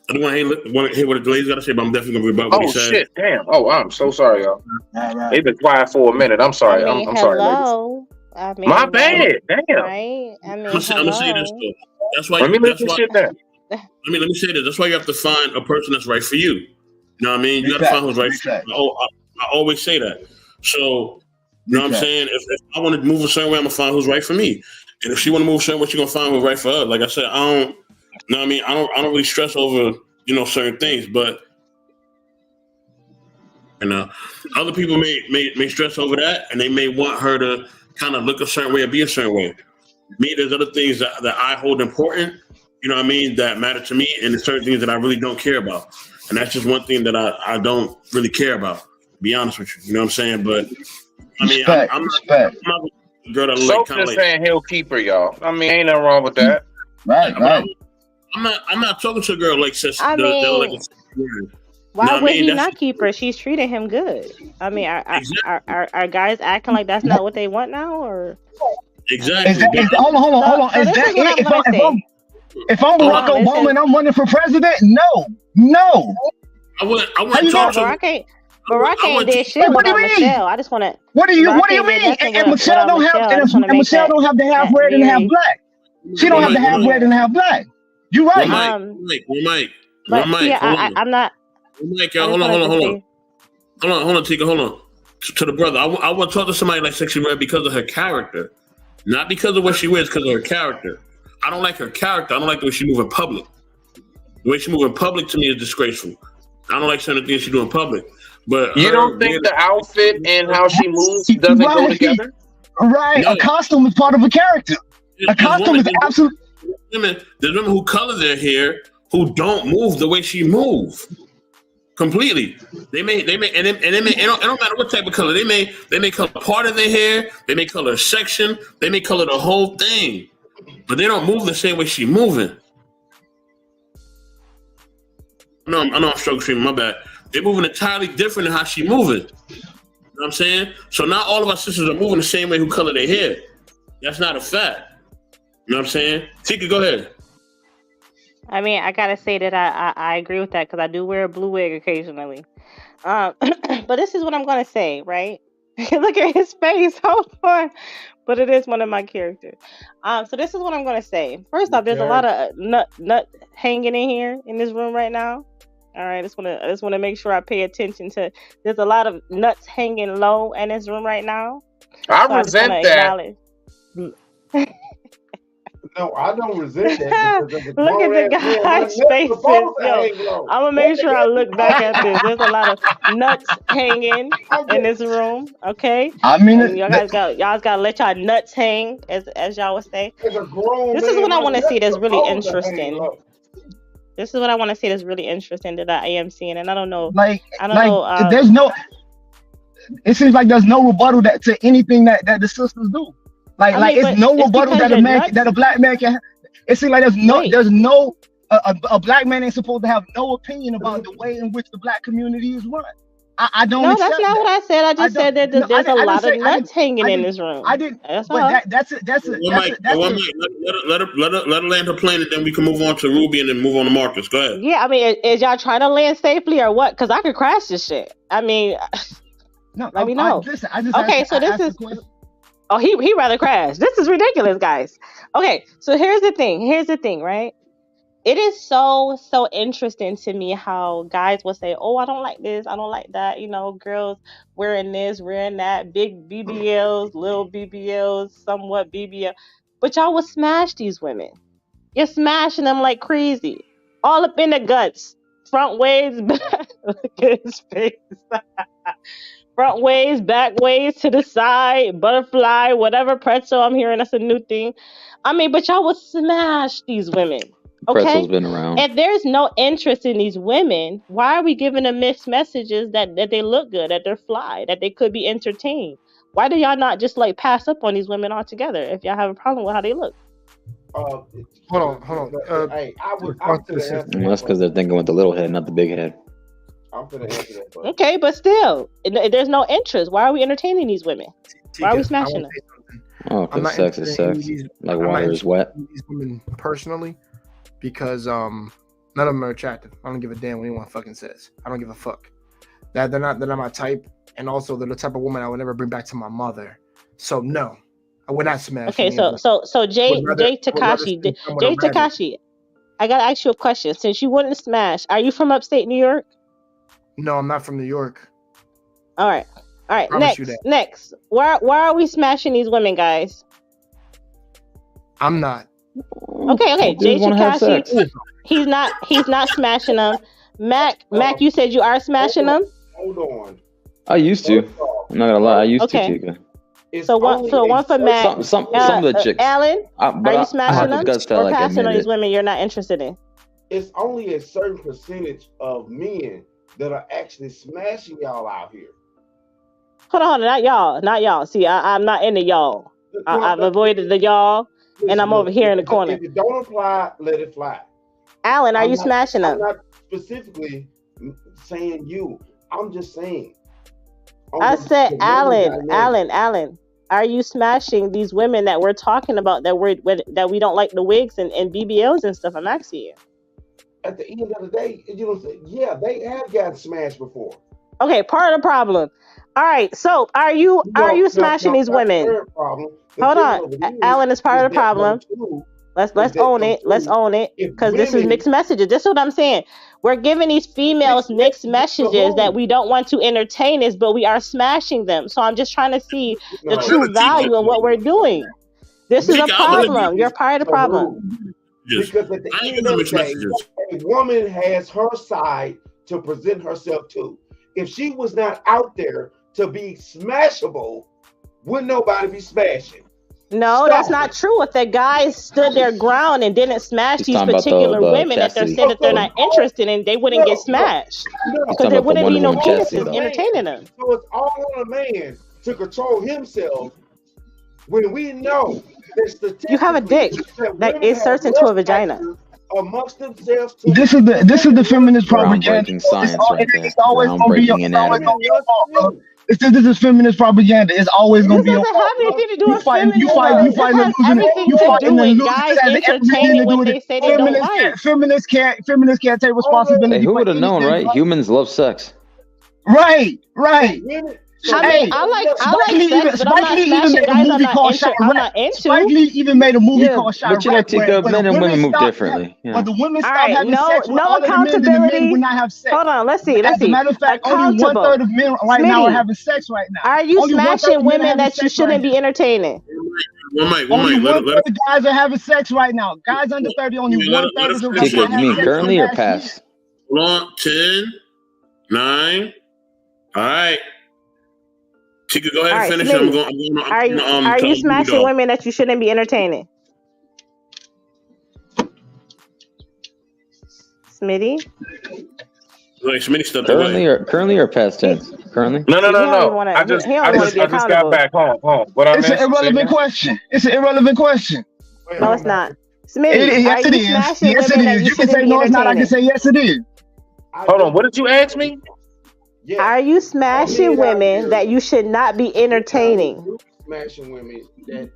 A: I don't want to hear what the lady's got to say, but I'm definitely going to rebut what he
B: Oh
A: said.
B: shit! Damn. Oh, I'm so sorry, y'all.
M: Right.
B: They've been quiet for a minute. I'm sorry.
I: I mean,
B: I'm sorry, ladies.
I: hello. I mean,
B: My
I: like,
B: bad. Damn.
I: right? I mean,
A: I'm gonna say this
I: hello.
A: though. That's why.
B: Let me let
A: That's
B: this
A: why.
B: shit down.
A: Let me say this. That's why you have to find a person that's right for you. You know what I mean? You got to find who's right for you. I always say that. So, you know what I'm saying? If I want to move a certain way, I'm gonna find who's right for me. And if she want to move a certain way, she's gonna find who's right for her. Like I said, I don't. You know what I mean? I don't really stress over certain things, but other people may stress over that, and they may want her to kind of look a certain way or be a certain way. Me, there's other things that I hold important, you know what I mean, that matter to me, and there's certain things that I really don't care about. And that's just one thing that I don't really care about, to be honest with you. You know what I'm saying? But I mean, I'm not a girl that
B: So just saying he'll keep her, y'all. I mean, ain't nothing wrong with that.
M: Right.
A: I'm not talking to a girl like sis.
I: I mean, why would he not keep her? She's treating him good. I mean, are guys acting like that's not what they want now, or?
A: Exactly.
M: Hold on.
I: So this is what I'm gonna say.
M: If I'm Barack Obama and I'm running for president, no.
A: I wouldn't talk to
I: Barack ain't did shit without Michelle. I just want to.
M: What do you mean? And Michelle don't have the half red and half black. She don't have the half red and half black. You right.
A: Mike.
I: I'm not.
A: Mike, hold on, Tika, hold on. To the brother, I want to talk to somebody like Sexy Red because of her character, not because of what she wears, because of her character. I don't like her character. I don't like the way she move in public. The way she move in public to me is disgraceful. I don't like certain things she do in public. But
B: you don't think the outfit and how she moves doesn't go together?
M: Right. No. A costume is part of a character. A costume is absolutely.
A: There's women who color their hair who don't move the way she moves. Completely. They may, and it don't matter what type of color. They may color part of their hair, they may color a section, they may color the whole thing. But they don't move the same way she moving. I know I'm stroke streaming, my bad. They're moving entirely different than how she moving. You know what I'm saying? So not all of our sisters are moving the same way who color their hair. That's not a fact. You know what I'm saying? Tika, go ahead.
I: I mean, I gotta say that I agree with that because I do wear a blue wig occasionally. But this is what I'm gonna say, right? Look at his face. Hold on. But it is one of my characters. So this is what I'm gonna say. First off, there's a lot of nut hanging in here in this room right now. All right, I just want to make sure I pay attention to. There's a lot of nuts hanging low in this room right now.
B: I resent that.
H: No, I don't resent that.
I: Look at the guy's faces. Yo, I'm gonna make sure I look back at this. There's a lot of nuts hanging in this room. Okay.
M: I mean,
I: y'all gotta let y'all nuts hang, as y'all would say. This is what I want to see. That's really interesting. This is what I want to see. That's really interesting that I am seeing, and I don't know.
M: There's no. It seems like there's no rebuttal to anything that the sisters do. It's no rebuttal that a black man can have. It seems like there's no a black man ain't supposed to have no opinion about the way in which the black community is run. I don't.
I: No, that's not what I said. I just said that there's a lot of nuts hanging in this room.
M: I didn't.
I: That's
M: all. That's
A: let her land her plane, and then we can move on to Ruby, and then move on to Marcus. Go ahead.
I: Yeah, I mean, is y'all trying to land safely or what? Because I could crash this shit. I mean,
M: no.
I: Let me know.
M: Listen,
I: Oh, he rather crash. This is ridiculous, guys. Okay, so here's the thing, right? It is so interesting to me how guys will say, oh, I don't like this, I don't like that. You know, girls wearing this, wearing that, big BBLs, little BBLs, somewhat BBL. But y'all will smash these women. You're smashing them like crazy. All up in the guts. Front ways, back. Look at his face. Front ways, back ways, to the side, butterfly, whatever pretzel I'm hearing, that's a new thing. I mean, but y'all will smash these women. Okay?
N: Pretzel's been around.
I: If there's no interest in these women, why are we giving them mixed messages that they look good, that they're fly, that they could be entertained? Why do y'all not just pass up on these women altogether if y'all have a problem with how they look?
D: Hold on.
N: That's because they're thinking with the little head, not the big head.
H: I'm finna answer that question.
I: Okay, but still, there's no interest. Why are we entertaining these women? Why are we
D: Tika, I
I: smashing
D: want
I: them?
D: to say something.
N: Oh,
D: I'm
N: because
D: not
N: sex is
D: interested in any of
N: sex.
D: these.
N: Like
D: I'm not
N: water is
D: interested
N: wet.
D: in these women personally because none of them are attractive. I don't give a damn what anyone fucking says. I don't give a fuck. That they're not my type, and also they're the type of woman I would never bring back to my mother. So no, I would not smash.
I: Okay,
D: any of them.
I: so Jay
D: I would rather
I: Takashi,
D: spend time with a
I: Jay
D: rabbit.
I: Takashi, I gotta ask you a question. Since you wouldn't smash, are you from upstate New York?
D: No, I'm not from New York.
I: All right.
D: Promise you that.
I: Next. Why are we smashing these women, guys?
D: I'm not.
I: Okay. Jay
N: Dudes wanna have sex.
I: Takashi, he's not smashing them. Mac, you said you are smashing them.
H: Hold on.
N: I used to. I'm not gonna lie. I used
I: Okay.
N: to, Tika.
H: It's
I: So one
H: only
I: for
H: a
I: Mac.
N: Some of the chicks.
I: Alan,
N: But
I: are
N: I
I: you smashing
N: have the
I: them
N: guts to
I: or
N: like
I: passing on
N: admit
I: these
N: it.
I: women you're not interested in?
H: It's only a certain percentage of men that are actually smashing y'all out here.
I: Hold on, not y'all. See, I'm not into y'all. I've avoided the y'all, and I'm over here in the corner.
H: If it don't apply, let it fly.
I: Alan, are
H: I'm
I: you
H: not-
I: smashing
H: I'm
I: them?
H: not specifically saying you. I'm just saying.
I: I said,
H: the women
I: Alan, are you smashing these women that we're talking about that we don't like the wigs and BBLs and stuff? I'm asking you.
H: At the end of the day, yeah, they have gotten smashed before.
I: Okay, part of the problem. All right, so are you smashing these women? Hold on, Alan is part of the problem. Let's own it. Let's own it because this is mixed messages. This is what I'm saying. We're giving these females mixed messages that we don't want to entertain us, but we are smashing them. So I'm just trying to see the true value in what we're doing. This is a problem. You're part of the problem.
H: Because at the end of the day, a woman has her side to present herself to. If she was not out there to be smashable, would nobody be smashing?
I: No, that's not true. If the guys stood their ground and didn't smash
N: He's
I: these
N: talking about
I: particular
N: the
I: women that they're
N: chastity.
I: saying that they're not interested in, they wouldn't get smashed because
N: talking
I: there
N: about the
I: wouldn't be no
N: Wonder Woman chastity,
I: penises
N: though.
I: entertaining them.
H: So it's all on a man to control himself when we know that
I: You have a dick that inserts into a vagina.
H: amongst themselves.
M: This is the feminist propaganda.
N: Groundbreaking science right there.
M: It's always gonna be your,
N: Groundbreaking
M: it's always
N: anatomy.
M: gonna be your fault, bro. This is feminist propaganda. It's always gonna
I: This
M: be your
I: doesn't
M: fault.
I: have anything to do with
M: You fighting
I: feminism. This has everything to do with guys entertaining what they say they don't like.
M: Feminists can't take responsibility.
N: Hey, who
M: for
N: would have known,
M: anything.
N: right? Humans love sex.
M: Right.
I: I mean, I like sex, but I'm not smashing guys I'm not into.
M: Spike Lee even made a movie called Shot
N: But you know,
M: Right,
N: Tika,
M: where
N: men
M: the
N: and women move
M: stopped
N: differently.
M: Where the women
I: All
M: stopped
I: right,
M: having
I: no
M: sex with all of the men, and the men
I: accountability.
M: would not have sex.
I: Hold on, let's see.
M: As a matter of fact, only
I: Accountable.
M: 1/3 of men right now are
I: Smitty,
M: having sex right now.
I: Are you
M: Only 1/3 of
I: smashing
M: men are
I: women
M: having
I: that you
M: sex right
I: shouldn't be entertaining?
M: Only 1/3 of guys are having sex right now. Guys under 30, only
A: Let
M: 1/3 of them are
N: Tika, you
M: having
N: mean
M: sex
N: currently
M: in
N: or
M: the last
N: past?
A: Hold on. 10, 9. All right. Tika, go ahead
I: All
A: and
I: right,
A: finish.
I: Smitty, are you smashing women that you shouldn't be entertaining? Smitty?
A: Wait, Smitty stepped
N: Currently or past tense? Currently?
B: No.
I: He don't wanna-
B: I just
I: he don't wanna be
B: got
I: accountable.
B: back home. What I
M: It's an irrelevant question. It's an irrelevant question.
I: No, it's not. Smitty,
M: Yes,
I: are
M: it
I: you
M: is.
I: smashing
M: Yes,
I: women
M: it
I: that
M: is.
I: you
M: You can
I: shouldn't
M: say
I: be
M: no, it's not. I can
I: entertaining?
M: say yes, it is.
B: Hold on. What did you ask me?
I: Are you smashing women that you should not be entertaining?
H: Smashing women.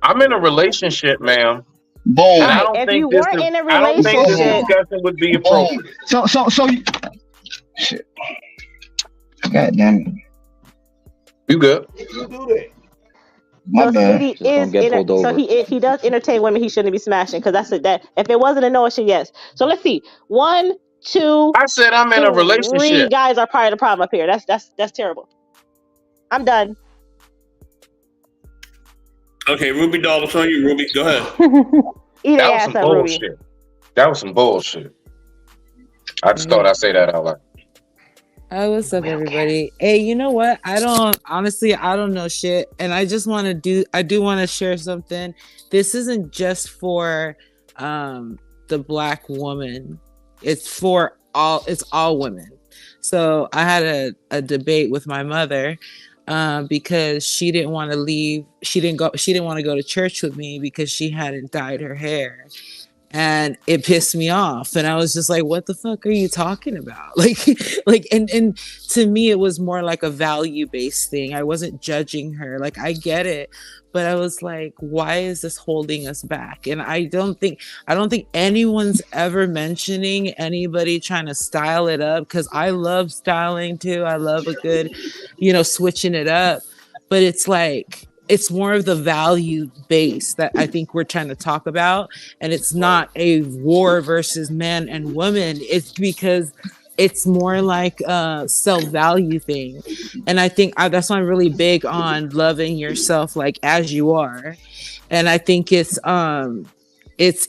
B: I'm in a relationship, ma'am.
M: Boom.
B: And I don't
I: If
B: think
I: you
B: this
I: weren't in a
B: I don't think this
I: relationship-
B: discussion would be appropriate.
M: So shit. God damn it.
B: You good?
H: You do that.
M: My
I: So
M: bad.
I: Smitty
N: Just don't get pulled over.
I: so if he does entertain women, he shouldn't be smashing because that's that. If it wasn't a no, it's a yes. So let's see. 1, 2.
B: I said I'm in a
I: 3
B: relationship.
I: guys are part of the problem up here. That's terrible. I'm done.
A: Okay, Ruby Doll, it's on you, Ruby. Go ahead.
I: Eat
B: That
I: their
B: was
I: ass
B: some
I: up, Ruby.
B: bullshit. That was some bullshit. I just thought I'd say that out loud.
L: What's up, everybody? Hey, you know what? I don't know shit, and I do want to share something. This isn't just for the Black woman. It's all women. So I had a debate with my mother because she didn't want to leave. She didn't want to go to church with me because she hadn't dyed her hair.
O: and it pissed me off. And I was just like, what the fuck are you talking about? And to me, it was more like a value-based thing. I wasn't judging her. Like, I get it. But I was like, why is this holding us back? And I don't think anyone's ever mentioning anybody trying to style it up, because I love styling too. I love a good, switching it up. But it's like, it's more of the value base that I think we're trying to talk about. And it's not a war versus man and woman. It's because it's more like a self-value thing. And I think that's why I'm really big on loving yourself like as you are. And I think it's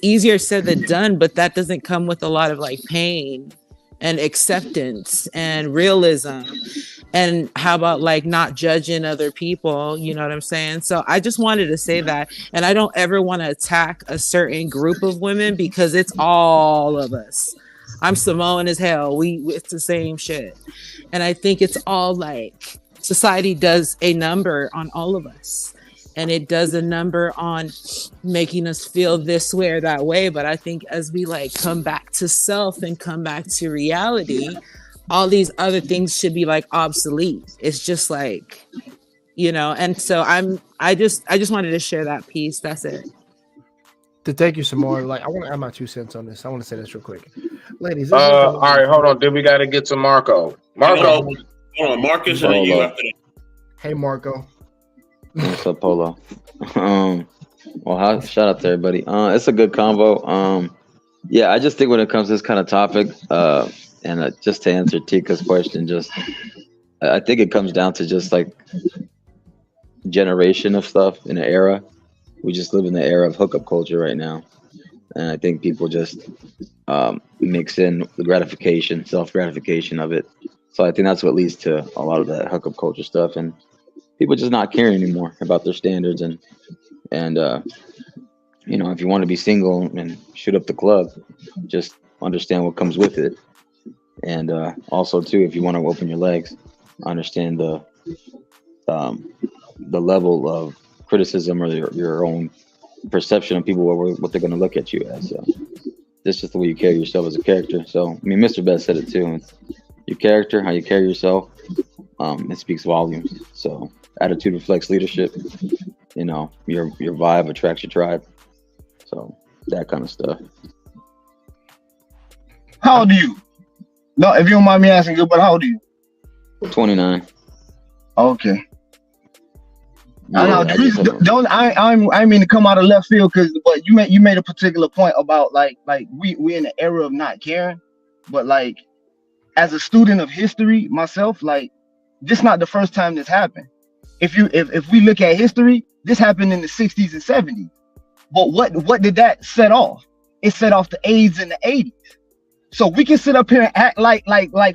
O: easier said than done, but that doesn't come with a lot of like pain and acceptance and realism. And how about like not judging other people? You know what I'm saying? So I just wanted to say that. And I don't ever want to attack a certain group of women, because it's all of us. I'm Samoan as hell. It's the same shit. And I think it's all like society does a number on all of us. And it does a number on making us feel this way or that way. But I think as we like come back to self and come back to reality, all these other things should be like obsolete. It's just like, and so I just wanted to share that piece. That's it.
D: To take you some more, like I want to add my 2 cents on this. I want to say this real quick, ladies.
B: All right, hold on. Then we got to get to Marco.
A: Hold on, Marcus, and then you after that.
D: Hey, Marco.
N: What's up, Polo? Well, shout out to everybody. It's a good convo. Yeah, I just think when it comes to this kind of topic, and just to answer Tika's question, I think it comes down to just like generation of stuff in an era. We just live in the era of hookup culture right now. And I think people just mix in the gratification, self-gratification of it. So I think that's what leads to a lot of that hookup culture stuff. And people just not caring anymore about their standards. And if you want to be single and shoot up the club, just understand what comes with it. And also, too, if you want to open your legs, understand the level of criticism or your own perception of people, what they're going to look at you as. So this is just the way you carry yourself as a character. So, I mean, Mr. Best said it too. It's your character, how you carry yourself, it speaks volumes. So attitude reflects leadership. Your vibe attracts your tribe. So that kind of stuff.
M: How old are you? No, if you don't mind me asking, but how old are you?
N: 29.
M: Okay.
N: Yeah,
M: I mean to come out of left field, but you made a particular point about like we in the era of not caring, but like as a student of history myself, like this not the first time this happened. If we look at history, this happened in the 60s and 70s. But what did that set off? It set off the AIDS in the 80s. So we can sit up here and act like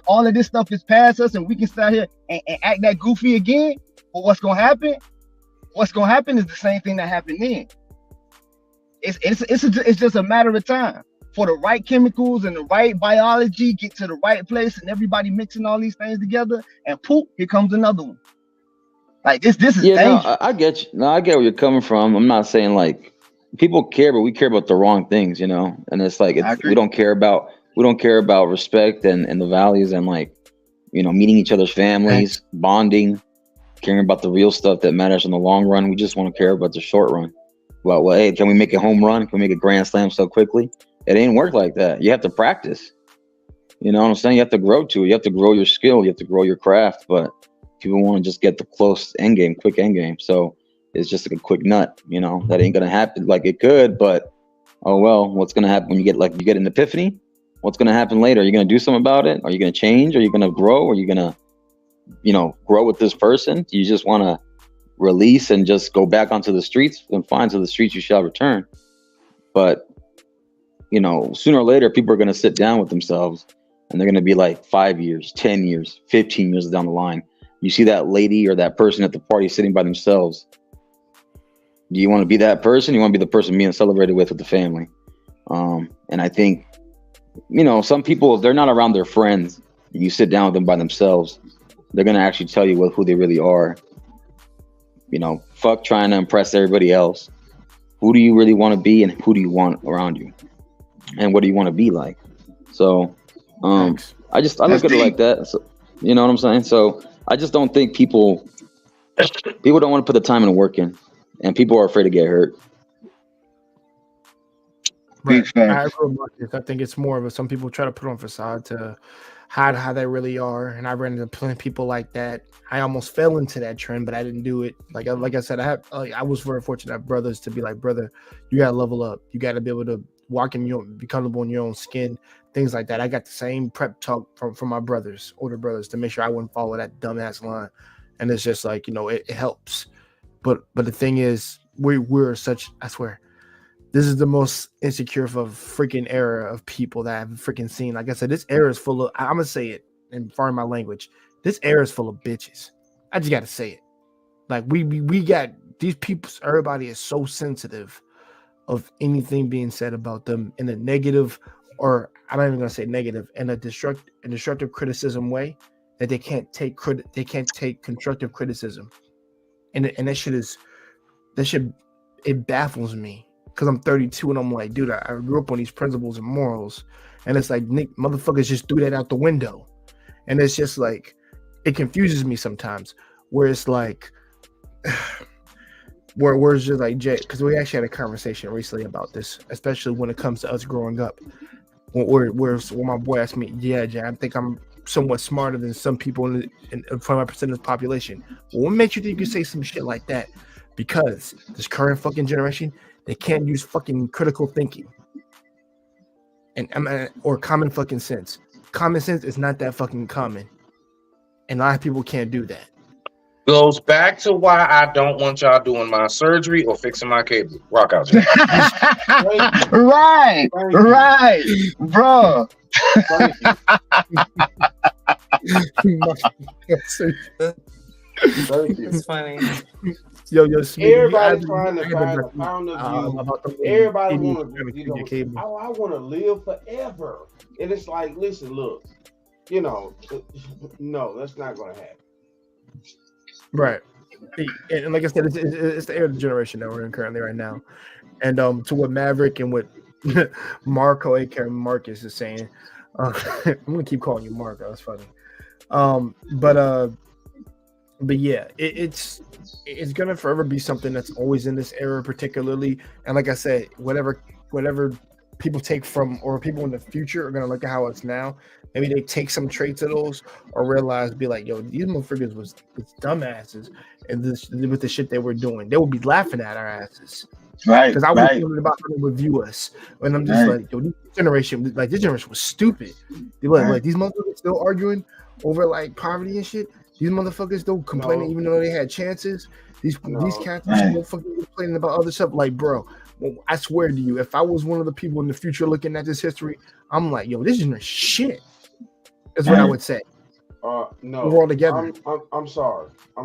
M: all of this stuff is past us, and we can sit here and act that goofy again. But what's gonna happen? What's gonna happen is the same thing that happened then. It's just a matter of time for the right chemicals and the right biology get to the right place, and everybody mixing all these things together, and poof, here comes another one. Like this is dangerous.
N: No, I get you. No, I get where you're coming from. I'm not saying like people care, but we care about the wrong things, and it's like we don't care about respect and the values and like meeting each other's families, bonding, caring about the real stuff that matters in the long run. We just want to care about the short run. Well, hey, can we make a home run? Can we make a grand slam so quickly? It ain't work like that. You have to practice. You know what I'm saying? You have to grow to it. You have to grow your skill. You have to grow your craft. But people want to just get the close end game, quick end game. So it's just like a quick nut. That ain't gonna happen. Like it could, but oh well. What's gonna happen when you get an epiphany? What's gonna happen later? Are you gonna do something about it? Are you gonna change? Are you gonna grow? Are you gonna grow with this person? Do you just want to release and just go back onto the streets? Then fine, to the streets you shall return. But sooner or later, people are going to sit down with themselves, and they're going to be like 5 years, 10 years, 15 years down the line. You see that lady or that person at the party sitting by themselves. Do you want to be that person? You want to be the person being celebrated with the family? And I think, some people, if they're not around their friends, you sit down with them by themselves, they're going to actually tell you who they really are. Fuck trying to impress everybody else. Who do you really want to be, and who do you want around you? and what do you want to be like? So I look at it like that. So, you know what I'm saying? So I just don't think people don't want to put the time and work in, and people are afraid to get hurt.
D: Right. I agree with Marcus. I think it's more of some people try to put on facade to hide how they really are, and I ran into plenty of people like that. I almost fell into that trend, but I didn't do it. Like I said, I was very fortunate to have brothers to be like, brother, you gotta level up. You gotta be able to walk in be comfortable in your own skin, things like that. I got the same prep talk from my brothers, older brothers, to make sure I wouldn't follow that dumbass line. And it's just like, it helps. But the thing is, we're such, I swear, this is the most insecure of a freaking era of people that I've freaking seen. Like I said, this era is full of, I'm going to say it and pardon my language, this era is full of bitches. I just got to say it. Like we got these people, everybody is so sensitive of anything being said about them in a negative, or I'm not even going to say negative, in a destructive criticism way, that they can't take constructive criticism. And it baffles me. Because I'm 32 and I'm like, dude, I grew up on these principles and morals. And it's like, Nick, motherfuckers just threw that out the window. And it's just like, it confuses me sometimes. Where it's like, where it's just like, Jay, because we actually had a conversation recently about this, especially when it comes to us growing up. Where my boy asked me, yeah, Jay, I think I'm somewhat smarter than some people in 25% of the population. Well, what makes you think you say some shit like that? Because this current fucking generation, they can't use fucking critical thinking or common fucking sense. Common sense is not that fucking common. And a lot of people can't do that.
B: Goes back to why I don't want y'all doing my surgery or fixing my cable. Rock out.
M: Right, bro.
L: It's funny.
D: Yo,
H: everybody trying to find a pound of view. Everybody want to, I want to live forever. And it's like, listen, look, no, that's not going to happen.
D: Right. And like I said, it's the era of the generation that we're in currently right now. And to what Maverick and what Marco, aka Marcus, is saying, I'm going to keep calling you Marco. That's funny. But yeah, it's gonna forever be something that's always in this era, particularly. And like I said, whatever people take from, or people in the future are gonna look at how it's now. Maybe they take some traits of those, or realize, be like, yo, these motherfuckers was dumbasses, and this with the shit they were doing, they would be laughing at our asses.
M: Right.
D: Because I was thinking about how they would view us, and I'm just like, yo, this generation was stupid. They were like, these motherfuckers still arguing over like poverty and shit. These motherfuckers still complaining even though they had chances. These cats still fucking complaining about other stuff. Like, bro, I swear to you, if I was one of the people in the future looking at this history, I'm like, yo, this is shit. That's what I would say.
H: No,
D: we're all together.
H: I'm sorry. I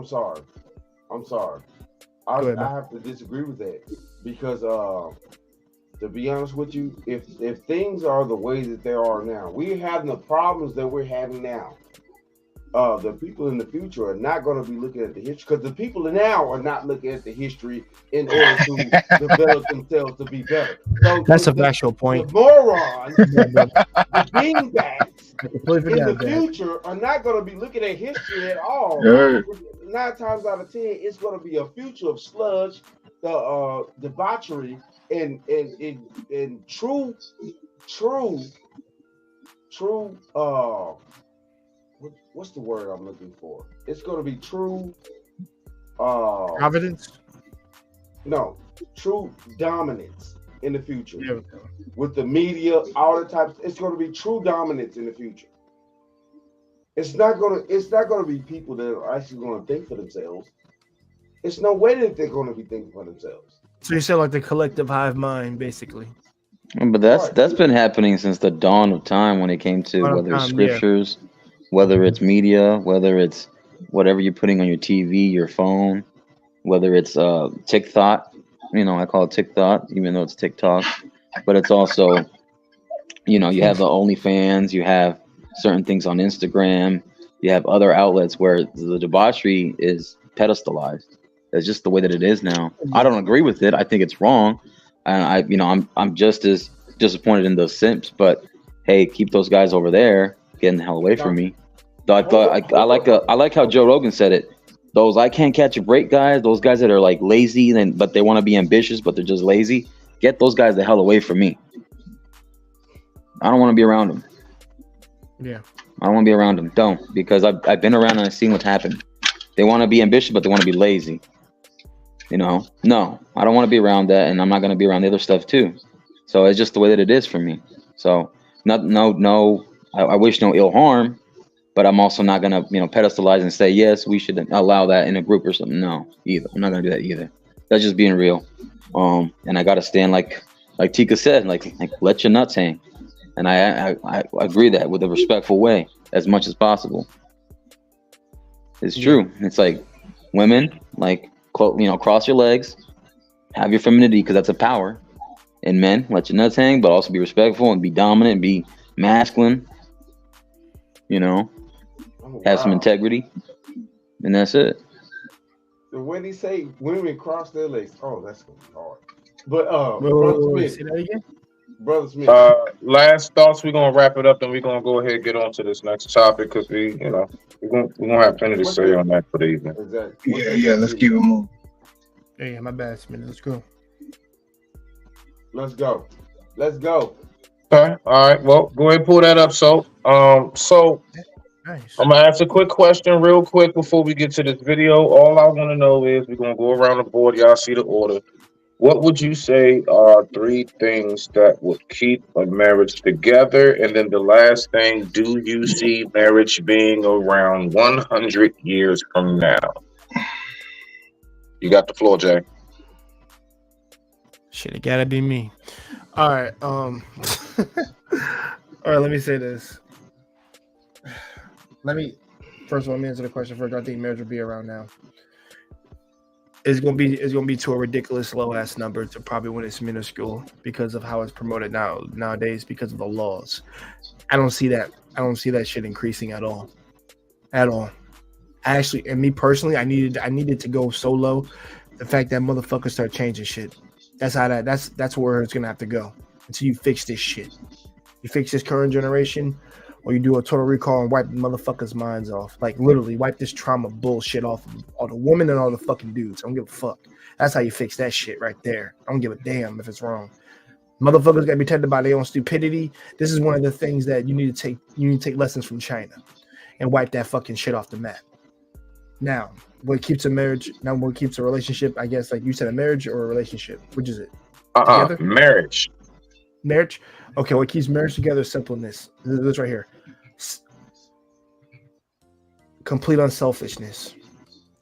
H: have to disagree with that because, to be honest with you, if things are the way that they are now, we're having the problems that we're having now. The people in the future are not going to be looking at the history, because the people now are not looking at the history in order to develop themselves to be better. So
D: that's a factual point.
H: The morons, the dingbats in the future are not going to be looking at history at all. 9 times out of 10, it's going to be a future of sludge, the debauchery, and true. What's the word I'm looking for? It's going to be true.
D: Providence?
H: No, true dominance in the future. With the media, all the types. It's going to be true dominance in the future. It's not going to be people that are actually going to think for themselves. It's no way that they're going to be thinking for themselves.
D: So you said like the collective hive mind, basically.
N: But that's been happening since the dawn of time when it came to whether it's scriptures. Yeah. Whether it's media, whether it's whatever you're putting on your TV, your phone, whether it's TikTok, I call it TikTok, even though it's TikTok, but it's also, you have the OnlyFans, you have certain things on Instagram, you have other outlets where the debauchery is pedestalized. It's just the way that it is now. I don't agree with it. I think it's wrong, and I'm just as disappointed in those simps, but hey, keep those guys over there getting the hell away from me. Though I like how Joe Rogan said it. Those I can't catch a break guys, those guys that are like lazy but they want to be ambitious, but they're just lazy. Get those guys the hell away from me. I don't want to be around them.
D: Yeah.
N: I don't want to be around them. Don't, because I've been around and I've seen what's happened. They want to be ambitious, but they want to be lazy. You know, no, I don't want to be around that, and I'm not going to be around the other stuff too. So it's just the way that it is for me. So I wish no ill harm, but I'm also not going to, pedestalize and say, yes, we should allow that in a group or something. No, either. I'm not going to do that either. That's just being real. And I got to stand like Tika said, like let your nuts hang. And I agree that with a respectful way as much as possible. It's true. It's like women, like, cross your legs, have your femininity, because that's a power. And men, let your nuts hang, but also be respectful and be dominant and be masculine. Have some integrity, and that's it.
H: The way they say women cross their legs, that's gonna be hard. But
D: say that again.
H: Brother Smith.
B: Last thoughts. We're gonna wrap it up, and we're gonna go ahead and get on to this next topic because we're gonna have plenty to say on that for the evening.
H: Exactly.
M: Yeah. Let's keep it moving.
D: Yeah, my bad, Smith. Let's go.
H: Let's go.
B: Okay. All right. Well, go ahead and pull that up. So
D: Nice.
B: I'm gonna ask a quick question real quick before we get to this video. All I want to know is we're gonna go around the board. Y'all see the order. What would you say are 3 things that would keep a marriage together? And then the last thing, do you see marriage being around 100 years from now? You got the floor, Jay.
D: Shit, it gotta be me. All right. All right, let me say this. First of all, let me answer the question first. I think marriage will be around now. It's gonna be to a ridiculous low ass number to probably when it's minuscule because of how it's promoted nowadays because of the laws. I don't see that shit increasing at all. Actually, and me personally, I needed to go so low. The fact that motherfuckers start changing shit. That's where it's gonna have to go until you fix this shit. You fix this current generation, or you do a total recall and wipe the motherfuckers' minds off. Like literally wipe this trauma bullshit off of all the women and all the fucking dudes. I don't give a fuck. That's how you fix that shit right there. I don't give a damn if it's wrong. Motherfuckers gotta be tempted by their own stupidity. This is one of the things that you need to take lessons from China and wipe that fucking shit off the map. Now, what keeps a marriage? Now, what keeps a relationship? I guess, like you said, a marriage or a relationship. Which is it? Together?
B: Marriage.
D: Marriage. Okay, what keeps marriage together is simpleness. This right here. Complete unselfishness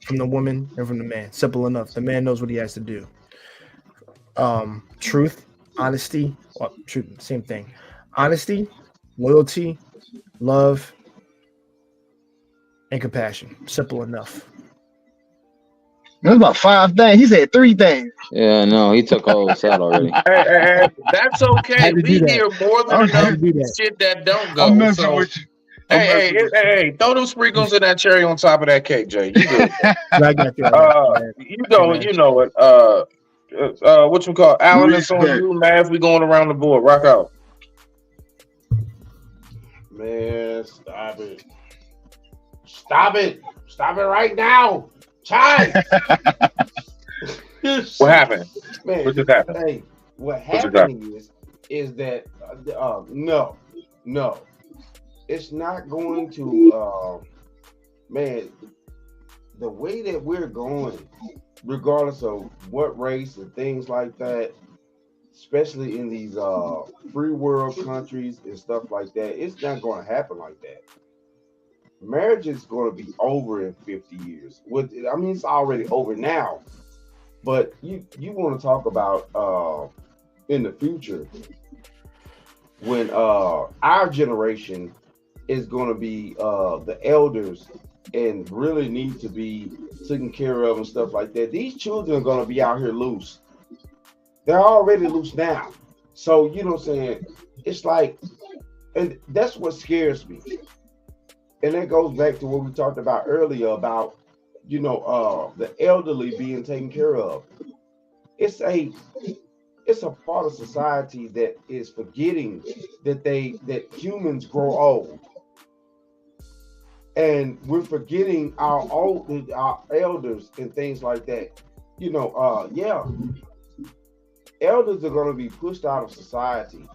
D: from the woman and from the man. Simple enough. The man knows what he has to do. Truth, honesty, truth, same thing. Honesty, loyalty, love, and compassion. Simple enough.
M: There's about 5 things. He said 3 things.
N: Yeah, no, he took all this out already.
B: Hey, that's okay. We hear more than enough shit that don't go.
M: I'm messing with you.
B: Hey, throw them sprinkles in that cherry on top of that cake, Jay. You good?
D: I got you.
B: You know it. What you call Alan? It's on you, Mav. We going around the board. Rock out.
H: Man, stop it. Stop it right now. Child.
B: What happened?
H: Man,
B: what just happened?
H: Hey, what happened is that no, it's not going to. Man, the way that we're going, regardless of what race and things like that, especially in these free world countries and stuff like that, it's not going to happen like that. Marriage is going to be over in 50 years. It's already over now. But you want to talk about in the future when our generation is going to be the elders and really need to be taken care of and stuff like that. These children are going to be out here loose. They're already loose now. So, you know what I'm saying? It's like, and that's what scares me. And that goes back to what we talked about earlier about, the elderly being taken care of. it's a part of society that is forgetting that humans grow old, and we're forgetting our elders and things like that. Yeah, elders are going to be pushed out of society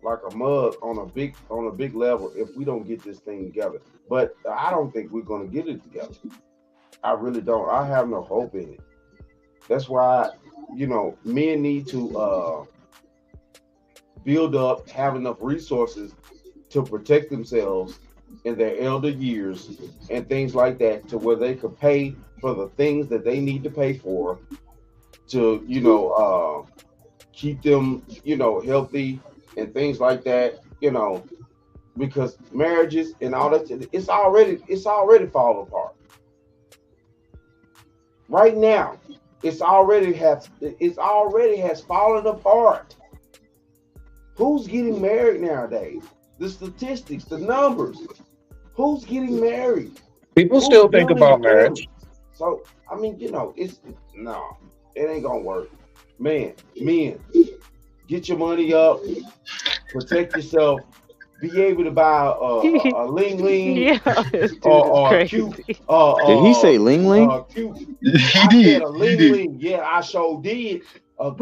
H: like a mug on a big level if we don't get this thing together. But I don't think we're going to get it together. I really don't. I have no hope in it. That's why, men need to build up, have enough resources to protect themselves in their elder years and things like that, to where they could pay for the things that they need to pay for to, keep them, healthy and things like that, because marriages and all that, it's already falling apart. Right now, it's already has fallen apart. Who's getting married nowadays? The statistics, the numbers. Who's getting married?
B: People
H: Who's
B: still think
H: building
B: about
H: a
B: marriage.
H: family? So I mean, it ain't gonna work. Men, get your money up, protect yourself, be able to buy a ling ling,
I: Yeah, this dude
H: or
I: is
H: cute.
I: crazy.
N: Did he say ling ling?
H: Cute.
M: He
H: I
M: did.
H: said a ling ling. Yeah, I sure did. Be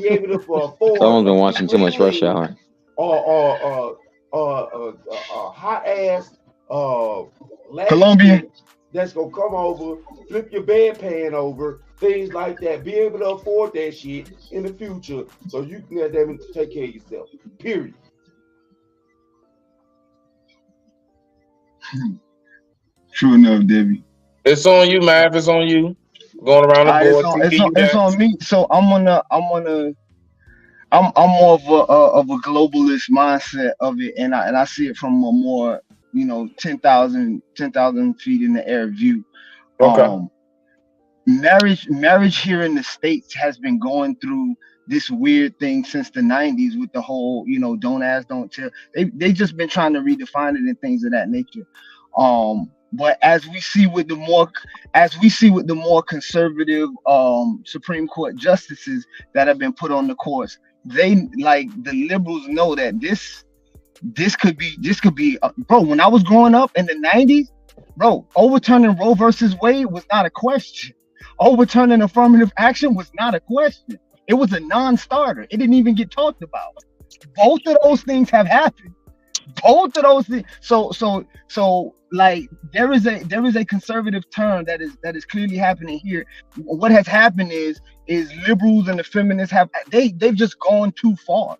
H: able to afford
N: Someone's been
H: a
N: watching
H: cute
N: too much
H: ling
N: Rush
H: ling,
N: Hour.
H: or hot ass Latin
M: Colombian.
H: chick that's gonna come over, flip your bedpan over, things like that. Be able to afford that shit in the future, so you can let them take care of yourself. Period.
M: True enough, Debbie.
B: It's on you, Mav. It's on you. Going around the board.
M: It's on me. So I'm more of a globalist mindset of it, and I see it from a more 10,000 feet in the air view.
B: Okay.
M: Marriage here in the States has been going through this weird thing since the 90s with the whole don't ask, don't tell. They just been trying to redefine it and things of that nature. But as we see with the more conservative Supreme Court justices that have been put on the course, they, like the liberals, know that this could be bro. When I was growing up in the 90s, bro, overturning Roe versus Wade was not a question. Overturning affirmative action was not a question. It was a non-starter. It didn't even get talked about. Both of those things have happened. Both of those things. So like there is a conservative turn that is clearly happening here. What has happened is liberals and the feminists they've just gone too far.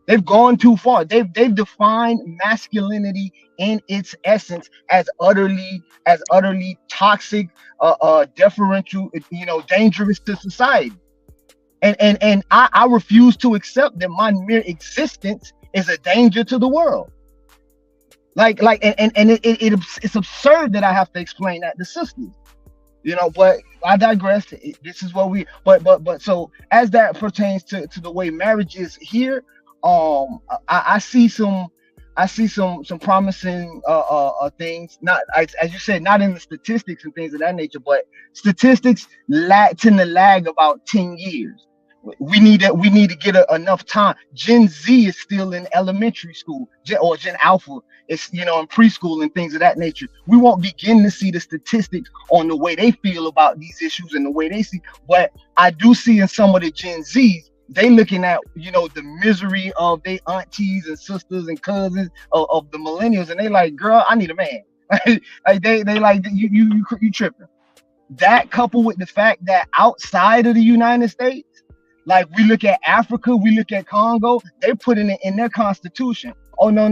M: They've gone too far. They've defined masculinity in its essence as utterly toxic, deferential, dangerous to society. And I refuse to accept that my mere existence is a danger to the world. It's absurd that I have to explain that to sisters. But I digress. This is what but so as that pertains to the way marriage is here, I see some promising things. Not as you said, not in the statistics and things of that nature, but statistics tend to lag about 10 years. We need to get enough time. Gen Z is still in elementary school, or Gen Alpha is in preschool and things of that nature. We won't begin to see the statistics on the way they feel about these issues and the way they see. But I do see in some of the Gen Zs, they looking at the misery of their aunties and sisters and cousins of the millennials, and they like, girl, I need a man. Like they like you tripping. That coupled with the fact that outside of the United States, like we look at Africa, we look at Congo, they're putting it in their constitution. Oh no,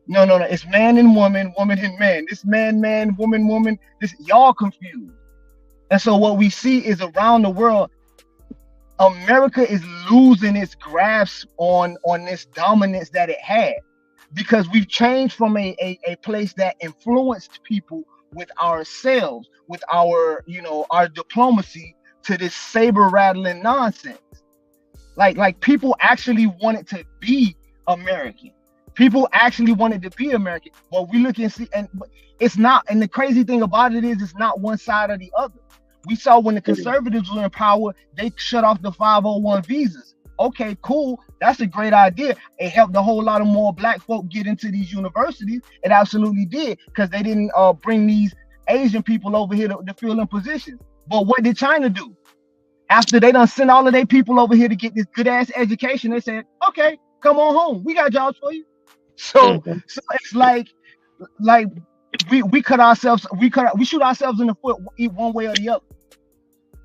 M: it's man and woman, woman and man. This man, woman. This y'all confused. And so what we see is around the world, America is losing its grasp on this dominance that it had, because we've changed from a place that influenced people with ourselves, with our our diplomacy, to this saber rattling nonsense. Like people actually wanted to be American. People actually wanted to be American. But we look and see, and it's not. And the crazy thing about it is, it's not one side or the other. We saw when the conservatives were in power, they shut off the 501 visas. Okay, cool. That's a great idea. It helped a whole lot of more black folk get into these universities. It absolutely did, because they didn't bring these Asian people over here to fill in positions. But what did China do? After they done sent all of their people over here to get this good ass education, they said, okay, come on home. We got jobs for you. So it's like we cut ourselves, we shoot ourselves in the foot one way or the other.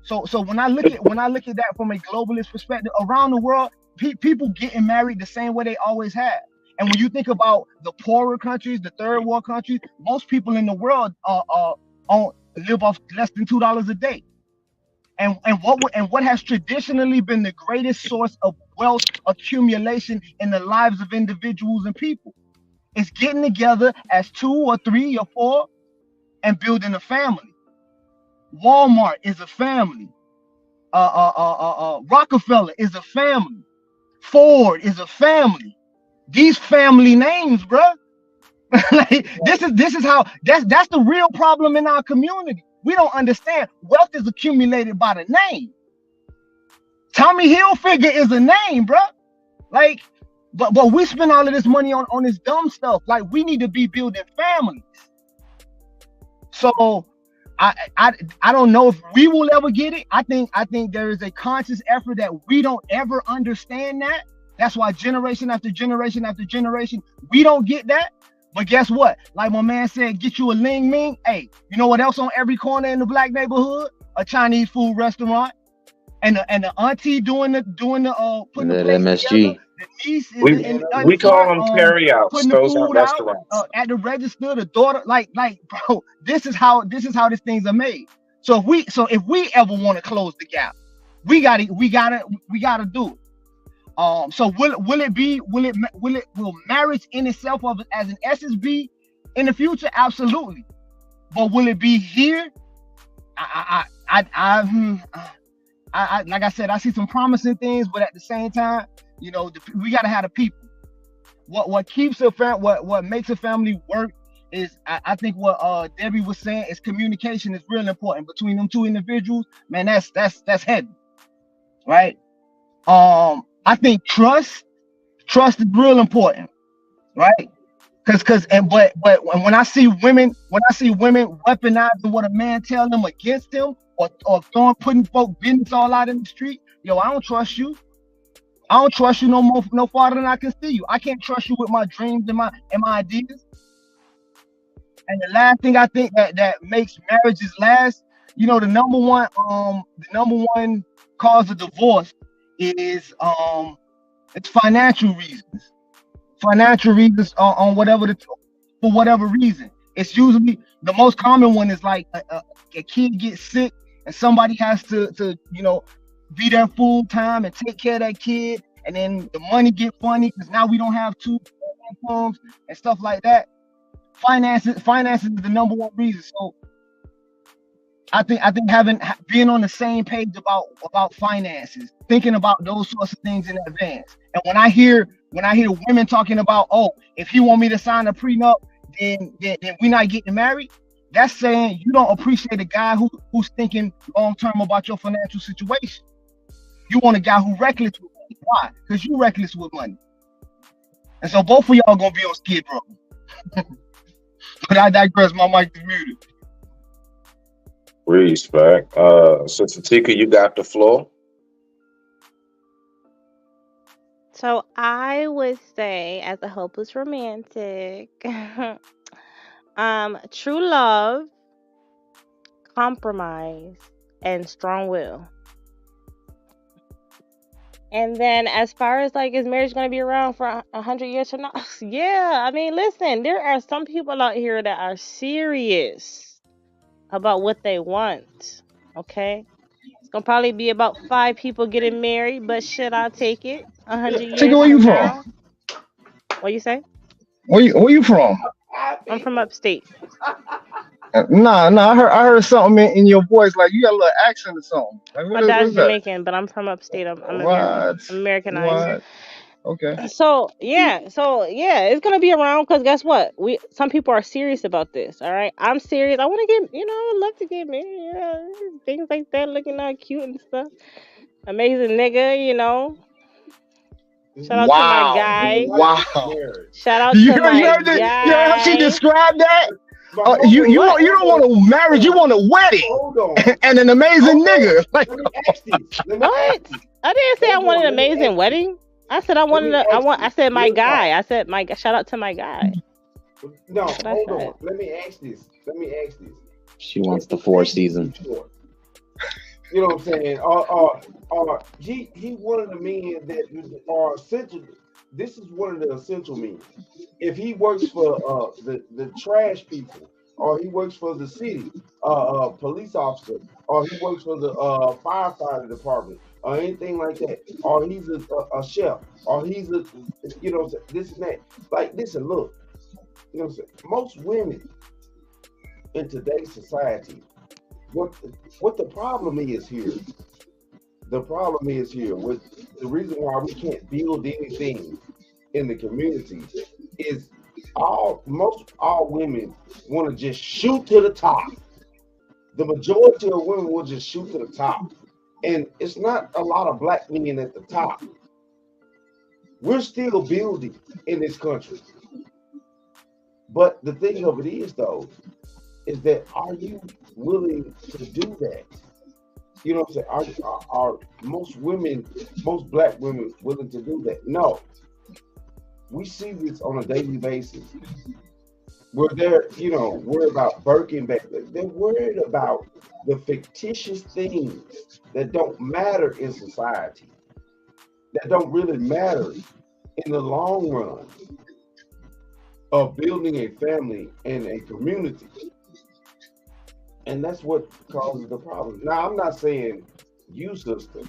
M: So when I look at that from a globalist perspective, around the world, people getting married the same way they always have. And when you think about the poorer countries, the third world countries, most people in the world live off less than $2 a day. And what has traditionally been the greatest source of wealth accumulation in the lives of individuals and people is getting together as 2 or 3 or 4 and building a family. Walmart is a family. Rockefeller is a family. Ford is a family. These family names, bruh. Like, this is how that's the real problem in our community. We don't understand wealth is accumulated by the name. Tommy Hilfiger is a name, bruh. Like, but we spend all of this money on this dumb stuff. Like, we need to be building families. So I don't know if we will ever get it. I think there is a conscious effort that we don't ever understand that. That's why generation after generation after generation, we don't get that. But guess what? Like my man said, get you a Ling Ming. Hey, you know what else on every corner in the black neighborhood? A Chinese food restaurant. And the auntie doing the putting the place
N: MSG.
M: together. The niece is
B: We call them carry-outs.
M: putting the
B: Those are
M: food out
B: restaurants.
M: at the register. The daughter, like, bro, this is how these things are made. So if we ever want to close the gap, we gotta do it. So will marriage in itself as an essence be in the future? Absolutely. But will it be here? I like I said, I see some promising things, but at the same time, you know, we gotta have the people. What keeps a family, what makes a family work is, I think what Debbie was saying is communication is real important between them two individuals. Man, that's heavy, right? I think trust is real important, right? But when I see women weaponizing what a man tells them against him, or putting folk business all out in the street, yo, I don't trust you. I don't trust you no farther than I can see you. I can't trust you with my dreams and my ideas. And the last thing I think that makes marriages last, you know, the number one cause of divorce is it's financial reasons. Financial reasons on for whatever reason. It's usually the most common one is like a kid gets sick and somebody has to you know, be there full time and take care of that kid, and then the money get funny because now we don't have two incomes and stuff like that. Finances is the number one reason. So I think being on the same page about finances, thinking about those sorts of things in advance. And when I hear women talking about, oh, if you want me to sign a prenup, then we're not getting married, that's saying you don't appreciate a guy who's thinking long term about your financial situation. You want a guy who's reckless with money. Why? Because you reckless with money. And so both of y'all gonna be on Skid Row. But I digress. My mic is muted.
B: Respect. Sister Tika, you got the floor.
I: So I would say, as a hopeless romantic, true love, compromise, and strong will. And then as far as like, is marriage going to be around for 100 years from now? Yeah, I mean, listen, there are some people out here that are serious about what they want, okay? It's going to probably be about 5 people getting married, but shit, I'll take it. 100 years
M: Tika, where you from?
I: now. What you say?
M: Where you from?
I: I'm from upstate.
M: Nah, I heard something in your voice, like you got a little accent or something. Like,
I: My dad's Jamaican, but I'm from upstate. I'm Americanized.
M: What? Okay.
I: So yeah, it's gonna be around because guess what? Some people are serious about this. All right, I'm serious. I want to get, I would love to get married. Yeah, things like that, looking all cute and stuff. Amazing nigga, Shout out to my
M: Wow.
I: guy.
M: Wow.
I: Shout out
M: You
I: to
M: heard,
I: my
M: you heard how she
I: guy.
M: described that?
H: But hold on,
M: You
I: What?
M: don't want a marriage, you want a wedding
H: hold on.
M: and an amazing nigga. Like,
H: Let me ask this. Let me
I: What?
H: ask this.
I: I didn't say I
H: Hold
I: wanted
H: on.
I: an
H: Let me
I: amazing
H: ask
I: wedding. I said I
H: Let
I: wanted
H: me
I: a, I
H: ask
I: want. I
H: you.
I: said my
H: Real talk.
I: guy. I said my. Shout out to my guy.
H: No,
I: That's what I
H: hold
I: said.
H: on. Let me ask this. Let me ask this.
N: She wants
H: If
N: the
H: the
N: Four
H: dick is too
N: Seasons.
H: short, you know what I'm saying? He one of the men that are essential. This is one of the essential men. If he works for the trash people, or he works for the city, police officer, or he works for the firefighter department, or anything like that, or he's a chef, or he's a, you know, this and that. Like, listen, look, you know what I'm saying? Most women in today's society, what the problem is here? The problem is here. What the reason why we can't build anything in the community is most all women want to just shoot to the top. The majority of women will just shoot to the top, and it's not a lot of black men at the top. We're still building in this country, but the thing of it is, though, is that are you willing to do that? You know what I'm saying? Are most women, most black women willing to do that? No. We see this on a daily basis. Where they're, you know, worried about Birkin back. They're worried about the fictitious things that don't matter in society, that don't really matter in the long run of building a family and a community. And that's what causes the problem. Now, I'm not saying you, sister,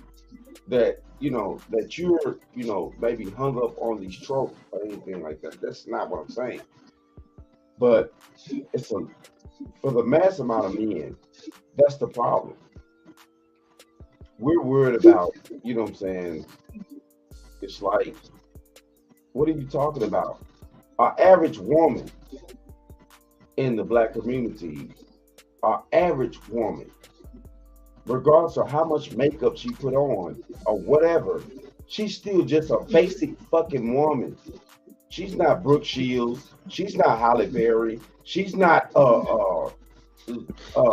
H: that, you know, that you're, you know, maybe hung up on these tropes or anything like that. That's not what I'm saying. But it's for the mass amount of men, that's the problem. We're worried about, you know what I'm saying? It's like, what are you talking about? Our average woman in the black community, our average woman, regardless of how much makeup she put on or whatever, she's still just a basic fucking woman. She's not Brooke Shields. She's not Halle Berry. She's not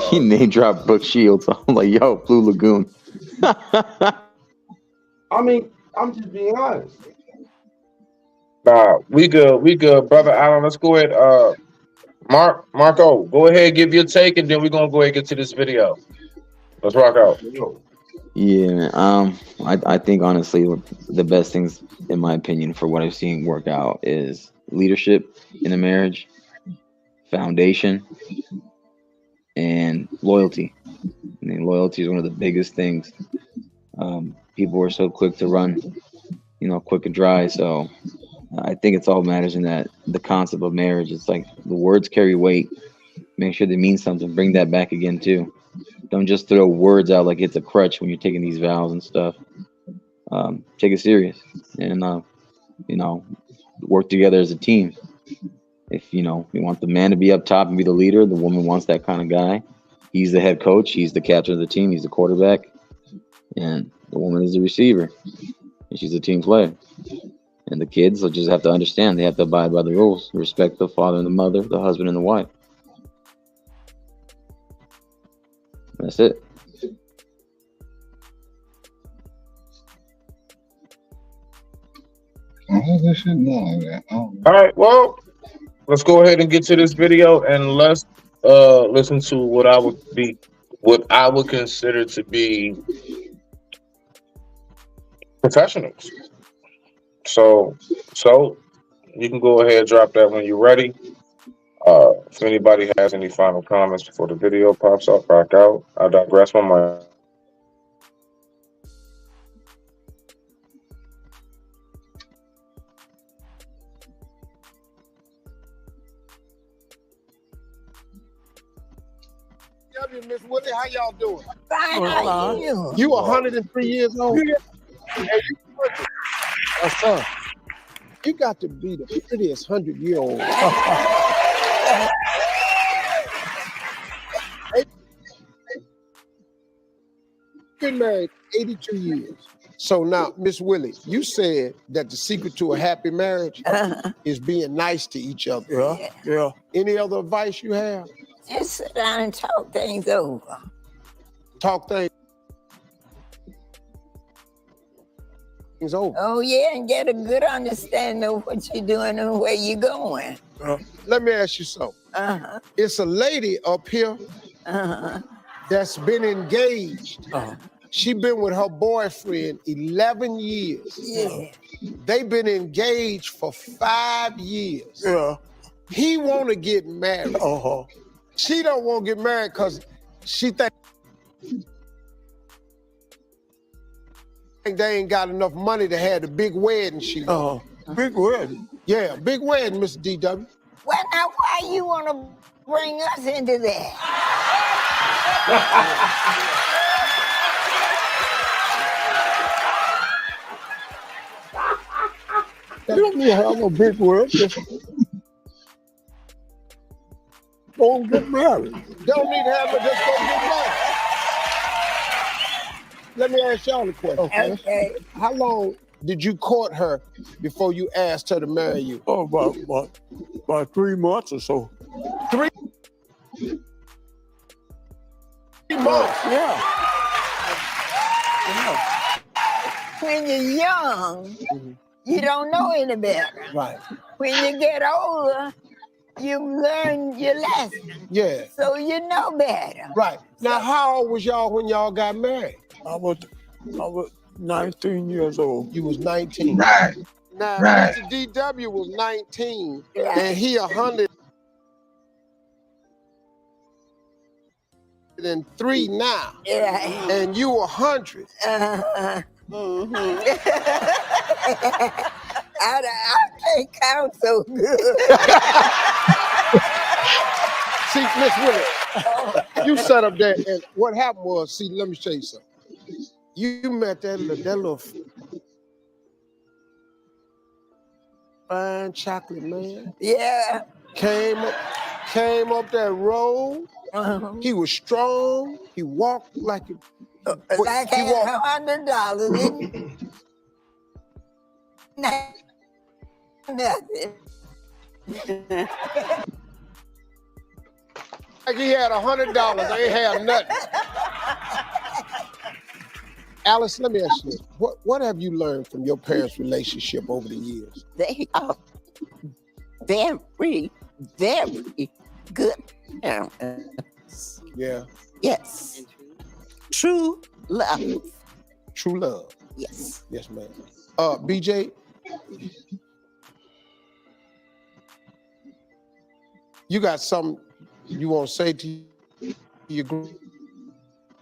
N: He name dropped Brooke Shields. I'm like, yo, Blue Lagoon.
H: I mean, I'm just being honest.
B: Nah, we good, brother Allen. Let's go ahead. Marco, go ahead, give your take, and then we're gonna go ahead and get to this video. Let's rock out.
N: Yeah, man. I think honestly, the best things, in my opinion, for what I've seen work out is leadership in a marriage, foundation, and loyalty. I mean, loyalty is one of the biggest things. People are so quick to run, you know, quick and dry. So I think it's all matters in that the concept of marriage. It's like the words carry weight. Make sure they mean something. Bring that back again too. Don't just throw words out like it's a crutch when you're taking these vows and stuff. Take it serious and you know, work together as a team. If you know you want the man to be up top and be the leader, the woman wants that kind of guy. He's the head coach. He's the captain of the team. He's the quarterback, and the woman is the receiver, and she's a team player. And the kids will just have to understand they have to abide by the rules, respect the father and the mother, the husband and the wife. That's it.
B: All right, well, let's go ahead and get to this video, and let's listen to what I would consider to be professionals. So you can go ahead and drop that when you're ready. If anybody has any final comments before the video pops up, rock out. I digress my mind.
P: Miss Woodley, how y'all doing?
Q: Fine.
P: You 103 years old? Son, you got to be the prettiest 100-year-old. Been married 82 years. So now, Miss Willie, you said that the secret to a happy marriage is being nice to each other.
Q: Yeah, yeah.
P: Any other advice you have?
Q: Just sit down and talk things over.
P: Talk things over.
Q: Oh yeah, and get a good understanding of what you're doing and where you're going.
P: Let me ask you something. It's a lady up here that's been engaged. She been with her boyfriend 11 years.
Q: Yeah.
P: They've been engaged for 5 years.
Q: Yeah.
P: He want to get married. She don't want to get married because she think they ain't got enough money to have the big wedding she want.
Q: Big wedding?
P: Yeah, big wedding, Mr. DW.
Q: Well, now why you want to bring us into that?
P: You don't need to have no big wedding. Just go and get married. Don't need to have it, just go get married. Let me ask y'all a question.
Q: Okay.
P: How long did you court her before you asked her to marry you?
Q: Oh, about 3 months or so.
P: 3 months?
Q: Yeah. When you're young, you don't know any better.
P: Right.
Q: When you get older, you learn your lesson.
P: Yeah.
Q: So you know better.
P: Right. Now, how old was y'all when y'all got married?
Q: I was 19 years old.
P: You was 19.
Q: Right.
P: Now,
Q: Right.
P: Mr. DW was 19,
Q: Right.
P: and he 103 now.
Q: Yeah.
P: And you 100.
Q: I can't count so good.
P: See, Miss Willie, you sat up there, and what happened was, see, let me show you something. You met that little fine chocolate man.
Q: Yeah.
P: Came up that road. He was strong. He walked like a
Q: Like
P: he walked.
Q: $100, nothing.
P: Like he had $100. I ain't had nothing. Alice, let me ask you this. What have you learned from your parents' relationship over the years?
Q: They are very, very good parents.
P: Yeah.
Q: Yes. True love.
P: True love.
Q: Yes.
P: Yes, ma'am. BJ, you got something you want to say to your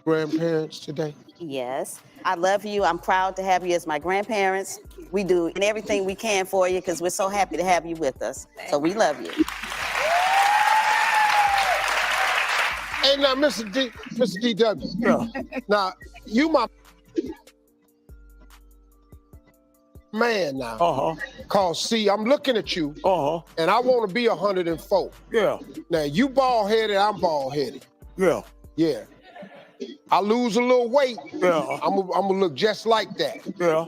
P: grandparents today?
R: Yes. I love you. I'm proud to have you as my grandparents. We do everything we can for you because we're so happy to have you with us. So we love you.
P: Hey, now, Mr. DW. Yeah. Now, you my man now. Cause see, I'm looking at you. And I want to be 104. Yeah. Now you bald headed, I'm bald headed. Yeah. Yeah. I lose a little weight. Yeah. I'm gonna look just like that. Yeah.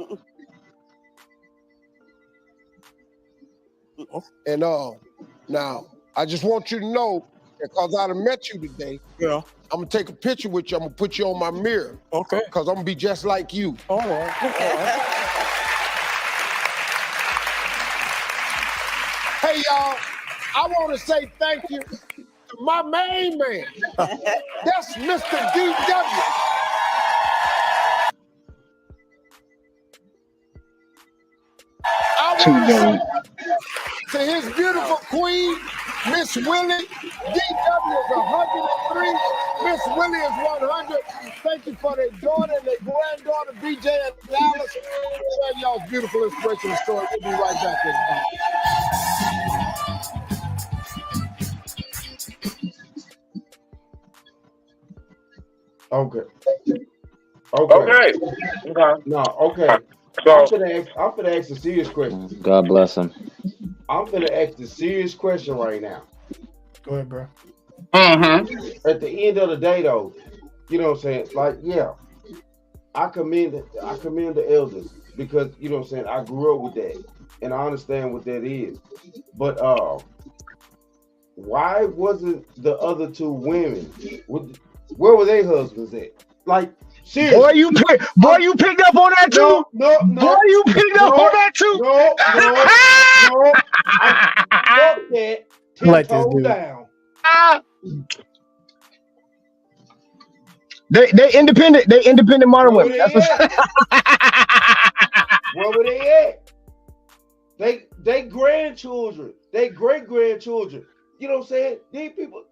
P: And now I just want you to know, because I done met you today. Yeah. I'm gonna take a picture with you. I'm gonna put you on my mirror. Okay. Because I'm gonna be just like you. All right. Hey y'all, I want to say thank you to my main man. That's Mr. DW. I want to say to his beautiful queen, Miss Willie. DW is 103. Miss Willie is 100. Thank you for their daughter and their granddaughter, BJ and Alice. Share y'all's beautiful inspirational story. We'll be right back. Everybody.
H: Okay.
B: Okay.
H: No, okay.
B: So-
H: I'm finna ask a serious question.
N: God bless him.
H: I'm finna ask the serious question right now.
D: Go ahead, bro.
H: At the end of the day, though, you know what I'm saying? Like, yeah, I commend the elders because you know what I'm saying. I grew up with that, and I understand what that is. But why wasn't the other two women? Where were their husbands at? Like, seriously.
M: Boy, you picked up on that too.
H: No.
M: Boy, you picked up on that too.
H: No. Fuck that.
D: Like this
H: 10 toes
D: dude.
H: down.
M: They independent modern
H: Where
M: women.
H: were
M: That's
H: they
M: what
H: at? Where were they at? They grandchildren, they great grandchildren. You know what I'm saying? These people,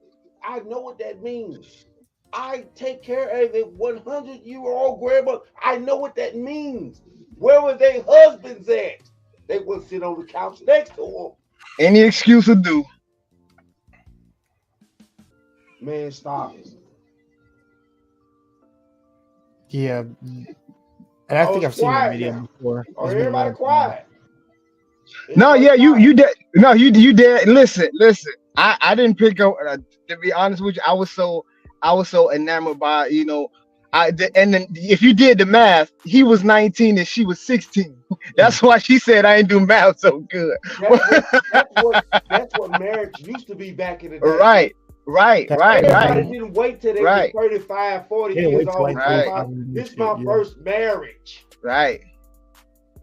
H: I know what that means. I take care of a 100-year-old grandma. I know what that means. Where were their husbands at? They would sit on the couch next to them.
M: any excuse will do.
H: Man, stop it.
D: Yeah. And I think I've seen that video before.
H: Oh,
D: It's been
H: everybody
D: like-
H: quiet.
M: No, yeah, you did. No, you did. Listen. I didn't pick up. To be honest with you, I was so enamored by and then if you did the math, he was 19 and she was 16. That's why she said I ain't do math so good.
H: That's what marriage used to be back in the day.
M: Right.
H: Everybody didn't wait till they
M: Right.
H: were 35, 40
D: They didn't
H: years
D: wait till
H: old.
D: like
H: Right.
D: 35.
H: This is my
D: Yeah.
H: first marriage.
M: Right.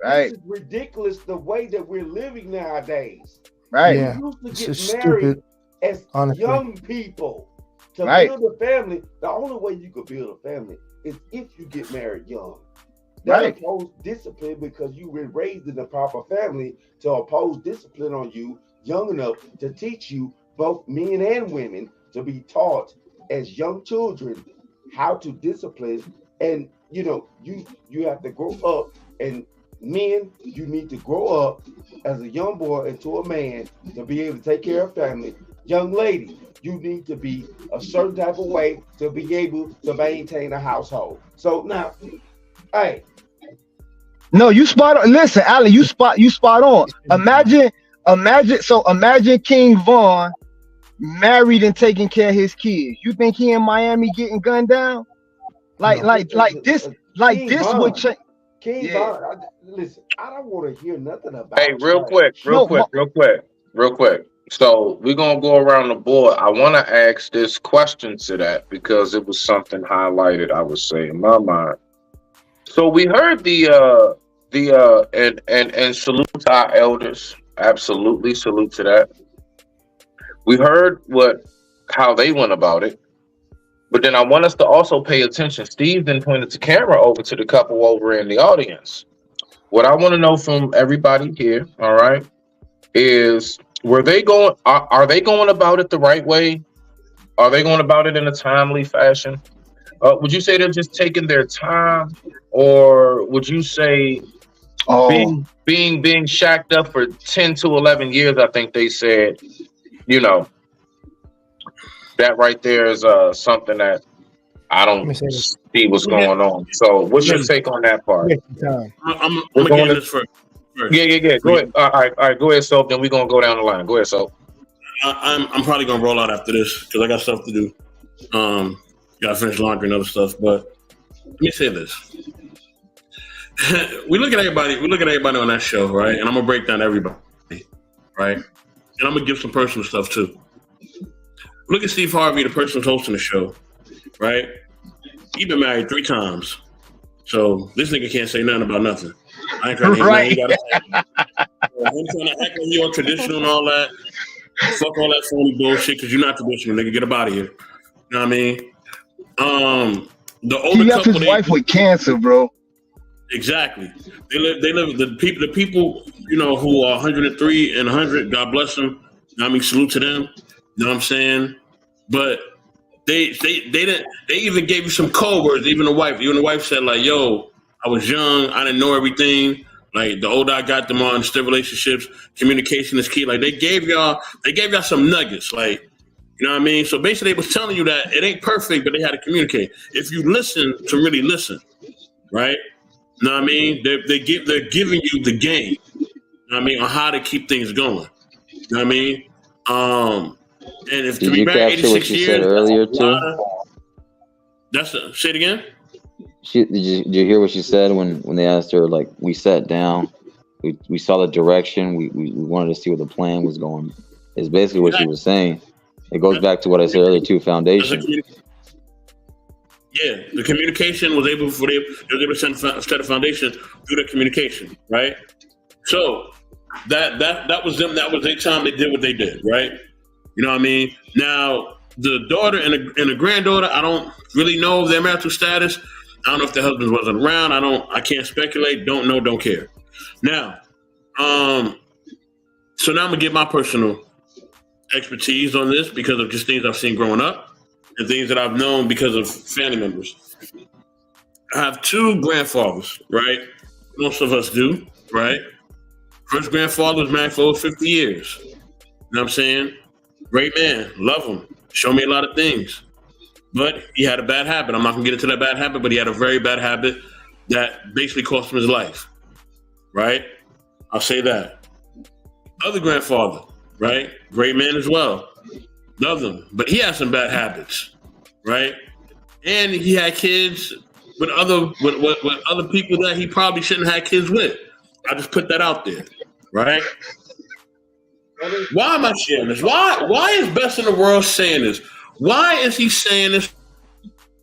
H: This is ridiculous the way that we're living nowadays.
M: Right.
D: Yeah.
H: We used to
D: It's
H: get
D: just
H: married
D: stupid,
H: as
D: honestly.
H: young people. To
M: Right.
H: build a family, the only way you could build a family is if you get married young.
M: Right.
H: That oppose discipline because you were raised in the proper family to oppose discipline on you young enough to teach you, both men and women, to be taught as young children how to discipline. And you have to grow up, and men, you need to grow up as a young boy into a man to be able to take care of family. Young lady, you need to be a certain type of way to be able to maintain a household. So now, hey,
M: No, you spot on. Listen, Allen, you spot on. Imagine King Von married and taking care of his kids. You think he in Miami getting gunned down? Like this
H: King
M: would
H: Von.
M: change.
H: King
M: Yeah.
H: Von, listen, I don't want to hear nothing about
B: Hey, real
H: like,
B: quick. So we're gonna go around the board. I want to ask this question to that because it was something highlighted, I would say, in my mind. So we heard and salute to our elders. Absolutely salute to that. We heard how they went about it. But then I want us to also pay attention. Steve then pointed the camera over to the couple over in the audience. What I want to know from everybody here, all right, is are they going about it the right way? Are they going about it in a timely fashion? Would you say they're just taking their time, or would you say being shacked up for 10 to 11 years? I think they said, that right there is something that I don't see what's going on. So what's your take on that part?
A: I'm gonna get this first.
B: Yeah. Go ahead. All right. Go ahead, Soap. Then we're gonna go down the line. Go ahead, Soap.
A: I'm probably gonna roll out after this because I got stuff to do. Gotta finish laundry and other stuff. But let me say this: we look at everybody on that show, right? And I'm gonna break down everybody, right? And I'm gonna give some personal stuff too. Look at Steve Harvey, the person who's hosting the show, right? He been married 3 times, so this nigga can't say nothing about nothing. I ain't trying to hear nothing. He gotta say. I'm trying to act like you're traditional and all that. Fuck all that phony bullshit because you're not traditional, nigga. Get up out of here. You know what I mean? The older
M: He left
A: couple,
M: his wife with cancer, bro.
A: Exactly. They live. The people, who are 103 and 100. God bless them. I mean, salute to them. You know what I'm saying? But they didn't. They even gave you some code words. Even the wife said like, "Yo, I was young. I didn't know everything. Like the older I got, the more I understood relationships. Communication is key. Like they gave y'all some nuggets. Like, you know what I mean? So basically, they was telling you that it ain't perfect, but they had to communicate. If you listen to really listen, right? You know what I mean? They're giving you the game. You know what I mean? On how to keep things going. You know what I mean? And if to
N: Did
A: be
N: you
A: married
N: capture what
A: 86
N: you
A: years,
N: said earlier too?
A: say it again.
N: Did you hear what she said when they asked her? Like, we sat down, we saw the direction, we wanted to see where the plan was going. It's basically what she was saying. It goes back to what I said earlier too. Foundation.
A: Yeah, the communication was able for them. They were able to set a foundation through the communication, right? So that was them. That was their time. They did what they did, right? You know what I mean? Now the daughter and the granddaughter, I don't really know their marital status. I don't know if the husband wasn't around. I can't speculate. Don't know. Don't care. Now, so now I'm gonna get my personal expertise on this because of just things I've seen growing up and things that I've known because of family members. I have two grandfathers, right? Most of us do, right? First grandfather was married for over 50 years. You know what I'm saying? Great man, love him, show me a lot of things. But he had a bad habit. I'm not gonna get into that bad habit, but he had a very bad habit that basically cost him his life, right? I'll say that. Other grandfather, right? Great man as well. Love him. But he had some bad habits, right? And he had kids with other people that he probably shouldn't have kids with. I just put that out there, right? Why am I sharing this? Why is Best in the World saying this? Why is he saying this?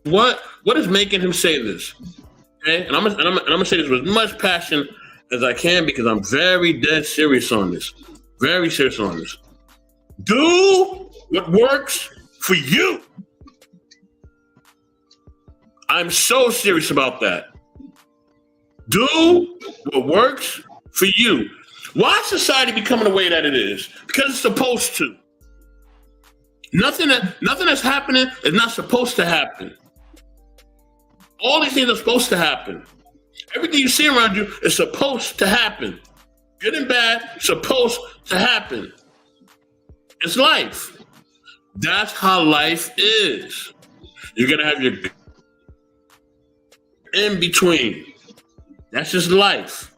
A: What is making him say this? Okay, and I'm gonna say this with as much passion as I can because I'm very dead serious on this. Very serious on this. Do what works for you. I'm so serious about that. Do what works for you. Why is society becoming the way that it is? Because it's supposed to. Nothing that's happening is not supposed to happen. All these things are supposed to happen. Everything you see around you is supposed to happen. Good and bad, supposed to happen. It's life. That's how life is. You're gonna have your in between. That's just life.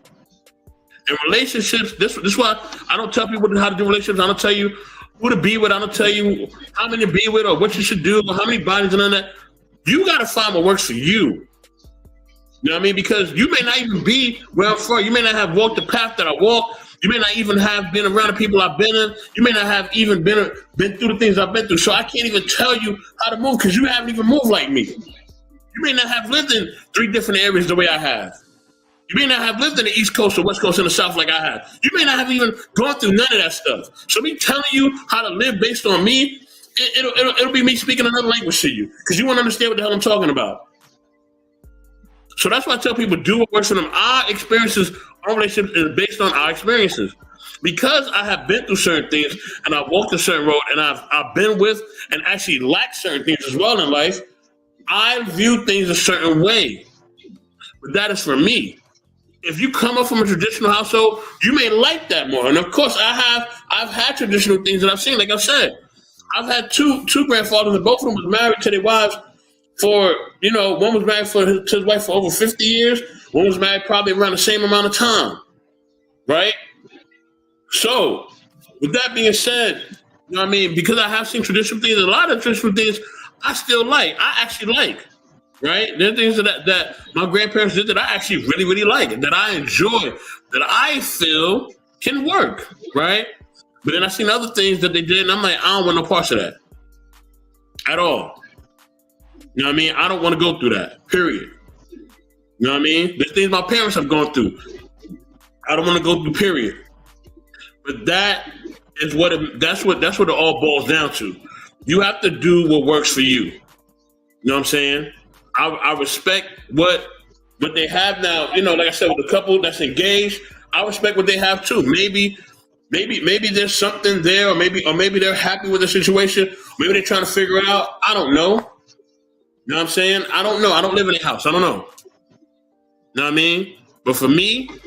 A: And relationships, this is why I don't tell people how to do relationships. I don't tell you who to be with. I don't tell you how many to be with or what you should do or how many bodies and all that. You got to find what works for you. You know what I mean? Because you may not even be where I'm from. You may not have walked the path that I walk. You may not even have been around the people I've been in. You may not have even been through the things I've been through. So I can't even tell you how to move because you haven't even moved like me. You may not have lived in 3 different areas the way I have. You may not have lived in the East Coast or West Coast and the South like I have. You may not have even gone through none of that stuff. So me telling you how to live based on me, it'll be me speaking another language to you because you won't understand what the hell I'm talking about. So that's why I tell people do what works for them. Our experiences, our relationship is based on our experiences. Because I have been through certain things and I've walked a certain road and I've been with and actually lacked certain things as well in life, I view things a certain way. But that is for me. If you come up from a traditional household, you may like that more. And of course, I've had traditional things that I've seen. Like I said, I've had two grandfathers, and both of them was married to their wives for, one was married to his wife for over 50 years. One was married probably around the same amount of time, right? So, with that being said, you know what I mean? Because I have seen traditional things, a lot of traditional things I still like. I actually like. Right? There are things that my grandparents did that I actually really, really like, that I enjoy, that I feel can work, right? But then I seen other things that they did, and I'm like, I don't want no parts of that at all. You know what I mean? I don't want to go through that, period. You know what I mean? There's things my parents have gone through. I don't want to go through, period. But that's what it all boils down to. You have to do what works for you. You know what I'm saying? I respect what they have now. Like I said, with a couple that's engaged, I respect what they have too. Maybe there's something there, or maybe they're happy with the situation. Maybe they're trying to figure it out. I don't know. You know what I'm saying? I don't know. I don't live in a house. I don't know. You know what I mean? But for me, you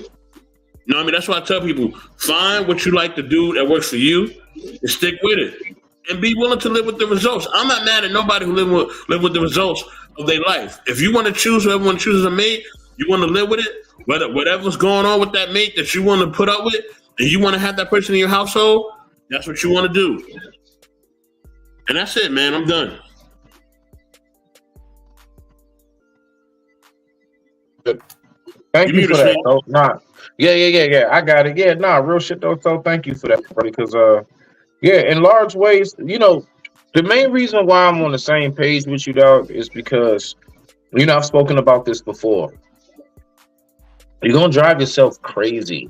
A: know what I mean? That's why I tell people, find what you like to do that works for you and stick with it. And be willing to live with the results. I'm not mad at nobody who live with the results of their life. If you want to choose who everyone chooses a mate, you want to live with it, whatever's going on with that mate that you want to put up with, and you want to have that person in your household, that's what you want to do. And that's it, man. I'm done.
B: Thank
A: You
B: you for
A: muted,
B: that.
A: Sweet.
B: Oh, nah. Yeah. I got it. Yeah, nah, real shit though. So thank you for that, buddy. Because yeah, in large ways, the main reason why I'm on the same page with you, dog, is because I've spoken about this before. You're gonna drive yourself crazy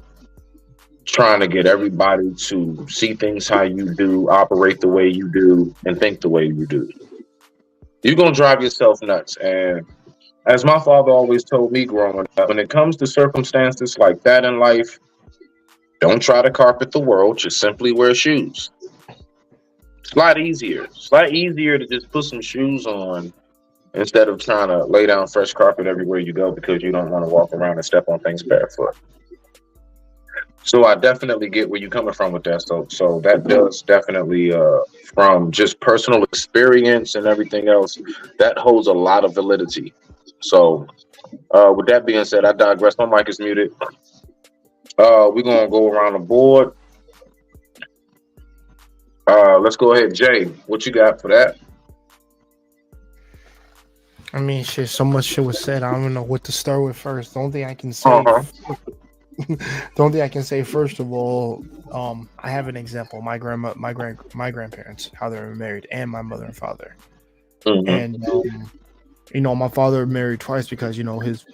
B: trying to get everybody to see things how you do, operate the way you do, and think the way you do. You're gonna drive yourself nuts. And as my father always told me growing up, when it comes to circumstances like that in life, don't try to carpet the world, just simply wear shoes. It's a lot easier. It's a lot easier to just put some shoes on instead of trying to lay down fresh carpet everywhere you go because you don't want to walk around and step on things barefoot. So I definitely get where you're coming from with that. So that does definitely, from just personal experience and everything else, that holds a lot of validity. So with that being said, I digress. My mic is muted. We're gonna go around the board. Let's go ahead, Jay. What you got for that?
D: I mean, shit. So much shit was said. I don't even know what to start with first. The only thing I can say. The only thing I can say, first of all, I have an example. My grandparents, how they were married, and my mother and father. And my father married twice because his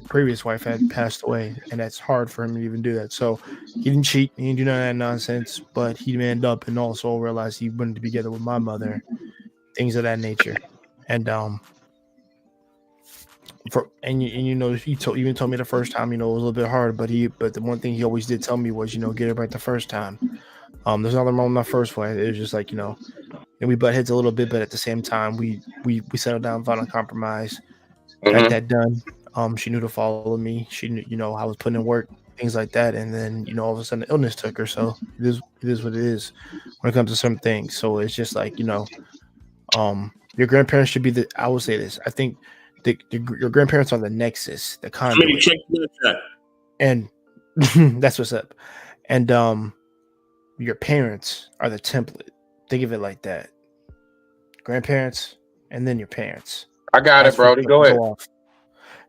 D: previous wife had passed away, and that's hard for him to even do that. So he didn't cheat, he didn't do none of that nonsense, but he manned up and also realized he wanted to be together with my mother, things of that nature. And he told me the first time, it was a little bit hard, but the one thing he always did tell me was, get it right the first time. There's nothing wrong with my first wife. It was just like, and we butt heads a little bit, but at the same time, we settled down, found a compromise, got that done. She knew to follow me. She knew, I was putting in work, things like that. And then, all of a sudden, illness took her. So it is what it is when it comes to some things. So it's just like, your grandparents should be I will say this. I think your grandparents are the nexus, the conduit. And that's what's up. And your parents are the template. Think of it like that. Grandparents and then your parents.
B: I got it, Brody. Go ahead.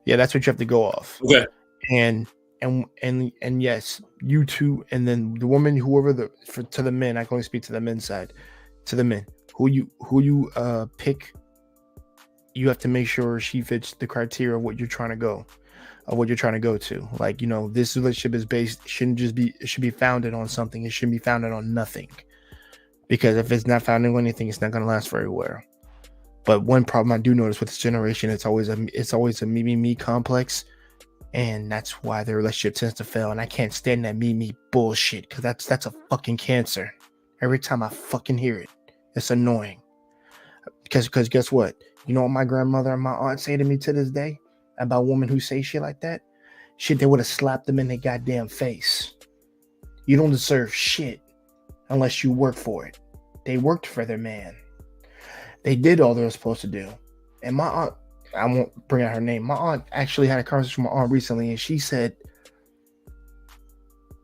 D: Yeah, that's what you have to go off.
A: Okay.
D: And yes, you two, and then the woman, whoever to the men, I can only speak to the men's side. To the men, who you pick, you have to make sure she fits the criteria of what you're trying to go to. Like, this relationship it should be founded on something. It shouldn't be founded on nothing. Because if it's not founded on anything, it's not gonna last very well. But one problem I do notice with this generation, it's always a me complex, and that's why their relationship tends to fail. And I can't stand that me bullshit, because that's a fucking cancer. Every time I fucking hear it, it's annoying. Because guess what? You know what my grandmother and my aunt say to me to this day about women who say shit like that? Shit, they would have slapped them in their goddamn face. You don't deserve shit unless you work for it. They worked for their man. They did all they were supposed to do. And my aunt, I won't bring out her name. My aunt actually had a conversation with my aunt recently, and she said,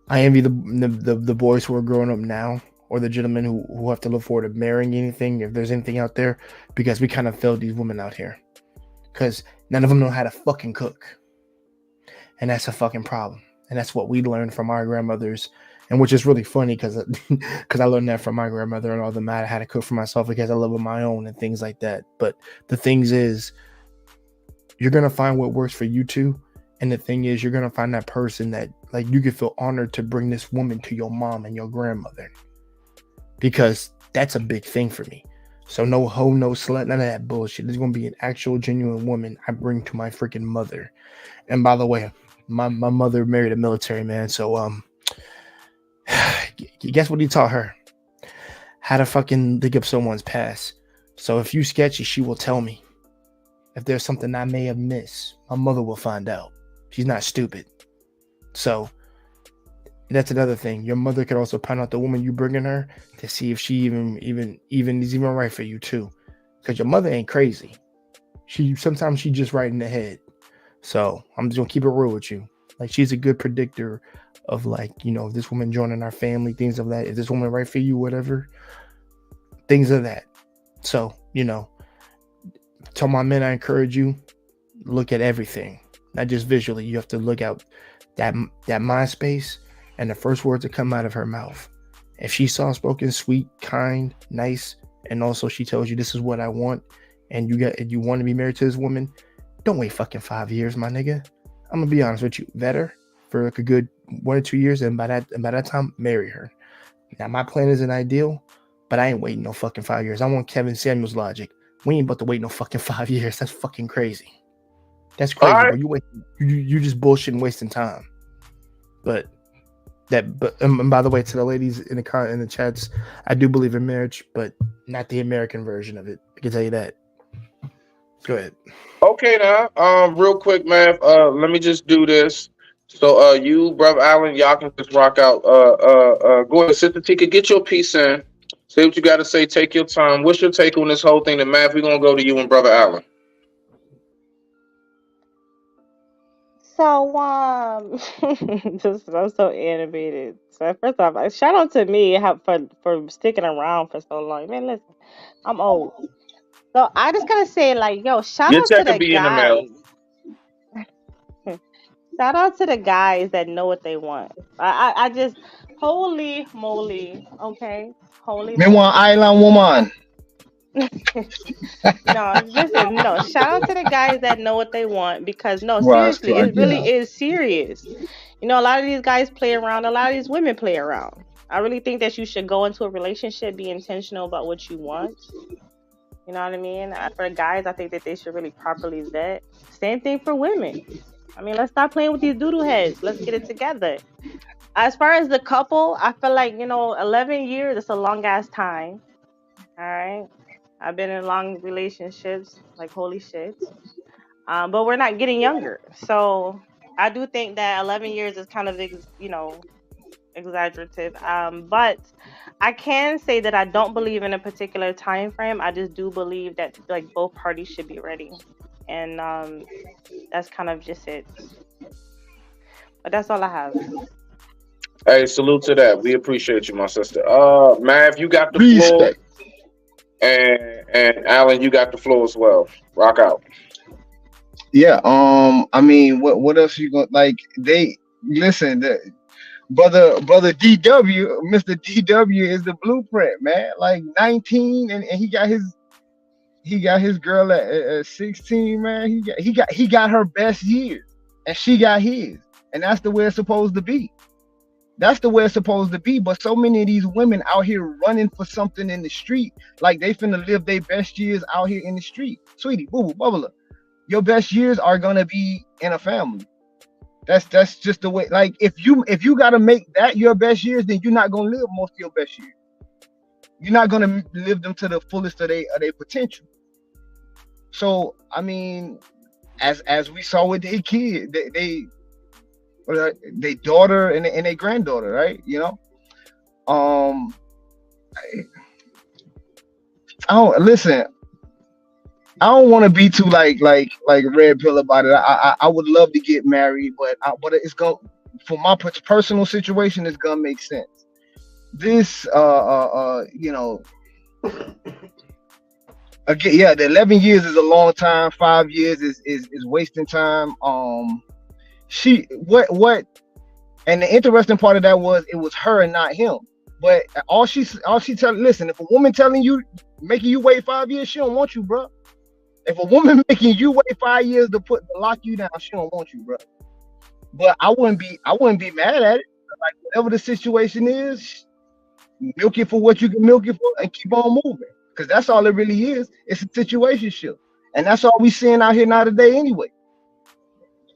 D: I envy the boys who are growing up now, or the gentlemen who have to look forward to marrying anything, if there's anything out there, because we kind of failed these women out here. Because none of them know how to fucking cook. And that's a fucking problem. And that's what we learned from our grandmothers. And which is really funny because I learned that from my grandmother and all the matter how to cook for myself because I live on my own and things like that. But the things is, you're going to find what works for you two. And the thing is, you're going to find that person that, like, you could feel honored to bring this woman to your mom and your grandmother. Because that's a big thing for me. So no hoe, no slut, none of that bullshit. There's going to be an actual genuine woman I bring to my freaking mother. And by the way, my mother married a military man. So, guess what he taught her? How to fucking dig up someone's past. So if you sketchy, she will tell me. If there's something I may have missed, my mother will find out. She's not stupid. So that's another thing. Your mother could also find out the woman you bring in her to see if she even is even right for you too. Because your mother ain't crazy. Sometimes she's just right in the head. So I'm just gonna keep it real with you. Like, she's a good predictor of, like, if this woman joining our family, things of that. Is this woman right for you? Whatever. Things of that. So, tell my men, I encourage you, look at everything. not just visually. You have to look out that mind space and the first words that come out of her mouth. If she's soft-spoken, sweet, kind, nice, and also she tells you this is what I want, and you want to be married to this woman, don't wait fucking 5 years, my nigga. I'm gonna be honest with you. Vet her for like a good 1 or 2 years, and by that time, marry her. Now my plan isn't ideal, but I ain't waiting no fucking 5 years. I want Kevin Samuels logic. We ain't about to wait no fucking 5 years. That's fucking crazy. That's crazy,
B: All right.
D: bro. You just bullshitting, wasting time. But and by the way, to the ladies in the chats, I do believe in marriage, but not the American version of it. I can tell you that. Go ahead.
B: Okay, now, real quick, man. Let me just do this. So, you, Brother Allen, y'all can just rock out. Go ahead, Sister Tika, get your piece in. Say what you got to say. Take your time. What's your take on this whole thing? And Matt, we're gonna go to you and Brother Allen.
I: So just I'm so animated. So first off, shout out to me for sticking around for so long. Man, listen, I'm old. So I just gotta say, like, yo, shout
B: Your
I: out to
B: check will
I: the
B: be in the mail.
I: guys. Shout out to the guys that know what they want. I just holy moly, okay? Holy
M: Me want
I: moly.
M: island woman.
I: No, listen, no. Shout out to the guys that know what they want because no,
M: Well,
I: seriously,
M: so,
I: it really
M: yeah.
I: is serious. You know, a lot of these guys play around, a lot of these women play around. I really think that you should go into a relationship, be intentional about what you want. You know what I mean? For guys, I think that they should really properly vet. Same thing for women. I mean, let's stop playing with these doodle heads. Let's get it together. As far as the couple, I feel like, 11 years is a long ass time. All right. I've been in long relationships, like holy shit. But we're not getting younger. So I do think that 11 years is kind of, exaggerative. But I can say that I don't believe in a particular time frame. I just do believe that like both parties should be ready. And that's kind of just it. But that's all I have.
B: Hey, salute to that. We appreciate you, my sister. Mav, you got the floor. And Alan, you got the floor as well. Rock out.
M: Yeah. I mean, what else you gonna like? They listen. Brother DW, Mr. DW is the blueprint, man. Like 19, and he got his girl at 16, man. He got her best years, and she got his, and that's the way it's supposed to be. That's the way it's supposed to be. But so many of these women out here running for something in the street, like they finna live their best years out here in the street. Sweetie, boo boo, bubbler, your best years are gonna be in a family. That's just the way. Like if you gotta make that your best years, then you're not gonna live most of your best years. You're not gonna live them to the fullest of their potential. So I mean, as we saw with their kid, they daughter and their granddaughter, right? I don't listen. I don't want to be too like red pill about it. I would love to get married, but it's going for my personal situation. It's gonna make sense. This again, yeah, the 11 years is a long time. 5 years is wasting time. And the interesting part of that was it was her and not him. But all she tell, listen, if a woman making you wait 5 years, she don't want you, bro. If a woman making you wait 5 years to lock you down, she don't want you, bro. But I wouldn't be mad at it. Like whatever the situation is, milk it for what you can milk it for and keep on moving. Because that's all it really is. It's a situationship. And that's all we seeing out here now today anyway.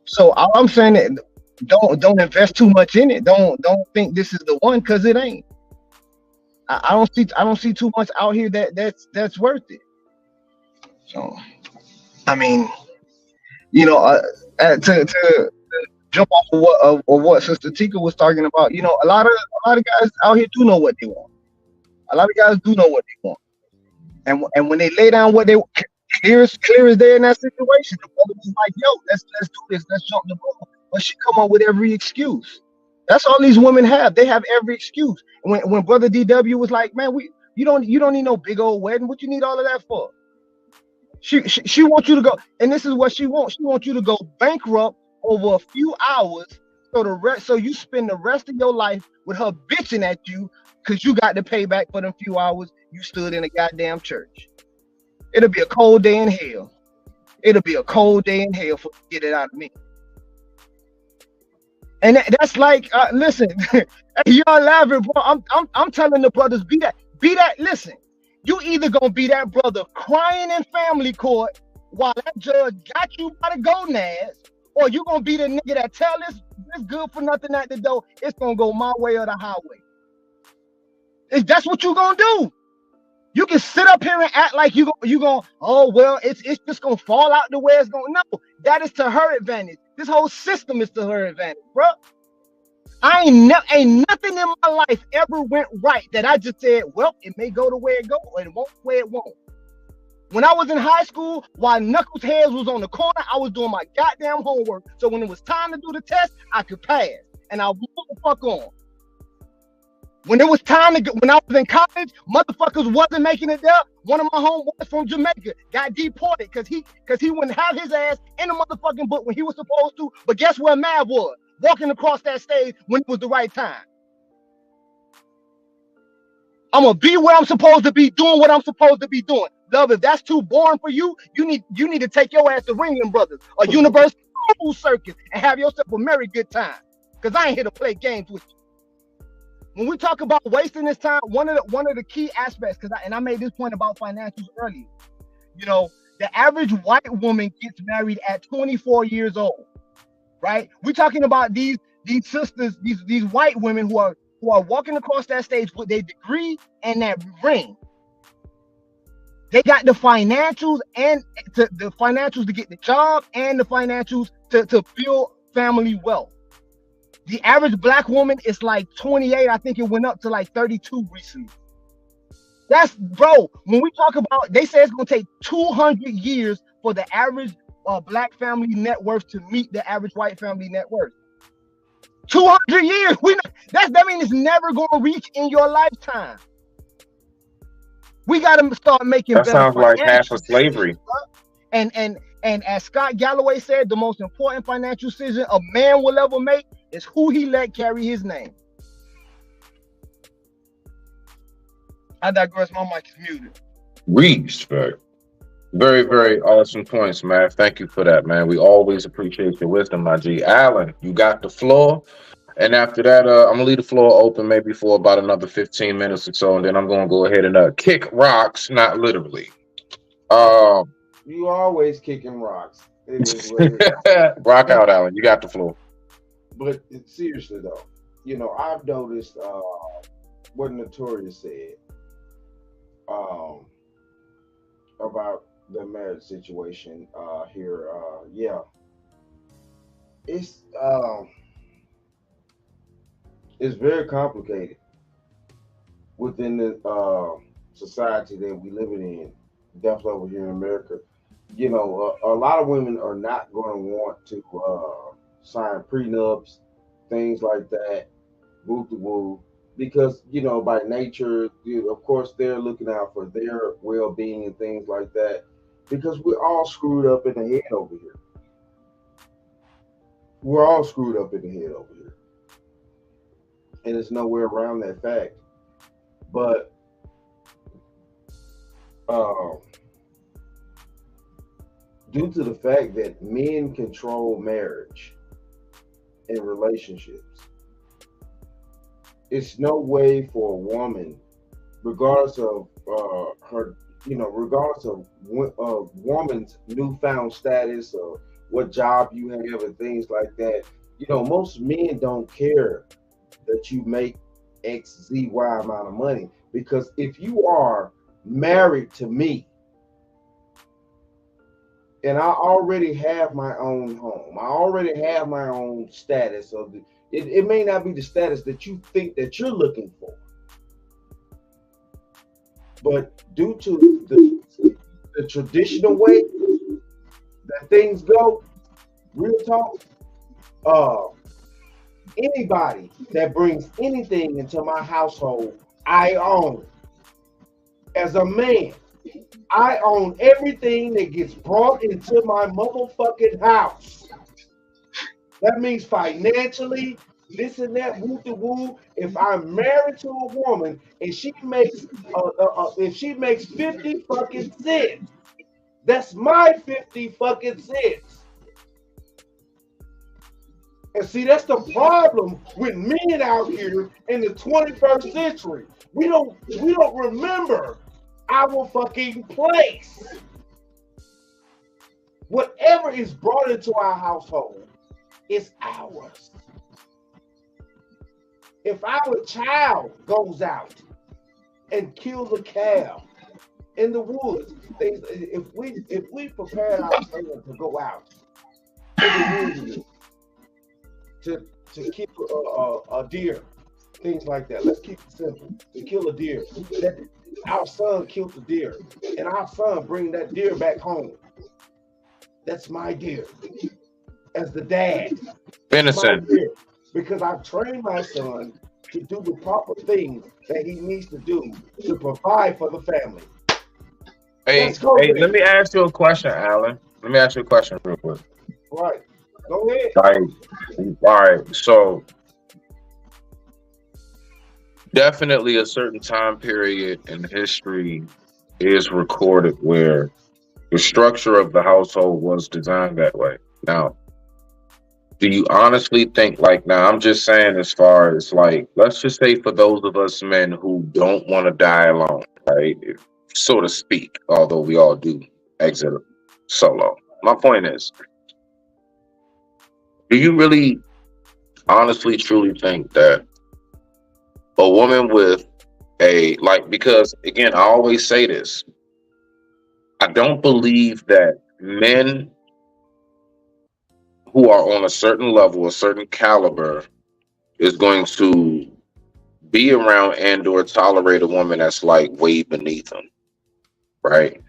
M: So all I'm saying that don't invest too much in it. Don't think this is the one, because it ain't. I don't see too much out here that's worth it. So I mean, to jump off of what Sister Tika was talking about, a lot of guys out here do know what they want. A lot of guys do know what they want, and when they lay down what they clear as day in that situation, the brother was like, "Yo, let's do this, let's jump the ball." But she come up with every excuse. That's all these women have. They have every excuse. And when Brother DW was like, "Man, you don't need no big old wedding. What you need all of that for?" She wants you to go, and this is what she wants. She wants you to go bankrupt over a few hours, so you spend the rest of your life with her bitching at you because you got to pay back for them few hours you stood in a goddamn church. It'll be a cold day in hell. It'll be a cold day in hell for get it out of me. And that's like, listen, y'all laughing, bro. I'm telling the brothers, be that. Listen, you either gonna be that brother crying in family court while that judge got you by the gonads, or you gonna be the nigga that tell this good for nothing at the door. It's gonna go my way or the highway. That's what you gonna do. You can sit up here and act like you gonna, oh well, it's just gonna fall out the way it's gonna. No, that is to her advantage. This whole system is to her advantage, bro. Ain't nothing in my life ever went right that I just said, well, it may go the way it go, or it won't the way it won't. When I was in high school, while Knuckles Heads was on the corner, I was doing my goddamn homework. So when it was time to do the test, I could pass, and I moved the fuck on. When it was time to go, when I was in college, motherfuckers wasn't making it there. One of my homeboys from Jamaica got deported because he wouldn't have his ass in the motherfucking book when he was supposed to. But guess where Mav was? Walking across that stage when it was the right time. I'm gonna be where I'm supposed to be, doing what I'm supposed to be doing. Love, if that's too boring for you, you need to take your ass to Ringling Brothers or Universal Circus and have yourself a merry good time. Cause I ain't here to play games with you. When we talk about wasting this time, one of the key aspects, I made this point about financials earlier. You know, the average white woman gets married at 24 years old, right? We're talking about these sisters, these white women who are walking across that stage with their degree and that ring. They got the financials to get the job and the financials to build family wealth. The average black woman is like 28. I think it went up to like 32 recently. That's, bro, when we talk about, they say it's going to take 200 years for the average black family net worth to meet the average white family net worth. 200 years. That means it's never going to reach in your lifetime. We got to start making
B: that
M: better.
B: Sounds like half of slavery.
M: And as Scott Galloway said, the most important financial decision a man will ever make is who he let carry his name. I digress. My mic is muted.
B: Respect. Very, very awesome points, man. Thank you for that, man. We always appreciate your wisdom, my G. Alan, you got the floor. And after that, I'm going to leave the floor open maybe for about another 15 minutes or so, and then I'm going to go ahead and kick rocks, not literally.
H: You always kicking rocks. It is what it is.
B: Rock out, Alan. You got the floor.
H: But seriously, though, you know, I've noticed what Notorious said about the marriage situation here. Yeah, it's very complicated within the society that we live in, definitely over here in America. You know, a lot of women are not going to want to sign prenups, things like that, woo, because, you know, by nature, of course, they're looking out for their well-being and things like that, because we're all screwed up in the head over here. We're all screwed up in the head over here. And there's nowhere around that fact. But due to the fact that men control marriage and relationships, it's no way for a woman, regardless of her, you know, regardless of woman's newfound status or what job you have and things like that. You know, most men don't care that you make X, Z, Y amount of money, because if you are married to me and I already have my own home, I already have my own status of the, it may not be the status that you think that you're looking for, but due to the traditional way that things go, real talk, anybody that brings anything into my household, I own. As a man, I own everything that gets brought into my motherfucking house. That means financially, this and that, woo de woo. If I'm married to a woman and she makes, if she makes 50 fucking cents, that's my 50 fucking cents. And see, that's the problem with men out here in the 21st century. We don't remember our fucking place. Whatever is brought into our household is ours. If our child goes out and kills a cow in the woods, if we prepare our children to go out in the woods to kill a deer, things like that. Let's keep it simple. To kill a deer, that our son killed the deer, and our son bring that deer back home. That's my deer. As the dad,
B: Venison.
H: because I've trained my son to do the proper things that he needs to do to provide for the family.
B: Hey, let me ask you a question, Alan. Let me ask you a question real quick.
H: Right. Go ahead.
B: All right. So definitely a certain time period in history is recorded where the structure of the household was designed that way. Now, do you honestly think, like, now I'm just saying, as far as, like, let's just say for those of us men who don't want to die alone, right, so to speak, although we all do exit solo. My point is, do you really honestly truly think that a woman with a, like, because again, I always say this, I don't believe that men who are on a certain level, a certain caliber, is going to be around and or tolerate a woman that's like way beneath them, right?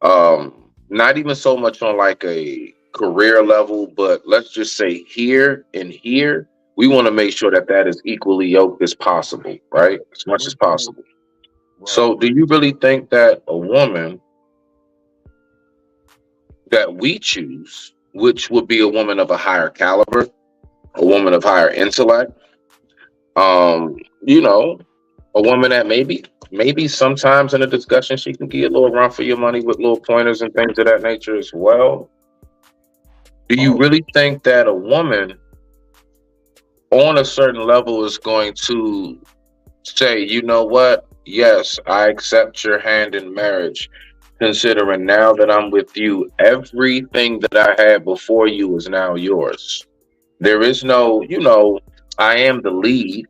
B: Not even so much on like a career level, but let's just say here and here, we want to make sure that that is equally yoked as possible, right? As much as possible. So do you really think that a woman that we choose, which would be a woman of a higher caliber, a woman of higher intellect, you know, a woman that maybe sometimes in a discussion she can get a little run for your money with little pointers and things of that nature as well. Do you really think that a woman on a certain level is going to say, you know what, yes, I accept your hand in marriage, considering now that I'm with you, everything that I had before you is now yours? There is no, you know, I am the lead.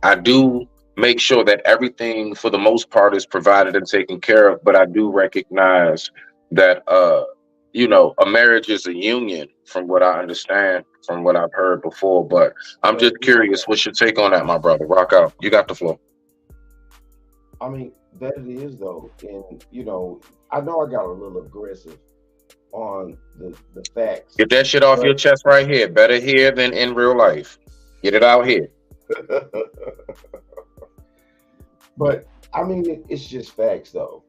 B: I do make sure that everything for the most part is provided and taken care of, but I do recognize that, you know, a marriage is a union from what I understand, from what I've heard before. But I'm just curious, what's your take on that, my brother? Rock out. You got the floor.
H: I mean, that it is though. And, you know I got a little aggressive on the facts.
B: Get that shit off your chest right here. Better here than in real life. Get it out here.
H: But I mean, it's just facts though.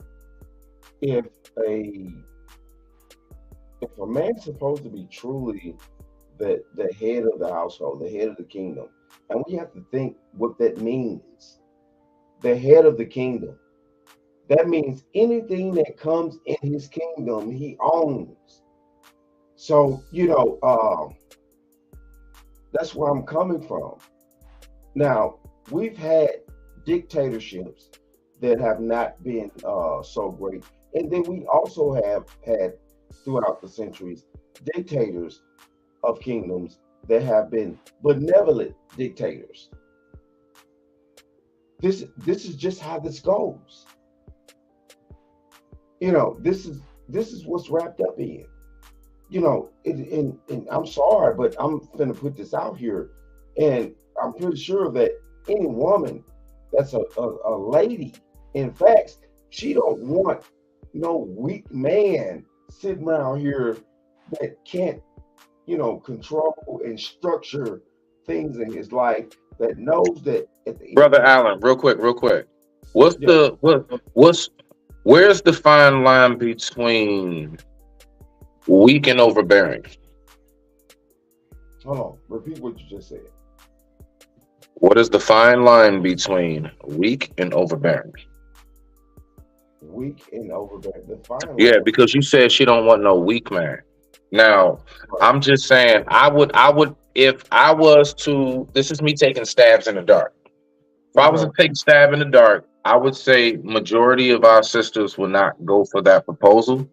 H: If a man's supposed to be truly the head of the household, the head of the kingdom, and we have to think what that means. The head of the kingdom. That means anything that comes in his kingdom, he owns. So, you know, that's where I'm coming from. Now, we've had dictatorships that have not been so great. And then we also have had, throughout the centuries, dictators of kingdoms that have been benevolent dictators. This is just how this goes. You know, this is what's wrapped up in. You know, and I'm sorry, but I'm gonna put this out here, and I'm pretty sure that any woman that's a lady, in fact, she don't want no weak man sitting around here that can't, you know, control and structure things in his life, that knows that at the
B: Brother Allen, real quick. Where's the fine line between weak and overbearing?
H: Hold on. Repeat what you just said.
B: What is the fine line between weak and overbearing?
H: Weak and overbearing. The fine
B: Yeah,
H: line.
B: because you said she don't want no weak man. Now, I'm just saying, I would, if I was to, this is me taking stabs in the dark. If I was to take a stab in the dark, I would say majority of our sisters will not go for that proposal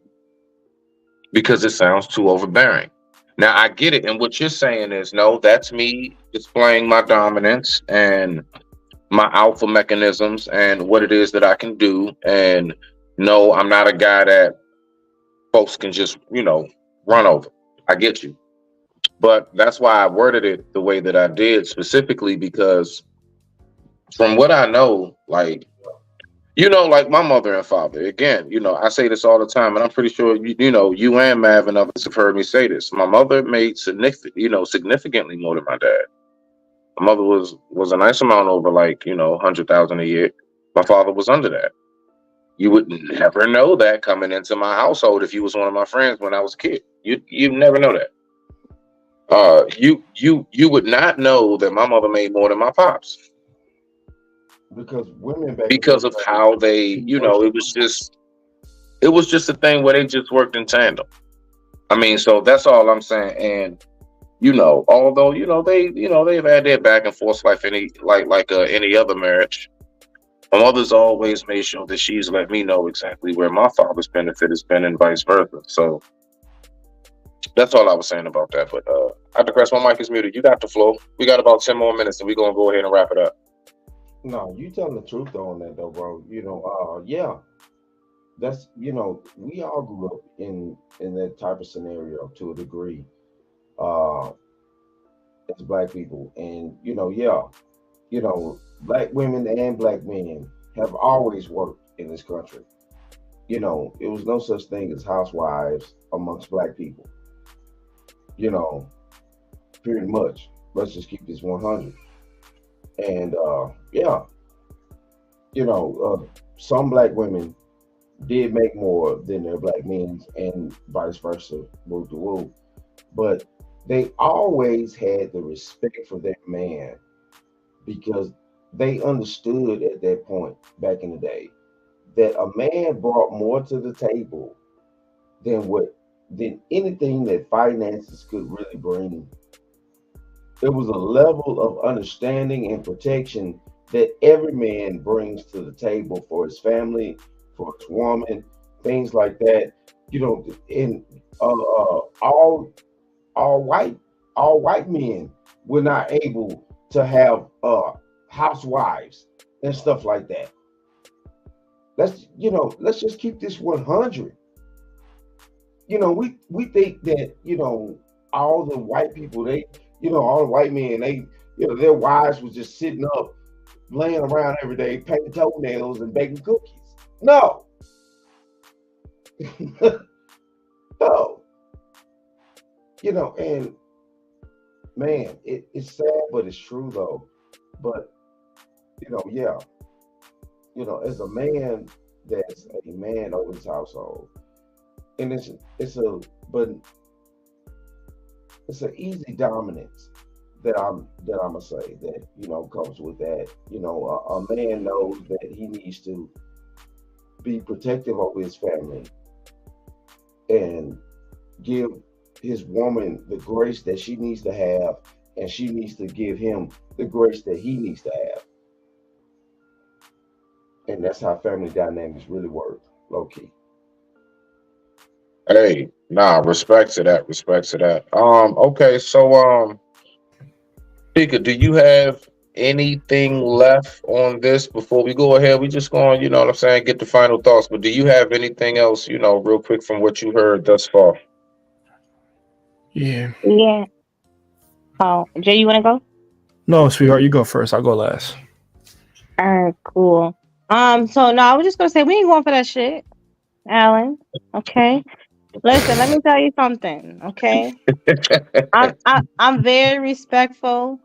B: because it sounds too overbearing. Now, I get it. And what you're saying is, no, that's me displaying my dominance and my alpha mechanisms and what it is that I can do. And no, I'm not a guy that folks can just, run over. I get you. But that's why I worded it the way that I did, specifically because from what I know, like my mother and father, again, I say this all the time, and I'm pretty sure, you and Mav and others have heard me say this. My mother made significantly more than my dad. My mother was a nice amount over, 100,000 a year. My father was under that. You would never know that coming into my household if you was one of my friends when I was a kid. You never know that. You would not know that my mother made more than my pops
H: Because women back
B: because of how they, it was just a thing where they just worked in tandem. I mean, so that's all I'm saying. And although they've had their back and forth like any other marriage. My mother's always made sure that she's let me know exactly where my father's benefit has been and vice versa. So that's all I was saying about that. But Dr. Crest, my mic is muted. You got the floor. We got about 10 more minutes and we're going to go ahead and wrap it up.
H: No, you telling the truth though on that though, bro. Yeah. That's we all grew up in that type of scenario to a degree. As black people. And black women and black men have always worked in this country. It was no such thing as housewives amongst black people. Pretty much. Let's just keep this 100. And some black women did make more than their black men and vice versa, woo to woo. But they always had the respect for their man because they understood at that point back in the day that a man brought more to the table than anything that finances could really bring. There was a level of understanding and protection that every man brings to the table for his family, for his woman, things like that. And all white men were not able to have housewives and stuff like that. Let's just keep this 100. We think that all the white people, all the white men, their wives was just sitting up, laying around every day, painting toenails and baking cookies. No. No. And man, it's sad, but it's true though. But as a man that's a man over his household, and it's an easy dominance that I'm gonna say that comes with that. A man knows that he needs to be protective of his family and give his woman the grace that she needs to have, and she needs to give him the grace that he needs to have. And that's how family dynamics really work, low key.
B: Hey, respect to that. Okay, so Pika, do you have anything left on this before we go ahead? We just going, get the final thoughts. But do you have anything else, real quick from what you heard thus far?
D: Yeah.
I: Yeah. Oh, Jay, you want to go?
D: No, sweetheart, you go first. I'll go last.
I: All right, cool. So no, I was just gonna say we ain't going for that shit, Alan. Okay. Listen, let me tell you something. Okay. I'm very respectful.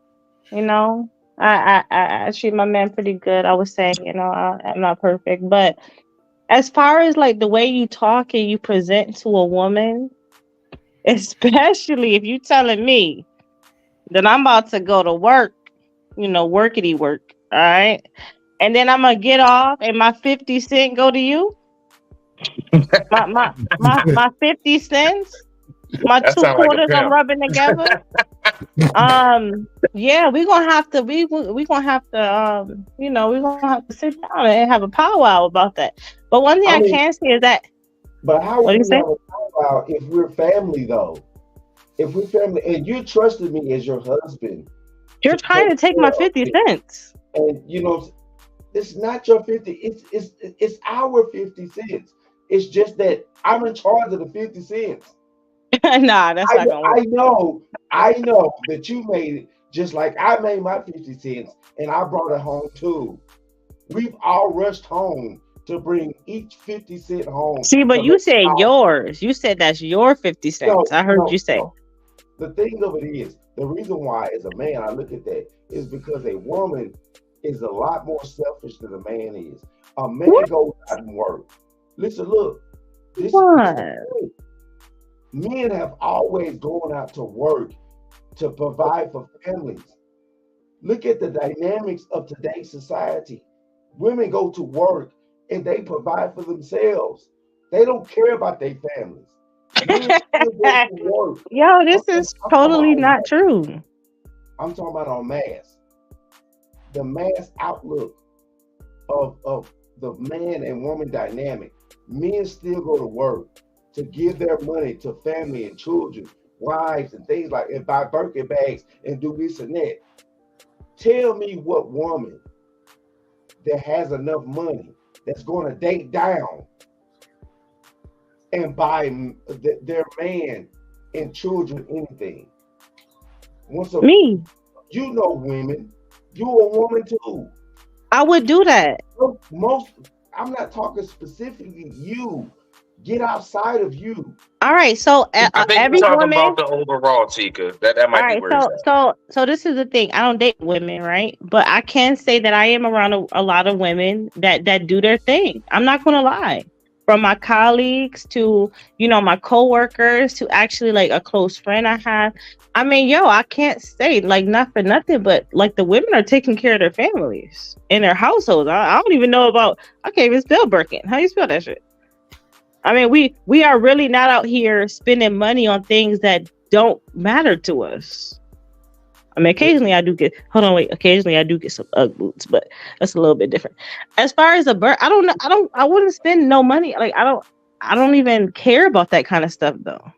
I: I treat my man pretty good. I would say, I'm not perfect, but as far as like the way you talk and you present to a woman, especially if you telling me
E: Then I'm about to go to work, workity work. All right. And then I'm gonna get off and my 50 cent go to you. My 50 cents, my
B: That
E: two
B: sound like a
E: quarters I'm
B: pimp.
E: rubbing together. Yeah, we're gonna have to we gonna have to we're gonna have to sit down and have a powwow about that. But one thing
H: I
E: I
H: mean,
E: can say is that
H: but how
E: what do
H: would
E: you
H: we
E: say?
H: have a powwow if we're family though? If we're family and you trusted me as your husband
E: You're
H: to
E: trying to
H: take
E: take my
H: care of
E: 50
H: me,
E: cents.
H: and it's not your 50, it's our 50 cents. It's just that I'm in charge of the 50 cents.
E: Nah, that's not gonna work.
H: I know that you made it just like I made my 50 cents and I brought it home too. We've all rushed home to bring each 50 cent home.
E: See,
H: to
E: but you
H: make
E: said
H: our
E: yours. You said that's your 50 cents. I heard you say.
H: no. The thing of it is, the reason why as a man I look at that is because a woman is a lot more selfish than a man is. A man
E: What?
H: goes out and work. Listen, look, this is
E: What?
H: the point. Men have always gone out to work to provide for families. Look at the dynamics of today's society. Women go to work and they provide for themselves. They don't care about their families. Men still go to work.
E: Yo, this is
H: I'm talking about
E: totally
H: on
E: not
H: mass.
E: true.
H: I'm talking about on mass. The mass outlook of the man and woman dynamic. Men still go to work to give their money to family and children, wives and things like and buy Birkin bags and do this and that. Tell me what woman that has enough money that's going to date down and buy their man and children anything.
E: Me.
H: You know women. You a woman too.
E: I would do that.
H: Most I'm not talking specifically you. Get outside of you.
E: All right, so
B: I think
E: every
B: you're talking
E: woman.
B: about the overall, Tika. That
E: All
B: might be
E: right,
B: where it's
E: so this is the thing. I don't date women, right? But I can say that I am around a lot of women that do their thing. I'm not gonna lie. From my colleagues to my coworkers to actually like a close friend I have. I mean, I can't say like not for nothing, but like the women are taking care of their families and their households. I don't even know about. I can't even spell Birkin. How do you spell that shit? I mean, we are really not out here spending money on things that don't matter to us. I mean, occasionally I do get. Occasionally I do get some UGG boots, but that's a little bit different. As far as a bird, I don't know. I wouldn't spend no money. Like I don't even care about that kind of stuff though.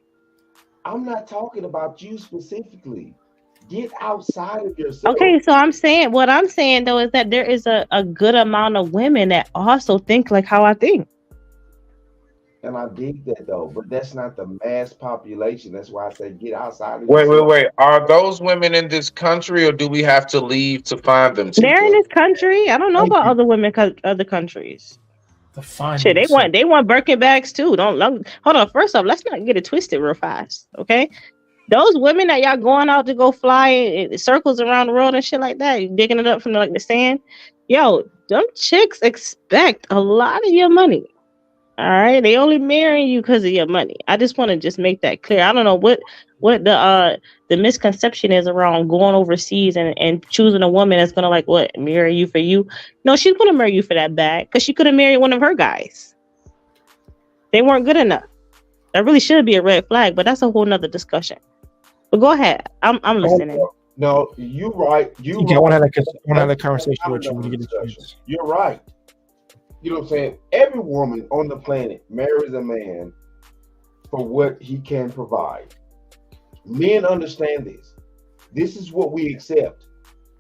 H: I'm not talking about you specifically. Get outside of yourself.
E: Okay, so what I'm saying though is that there is a good amount of women that also think like how I think.
H: And I dig that though, but that's not the mass population. That's why I say get outside of yourself.
B: Wait. Are those women in this country, or do we have to leave to find them?
E: They're in
B: Tika?
E: this country. I don't know about other women, other countries. Shit, they want Birkin bags too. Don't hold on. First off, let's not get it twisted real fast, okay? Those women that y'all going out to go fly in circles around the world and shit like that, digging it up from the sand. Yo, them chicks expect a lot of your money. All right, they only marrying you because of your money. I just want to just make that clear. I don't know what the misconception is around going overseas and choosing a woman that's gonna marry you for you. No, she's gonna marry you for that bag because she could have married one of her guys. They weren't good enough. That really should be a red flag, but that's a whole nother discussion. But go ahead, I'm listening.
H: No, you're right.
D: You want to have a conversation with you when you get a chance.
H: You're right. You know what I'm saying? Every woman on the planet marries a man for what he can provide. Men understand this. This is what we accept.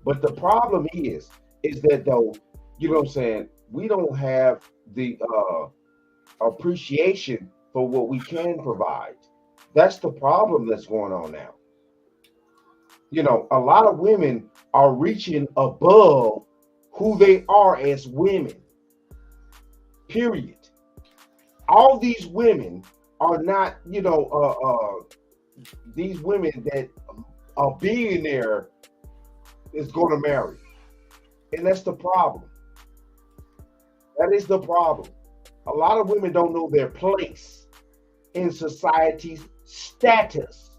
H: But the problem is that though, you know what I'm saying, we don't have the appreciation for what we can provide. That's the problem that's going on now. You know, a lot of women are reaching above who they are as women. Period. All these women are not, these women that a billionaire is going to marry. And that's the problem. That is the problem. A lot of women don't know their place in society's status.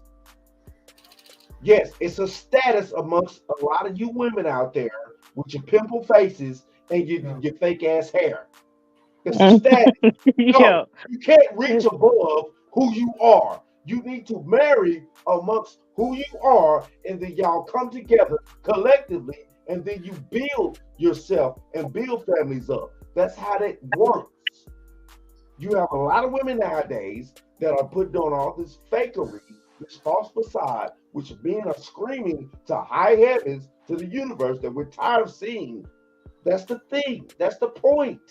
H: Yes, it's a status amongst a lot of you women out there with your pimple faces and your fake ass hair. It's a status. No,
E: Yo.
H: you can't reach above who you are. You need to marry amongst who you are, and then y'all come together collectively, and then you build yourself and build families up. That's how that works. You have a lot of women nowadays that are putting on all this fakery, this false facade, which men are screaming to high heavens, to the universe, that we're tired of seeing. That's the thing. That's the point.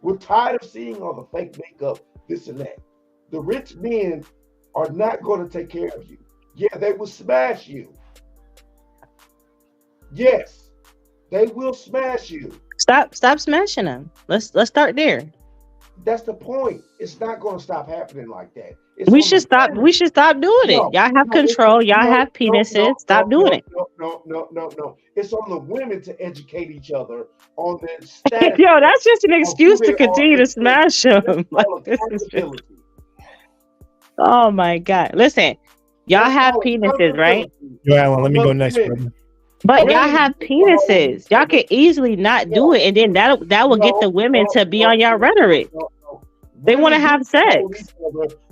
H: We're tired of seeing all the fake makeup, this and that. The rich men are not going to take care of you. Yeah, they will smash you. Yes, they will smash you.
E: Stop smashing them. Let's start there.
H: That's the point. It's not going to stop happening like that.
E: We should stop doing it. Y'all have control. Y'all have penises. Stop doing it.
H: No. It's on the women to educate each other on the status.
E: Yo, that's just an excuse
H: who
E: to
H: they
E: continue
H: are.
E: to smash them. Like, this is just... Oh my God. Listen, y'all have penises, right?
D: Yo, Alan, let me go next, brother.
E: But y'all have penises. Y'all can easily not do it, and then that will get the women to be on y'all rhetoric. They want to have sex.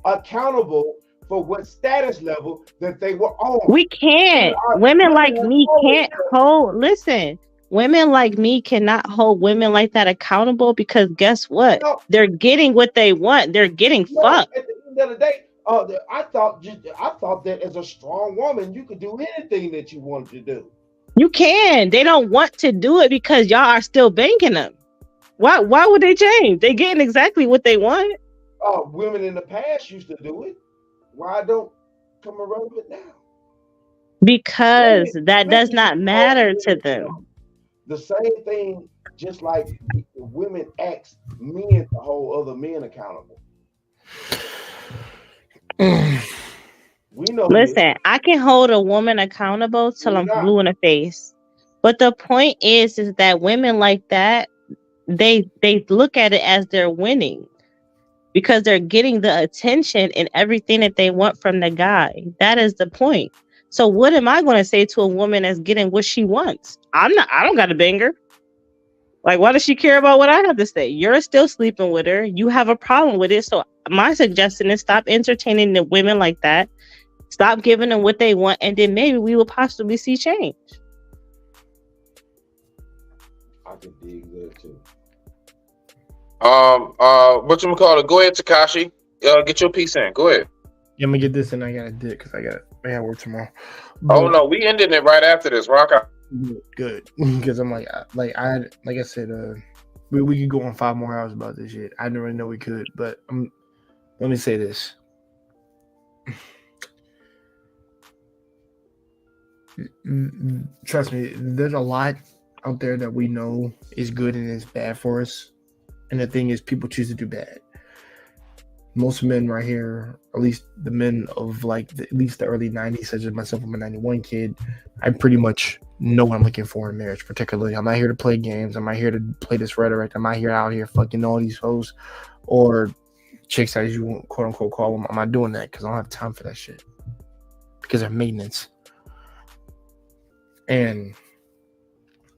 H: Accountable for what status level that they were on.
E: We can't. Women like me can't hold. Listen, women like me cannot hold women like that accountable, because guess what? They're getting what they want. They're getting fucked.
H: At the end of the day, I thought that as a strong woman, you could do anything that you wanted to do.
E: You can. They don't want to do it because y'all are still banking them. Why would they change? They getting exactly what they want.
H: Women in the past used to do it. Why don't come irrelevant now?
E: Because that does not matter to them.
H: The same thing, just like women ask men to hold other men accountable. We know.
E: Listen, I can hold a woman accountable till I'm blue in the face. But the point is that women like that, they look at it as they're winning because they're getting the attention and everything that they want from the guy. That is the point. So what am I going to say to a woman that's getting what she wants? I don't got a banger. Like, why does she care about what I have to say? You're still sleeping with her. You have a problem with it. So my suggestion is stop entertaining the women like that. Stop giving them what they want, and then maybe we will possibly see change.
H: I can dig that too.
B: Whatchamacallit? Go ahead, Takashi. Get your piece in. Go ahead.
D: Yeah, I'm gonna get this, and I gotta dip because I gotta work tomorrow.
B: Oh no, we ending it right after this. Rock out.
D: Good, because I'm like I said, we could go on 5 more hours about this shit. I didn't really know we could, but let me say this. Trust me, there's a lot out there that we know is good and is bad for us, and the thing is, people choose to do bad. Most men right here, at least the men of at least the early 90s, such as myself, I'm a 91 kid, I pretty much know what I'm looking for in marriage. Particularly, I'm not here to play games. I'm not here to play this rhetoric. I'm not here out here fucking all these hoes or chicks, as you quote unquote call them. I'm not doing that because I don't have time for that shit, because they're maintenance. And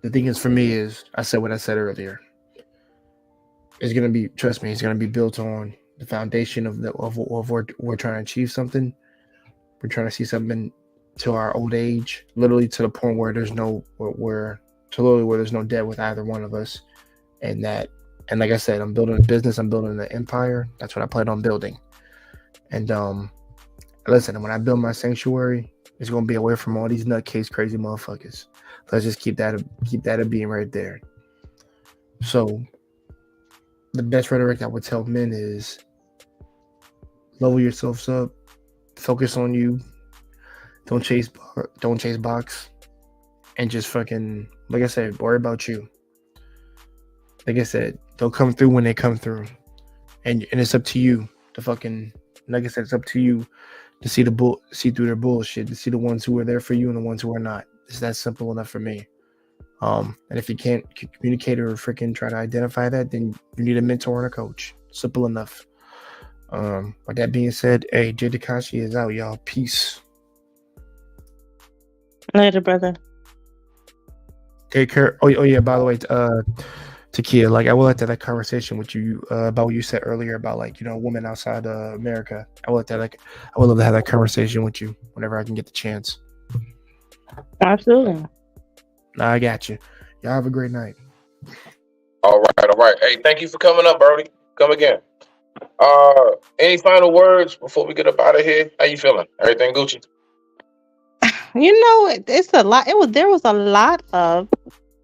D: the thing is, for me, is I said what I said earlier. It's gonna be, trust me, it's gonna be built on the foundation of we're trying to achieve something. We're trying to see something till our old age, literally to the point where there's no where there's no debt with either one of us. And like I said, I'm building a business, I'm building an empire. That's what I plan on building. And listen, when I build my sanctuary, it's gonna be away from all these nutcase crazy motherfuckers. Let's just keep that a being right there. So the best rhetoric I would tell men is level yourselves up, focus on you, don't chase box, and just fucking, like I said, worry about you. Like I said, they'll come through when they come through, and it's up to you to fucking, like I said, it's up to you to see through their bullshit, to see the ones who are there for you and the ones who are not. It's that simple enough for me. And if you can't communicate or freaking try to identify that, then you need a mentor and a coach. Simple enough. With that being said, hey, Jay Takashi is out, y'all. Peace.
I: Later, brother.
D: Hey, Kurt. Oh yeah. By the way, Takia, like I would like to have that conversation with you about what you said earlier about like women outside America. I would love to have that conversation with you whenever I can get the chance.
I: Absolutely.
D: I got you. Y'all have a great night.
B: All right. Hey, thank you for coming up, Brody. Come again. Any final words before we get up out of here? How you feeling? Everything Gucci?
I: It's a lot. There was a lot of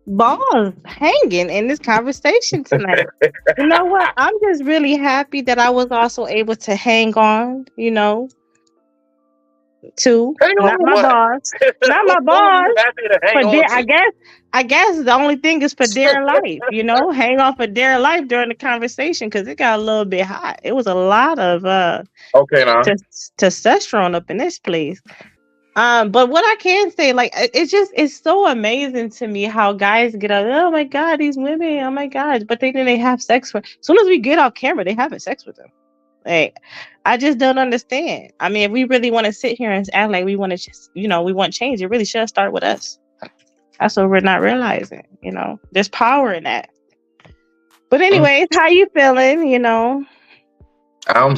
I: balls hanging in this conversation tonight. You know what? I'm just really happy that I was also able to hang on, to not my boss. Not my boss. I guess the only thing is for dear life, hang on for dear life during the conversation because it got a little bit hot. It was a lot of
B: okay now
I: testosterone up in this place. But what I can say, like, it's so amazing to me how guys get up. Oh my God, these women! Oh my God! But then they have sex with. As soon as we get off camera, they having sex with them. Like, I just don't understand. I mean, if we really want to sit here and act like we want to, just, we want change, it really should start with us. That's what we're not realizing. There's power in that. But anyways, how you feeling?
B: I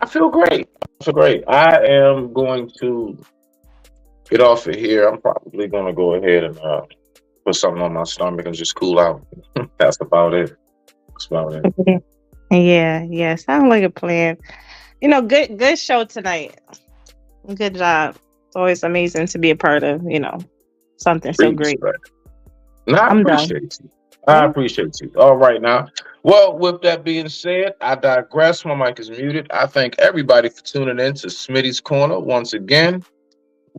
B: feel great. I am going to get off of here. I'm probably going to go ahead and put something on my stomach and just cool out. That's about it.
I: Yeah. Sounds like a plan. Good show tonight. Good job. It's always amazing to be a part of, something so great.
B: I appreciate you. All right now. Well, with that being said, I digress. My mic is muted. I thank everybody for tuning in to Smitty's Corner once again.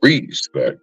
B: Respect.